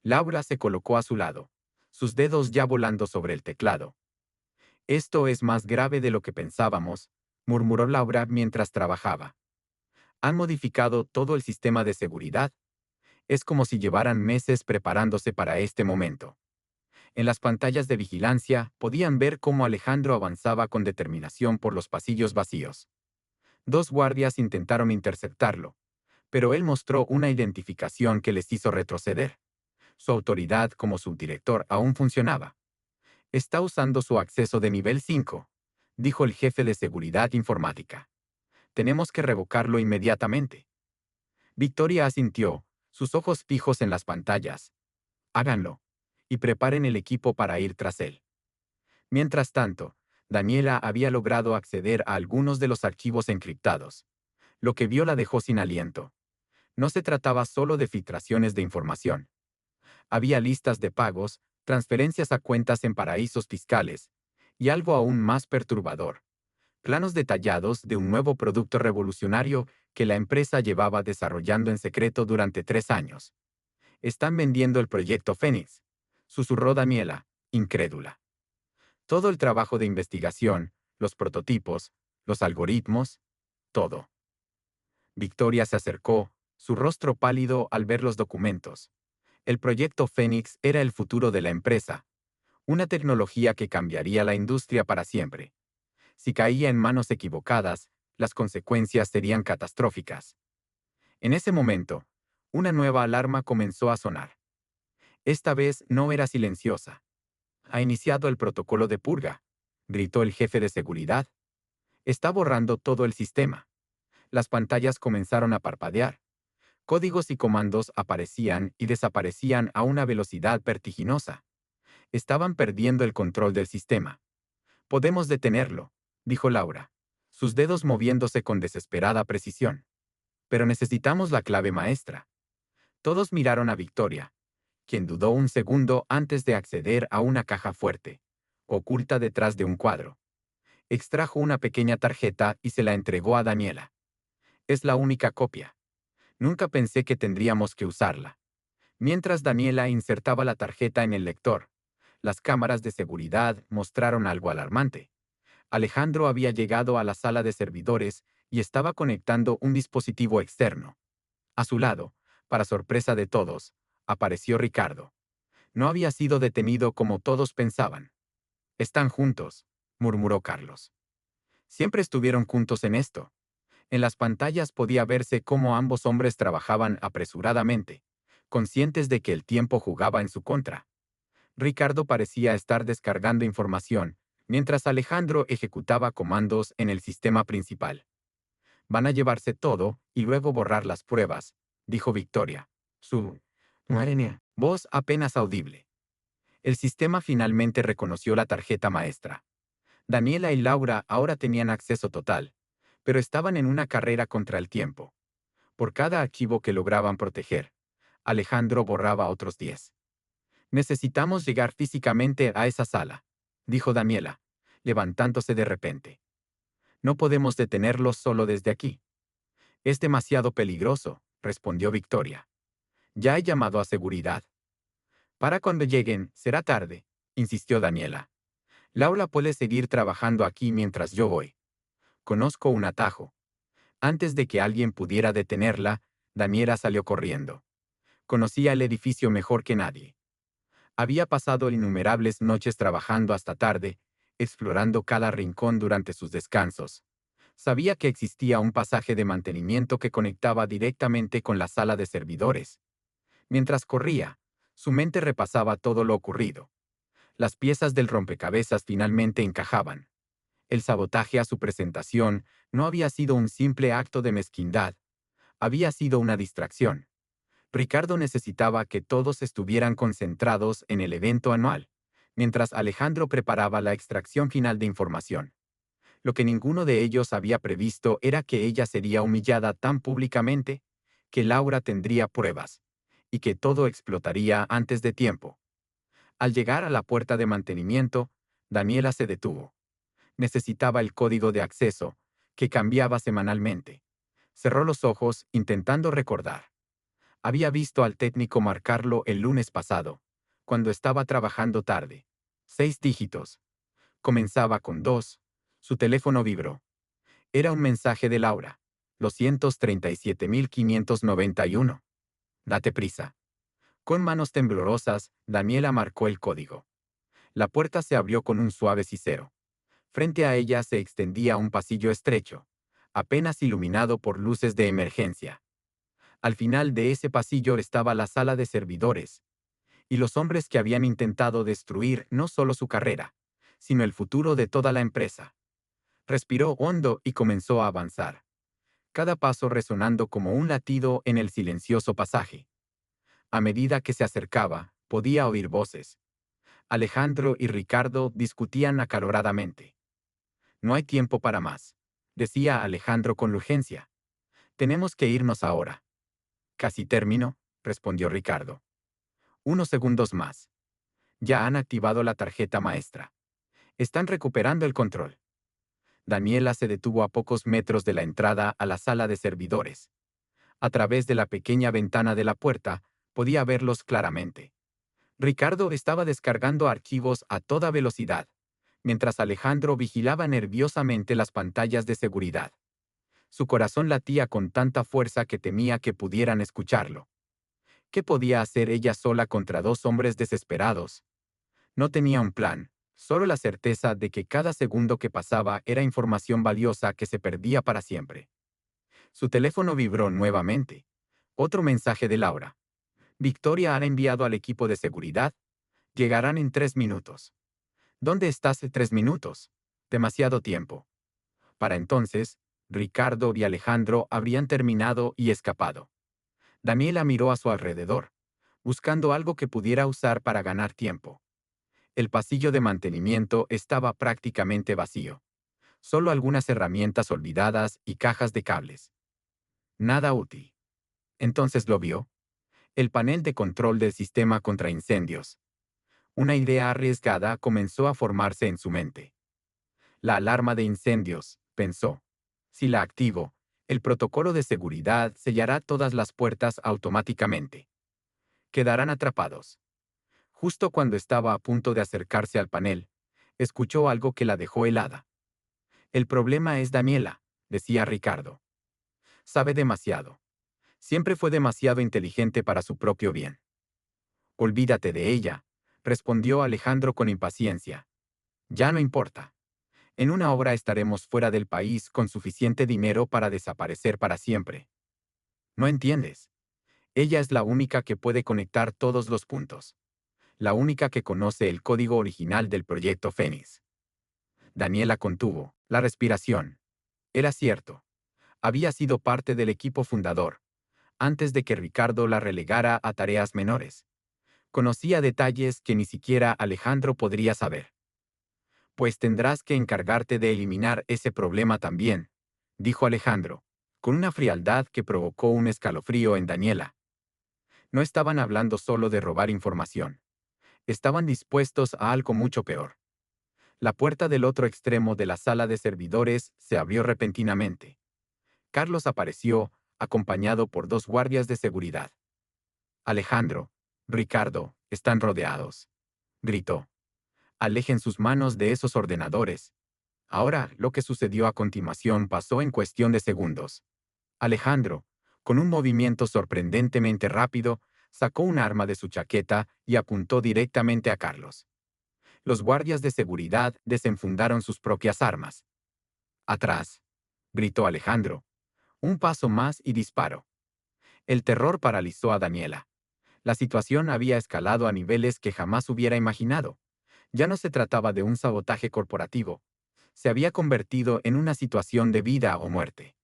Laura se colocó a su lado, sus dedos ya volando sobre el teclado. «Esto es más grave de lo que pensábamos», murmuró Laura mientras trabajaba. «Han modificado todo el sistema de seguridad. Es como si llevaran meses preparándose para este momento». En las pantallas de vigilancia podían ver cómo Alejandro avanzaba con determinación por los pasillos vacíos. 2 guardias intentaron interceptarlo, pero él mostró una identificación que les hizo retroceder. Su autoridad como subdirector aún funcionaba. «Está usando su acceso de nivel 5», dijo el jefe de seguridad informática. Tenemos que revocarlo inmediatamente. Victoria asintió, sus ojos fijos en las pantallas. Háganlo. Y preparen el equipo para ir tras él. Mientras tanto, Daniela había logrado acceder a algunos de los archivos encriptados. Lo que vio la dejó sin aliento. No se trataba solo de filtraciones de información. Había listas de pagos, transferencias a cuentas en paraísos fiscales, y algo aún más perturbador: planos detallados de un nuevo producto revolucionario que la empresa llevaba desarrollando en secreto durante 3 años. «Están vendiendo el proyecto Fénix», susurró Daniela, incrédula. Todo el trabajo de investigación, los prototipos, los algoritmos, todo. Victoria se acercó, su rostro pálido al ver los documentos. El proyecto Fénix era el futuro de la empresa, una tecnología que cambiaría la industria para siempre. Si caía en manos equivocadas, las consecuencias serían catastróficas. En ese momento, una nueva alarma comenzó a sonar. Esta vez no era silenciosa. «Ha iniciado el protocolo de purga», gritó el jefe de seguridad. «Está borrando todo el sistema». Las pantallas comenzaron a parpadear. Códigos y comandos aparecían y desaparecían a una velocidad vertiginosa. Estaban perdiendo el control del sistema. «Podemos detenerlo», dijo Laura, sus dedos moviéndose con desesperada precisión. «Pero necesitamos la clave maestra». Todos miraron a Victoria, quien dudó un segundo antes de acceder a una caja fuerte, oculta detrás de un cuadro. Extrajo una pequeña tarjeta y se la entregó a Daniela. «Es la única copia. Nunca pensé que tendríamos que usarla». Mientras Daniela insertaba la tarjeta en el lector, las cámaras de seguridad mostraron algo alarmante. Alejandro había llegado a la sala de servidores y estaba conectando un dispositivo externo. A su lado, para sorpresa de todos, apareció Ricardo. No había sido detenido como todos pensaban. «Están juntos», murmuró Carlos. Siempre estuvieron juntos en esto. En las pantallas podía verse cómo ambos hombres trabajaban apresuradamente, conscientes de que el tiempo jugaba en su contra. Ricardo parecía estar descargando información, mientras Alejandro ejecutaba comandos en el sistema principal. «Van a llevarse todo y luego borrar las pruebas», dijo Victoria, su voz apenas audible. El sistema finalmente reconoció la tarjeta maestra. Daniela y Laura ahora tenían acceso total, pero estaban en una carrera contra el tiempo. Por cada archivo que lograban proteger, Alejandro borraba otros 10. «Necesitamos llegar físicamente a esa sala», dijo Daniela, levantándose de repente. «No podemos detenerlos solo desde aquí». «Es demasiado peligroso», respondió Victoria. «Ya he llamado a seguridad». «Para cuando lleguen, será tarde», insistió Daniela. «Laura puede seguir trabajando aquí mientras yo voy. Conozco un atajo». Antes de que alguien pudiera detenerla, Daniela salió corriendo. Conocía el edificio mejor que nadie. Había pasado innumerables noches trabajando hasta tarde, explorando cada rincón durante sus descansos. Sabía que existía un pasaje de mantenimiento que conectaba directamente con la sala de servidores. Mientras corría, su mente repasaba todo lo ocurrido. Las piezas del rompecabezas finalmente encajaban. El sabotaje a su presentación no había sido un simple acto de mezquindad, había sido una distracción. Ricardo necesitaba que todos estuvieran concentrados en el evento anual, mientras Alejandro preparaba la extracción final de información. Lo que ninguno de ellos había previsto era que ella sería humillada tan públicamente, que Laura tendría pruebas, y que todo explotaría antes de tiempo. Al llegar a la puerta de mantenimiento, Daniela se detuvo. Necesitaba el código de acceso, que cambiaba semanalmente. Cerró los ojos intentando recordar. Había visto al técnico marcarlo el lunes pasado, cuando estaba trabajando tarde. 6 dígitos. Comenzaba con 2. Su teléfono vibró. Era un mensaje de Laura. 237.591. «Date prisa». Con manos temblorosas, Daniela marcó el código. La puerta se abrió con un suave sisero. Frente a ella se extendía un pasillo estrecho, apenas iluminado por luces de emergencia. Al final de ese pasillo estaba la sala de servidores, y los hombres que habían intentado destruir no solo su carrera, sino el futuro de toda la empresa. Respiró hondo y comenzó a avanzar. cada paso resonando como un latido en el silencioso pasaje. A medida que se acercaba, podía oír voces. Alejandro y Ricardo discutían acaloradamente. No hay tiempo para más, decía Alejandro con urgencia. Tenemos que irnos ahora. Casi termino, respondió Ricardo. Unos segundos más. Ya han activado la tarjeta maestra. Están recuperando el control. Daniela se detuvo a pocos metros de la entrada a la sala de servidores. A través de la pequeña ventana de la puerta, podía verlos claramente. Ricardo estaba descargando archivos a toda velocidad, mientras Alejandro vigilaba nerviosamente las pantallas de seguridad. Su corazón latía con tanta fuerza que temía que pudieran escucharlo. ¿Qué podía hacer ella sola contra dos hombres desesperados? No tenía un plan, solo la certeza de que cada segundo que pasaba era información valiosa que se perdía para siempre. Su teléfono vibró nuevamente. Otro mensaje de Laura. Victoria ha enviado al equipo de seguridad. Llegarán en 3 minutos. ¿Dónde estás en 3 minutos? Demasiado tiempo. Para entonces, Ricardo y Alejandro habrían terminado y escapado. Daniela miró a su alrededor, buscando algo que pudiera usar para ganar tiempo. El pasillo de mantenimiento estaba prácticamente vacío. Solo algunas herramientas olvidadas y cajas de cables. Nada útil. Entonces lo vio. El panel de control del sistema contra incendios. Una idea arriesgada comenzó a formarse en su mente. La alarma de incendios, pensó. Si la activo, el protocolo de seguridad sellará todas las puertas automáticamente. Quedarán atrapados. Justo cuando estaba a punto de acercarse al panel, escuchó algo que la dejó helada. El problema es Daniela, decía Ricardo. Sabe demasiado. Siempre fue demasiado inteligente para su propio bien. Olvídate de ella, respondió Alejandro con impaciencia. Ya no importa. En una hora estaremos fuera del país con suficiente dinero para desaparecer para siempre. No entiendes. Ella es la única que puede conectar todos los puntos. La única que conoce el código original del proyecto Fénix. Daniela contuvo la respiración. Era cierto. Había sido parte del equipo fundador, antes de que Ricardo la relegara a tareas menores. Conocía detalles que ni siquiera Alejandro podría saber. Pues tendrás que encargarte de eliminar ese problema también, dijo Alejandro, con una frialdad que provocó un escalofrío en Daniela. No estaban hablando solo de robar información. Estaban dispuestos a algo mucho peor. La puerta del otro extremo de la sala de servidores se abrió repentinamente. Carlos apareció, acompañado por 2 guardias de seguridad. Alejandro, Ricardo, están rodeados, gritó. Alejen sus manos de esos ordenadores. Ahora, lo que sucedió a continuación pasó en cuestión de segundos. Alejandro, con un movimiento sorprendentemente rápido, sacó un arma de su chaqueta y apuntó directamente a Carlos. Los guardias de seguridad desenfundaron sus propias armas. Atrás, gritó Alejandro. Un paso más y disparo. El terror paralizó a Daniela. La situación había escalado a niveles que jamás hubiera imaginado. Ya no se trataba de un sabotaje corporativo. Se había convertido en una situación de vida o muerte.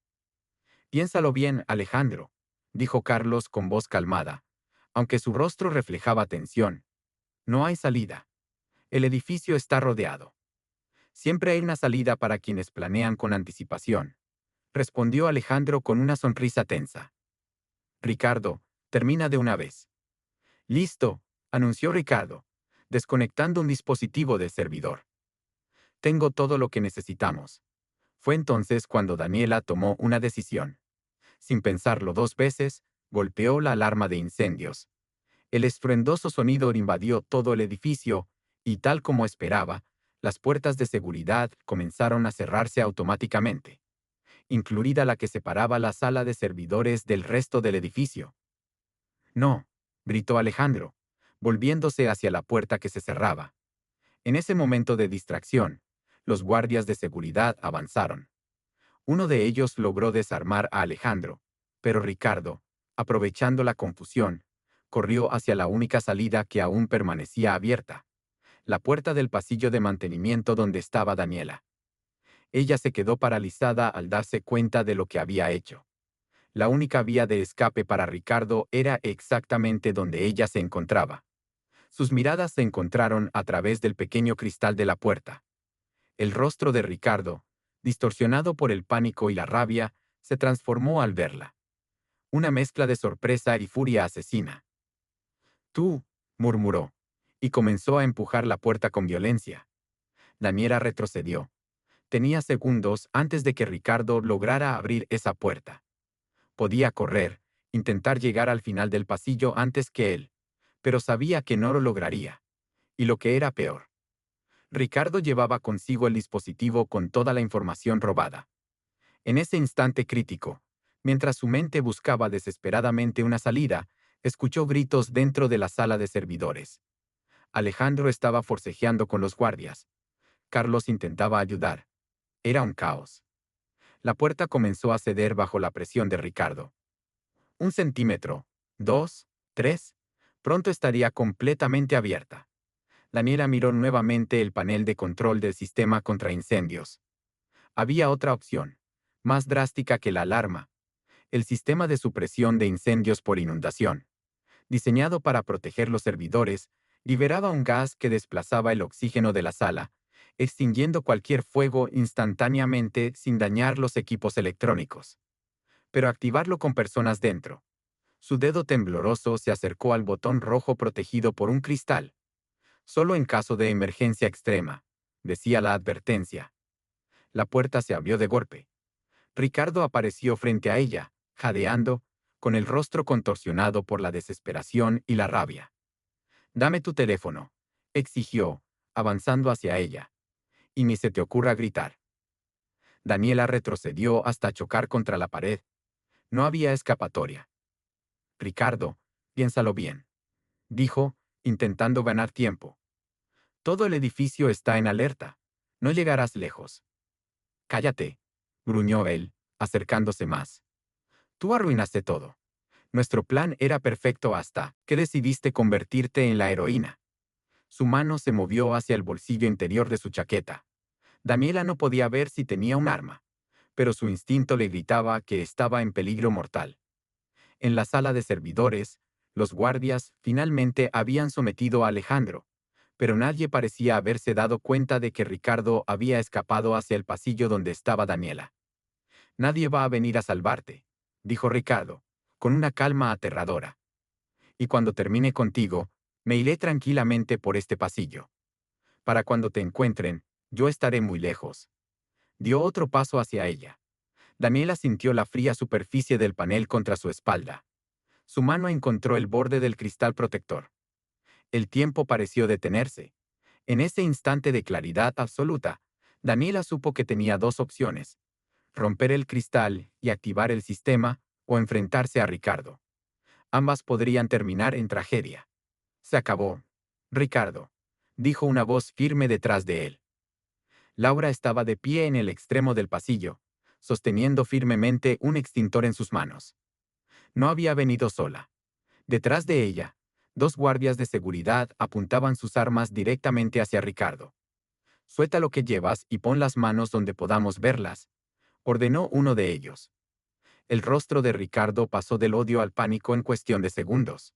Piénsalo bien, Alejandro, dijo Carlos con voz calmada, aunque su rostro reflejaba tensión. No hay salida. El edificio está rodeado. Siempre hay una salida para quienes planean con anticipación, respondió Alejandro con una sonrisa tensa. Ricardo, termina de una vez. Listo, anunció Ricardo, desconectando un dispositivo del servidor. Tengo todo lo que necesitamos. Fue entonces cuando Daniela tomó una decisión. Sin pensarlo 2 veces, golpeó la alarma de incendios. El estruendoso sonido invadió todo el edificio, y tal como esperaba, las puertas de seguridad comenzaron a cerrarse automáticamente, incluida la que separaba la sala de servidores del resto del edificio. No, gritó Alejandro, volviéndose hacia la puerta que se cerraba. En ese momento de distracción, los guardias de seguridad avanzaron. Uno de ellos logró desarmar a Alejandro, pero Ricardo, aprovechando la confusión, corrió hacia la única salida que aún permanecía abierta, la puerta del pasillo de mantenimiento donde estaba Daniela. Ella se quedó paralizada al darse cuenta de lo que había hecho. La única vía de escape para Ricardo era exactamente donde ella se encontraba. Sus miradas se encontraron a través del pequeño cristal de la puerta. El rostro de Ricardo, distorsionado por el pánico y la rabia, se transformó al verla. Una mezcla de sorpresa y furia asesina. «Tú», murmuró, y comenzó a empujar la puerta con violencia. Daniela retrocedió. Tenía segundos antes de que Ricardo lograra abrir esa puerta. Podía correr, intentar llegar al final del pasillo antes que él, pero sabía que no lo lograría. Y lo que era peor, Ricardo llevaba consigo el dispositivo con toda la información robada. En ese instante crítico, mientras su mente buscaba desesperadamente una salida, escuchó gritos dentro de la sala de servidores. Alejandro estaba forcejeando con los guardias. Carlos intentaba ayudar. Era un caos. La puerta comenzó a ceder bajo la presión de Ricardo. 1 centímetro, 2, 3. Pronto estaría completamente abierta. Daniela miró nuevamente el panel de control del sistema contra incendios. Había otra opción, más drástica que la alarma. El sistema de supresión de incendios por inundación, diseñado para proteger los servidores, liberaba un gas que desplazaba el oxígeno de la sala, extinguiendo cualquier fuego instantáneamente sin dañar los equipos electrónicos. Pero activarlo con personas dentro. Su dedo tembloroso se acercó al botón rojo protegido por un cristal. Solo en caso de emergencia extrema, decía la advertencia. La puerta se abrió de golpe. Ricardo apareció frente a ella, jadeando, con el rostro contorsionado por la desesperación y la rabia. «Dame tu teléfono», exigió, avanzando hacia ella. «Y ni se te ocurra gritar». Daniela retrocedió hasta chocar contra la pared. No había escapatoria. «Ricardo, piénsalo bien», dijo, intentando ganar tiempo. «Todo el edificio está en alerta. No llegarás lejos». «Cállate», gruñó él, acercándose más. «Tú arruinaste todo. Nuestro plan era perfecto hasta que decidiste convertirte en la heroína». Su mano se movió hacia el bolsillo interior de su chaqueta. Daniela no podía ver si tenía un arma, pero su instinto le gritaba que estaba en peligro mortal. En la sala de servidores, los guardias finalmente habían sometido a Alejandro, pero nadie parecía haberse dado cuenta de que Ricardo había escapado hacia el pasillo donde estaba Daniela. «Nadie va a venir a salvarte», dijo Ricardo, con una calma aterradora. «Y cuando termine contigo, me iré tranquilamente por este pasillo. Para cuando te encuentren, yo estaré muy lejos». Dio otro paso hacia ella. Daniela sintió la fría superficie del panel contra su espalda. Su mano encontró el borde del cristal protector. El tiempo pareció detenerse. En ese instante de claridad absoluta, Daniela supo que tenía dos opciones: romper el cristal y activar el sistema, o enfrentarse a Ricardo. Ambas podrían terminar en tragedia. «Se acabó, Ricardo», dijo una voz firme detrás de él. Laura estaba de pie en el extremo del pasillo, sosteniendo firmemente un extintor en sus manos. No había venido sola. Detrás de ella, dos guardias de seguridad apuntaban sus armas directamente hacia Ricardo. «Suelta lo que llevas y pon las manos donde podamos verlas», ordenó uno de ellos. El rostro de Ricardo pasó del odio al pánico en cuestión de segundos.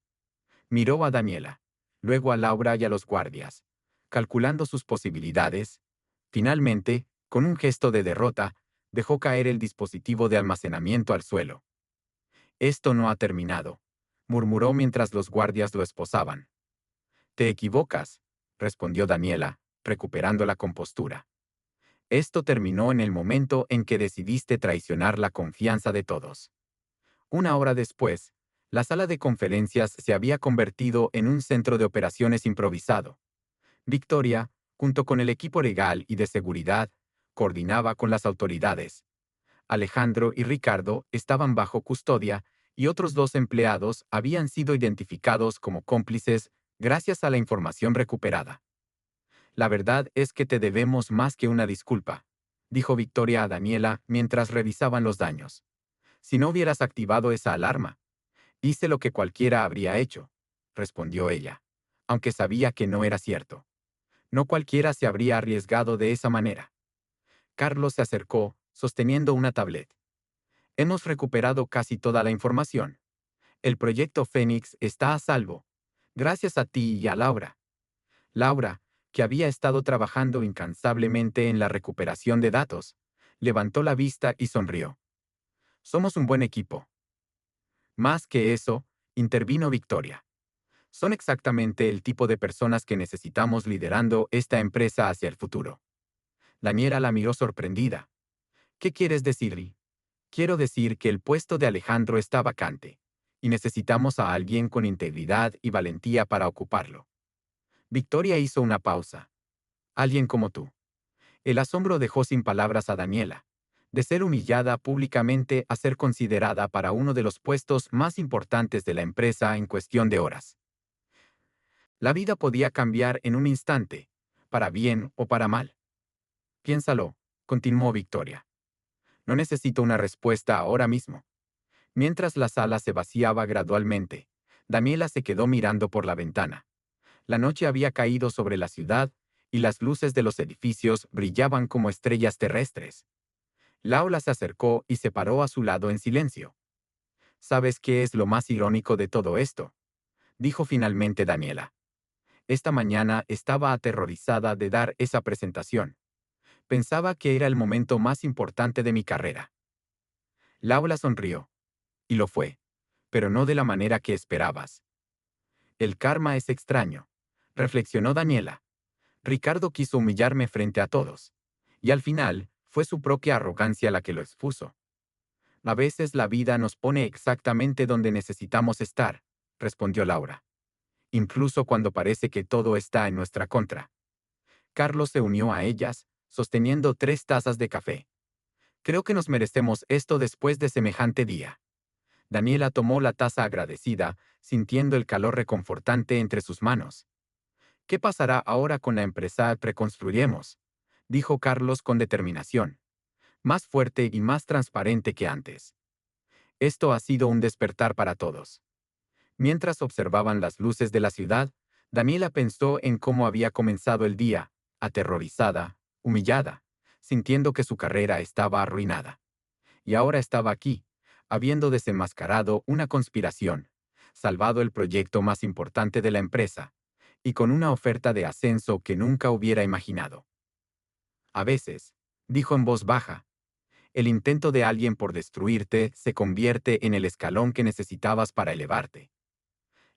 Miró a Daniela, luego a Laura y a los guardias, calculando sus posibilidades. Finalmente, con un gesto de derrota, dejó caer el dispositivo de almacenamiento al suelo. «Esto no ha terminado», murmuró mientras los guardias lo esposaban. «Te equivocas», respondió Daniela, recuperando la compostura. «Esto terminó en el momento en que decidiste traicionar la confianza de todos». 1 hora después, la sala de conferencias se había convertido en un centro de operaciones improvisado. Victoria, junto con el equipo legal y de seguridad, coordinaba con las autoridades. Alejandro y Ricardo estaban bajo custodia y otros 2 empleados habían sido identificados como cómplices gracias a la información recuperada. «La verdad es que te debemos más que una disculpa», dijo Victoria a Daniela mientras revisaban los daños. «Si no hubieras activado esa alarma». «Hice lo que cualquiera habría hecho», respondió ella, aunque sabía que no era cierto. No cualquiera se habría arriesgado de esa manera. Carlos se acercó, sosteniendo una tablet. Hemos recuperado casi toda la información. El proyecto Fénix está a salvo. Gracias a ti y a Laura. Laura, que había estado trabajando incansablemente en la recuperación de datos, levantó la vista y sonrió. Somos un buen equipo. Más que eso, intervino Victoria. Son exactamente el tipo de personas que necesitamos liderando esta empresa hacia el futuro. Daniela la miró sorprendida. ¿Qué quieres decir, Lee? Quiero decir que el puesto de Alejandro está vacante, y necesitamos a alguien con integridad y valentía para ocuparlo. Victoria hizo una pausa. Alguien como tú. El asombro dejó sin palabras a Daniela. De ser humillada públicamente a ser considerada para uno de los puestos más importantes de la empresa en cuestión de horas. La vida podía cambiar en un instante, para bien o para mal. Piénsalo, continuó Victoria. No necesito una respuesta ahora mismo. Mientras la sala se vaciaba gradualmente, Daniela se quedó mirando por la ventana. La noche había caído sobre la ciudad y las luces de los edificios brillaban como estrellas terrestres. Laura se acercó y se paró a su lado en silencio. ¿Sabes qué es lo más irónico de todo esto?, dijo finalmente Daniela. Esta mañana estaba aterrorizada de dar esa presentación. Pensaba que era el momento más importante de mi carrera. Laura sonrió. Y lo fue, pero no de la manera que esperabas. El karma es extraño, reflexionó Daniela. Ricardo quiso humillarme frente a todos. Y al final, fue su propia arrogancia la que lo expuso. A veces la vida nos pone exactamente donde necesitamos estar, respondió Laura. Incluso cuando parece que todo está en nuestra contra. Carlos se unió a ellas, sosteniendo 3 tazas de café. Creo que nos merecemos esto después de semejante día. Daniela tomó la taza agradecida, sintiendo el calor reconfortante entre sus manos. ¿Qué pasará ahora con la empresa que reconstruiremos?, dijo Carlos con determinación. Más fuerte y más transparente que antes. Esto ha sido un despertar para todos. Mientras observaban las luces de la ciudad, Daniela pensó en cómo había comenzado el día, aterrorizada, humillada, sintiendo que su carrera estaba arruinada. Y ahora estaba aquí, habiendo desenmascarado una conspiración, salvado el proyecto más importante de la empresa, y con una oferta de ascenso que nunca hubiera imaginado. A veces, dijo en voz baja, el intento de alguien por destruirte se convierte en el escalón que necesitabas para elevarte.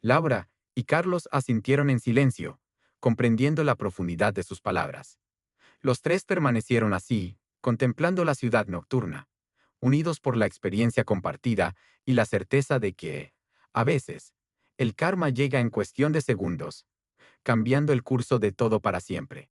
Laura y Carlos asintieron en silencio, comprendiendo la profundidad de sus palabras. Los 3 permanecieron así, contemplando la ciudad nocturna, unidos por la experiencia compartida y la certeza de que, a veces, el karma llega en cuestión de segundos, cambiando el curso de todo para siempre.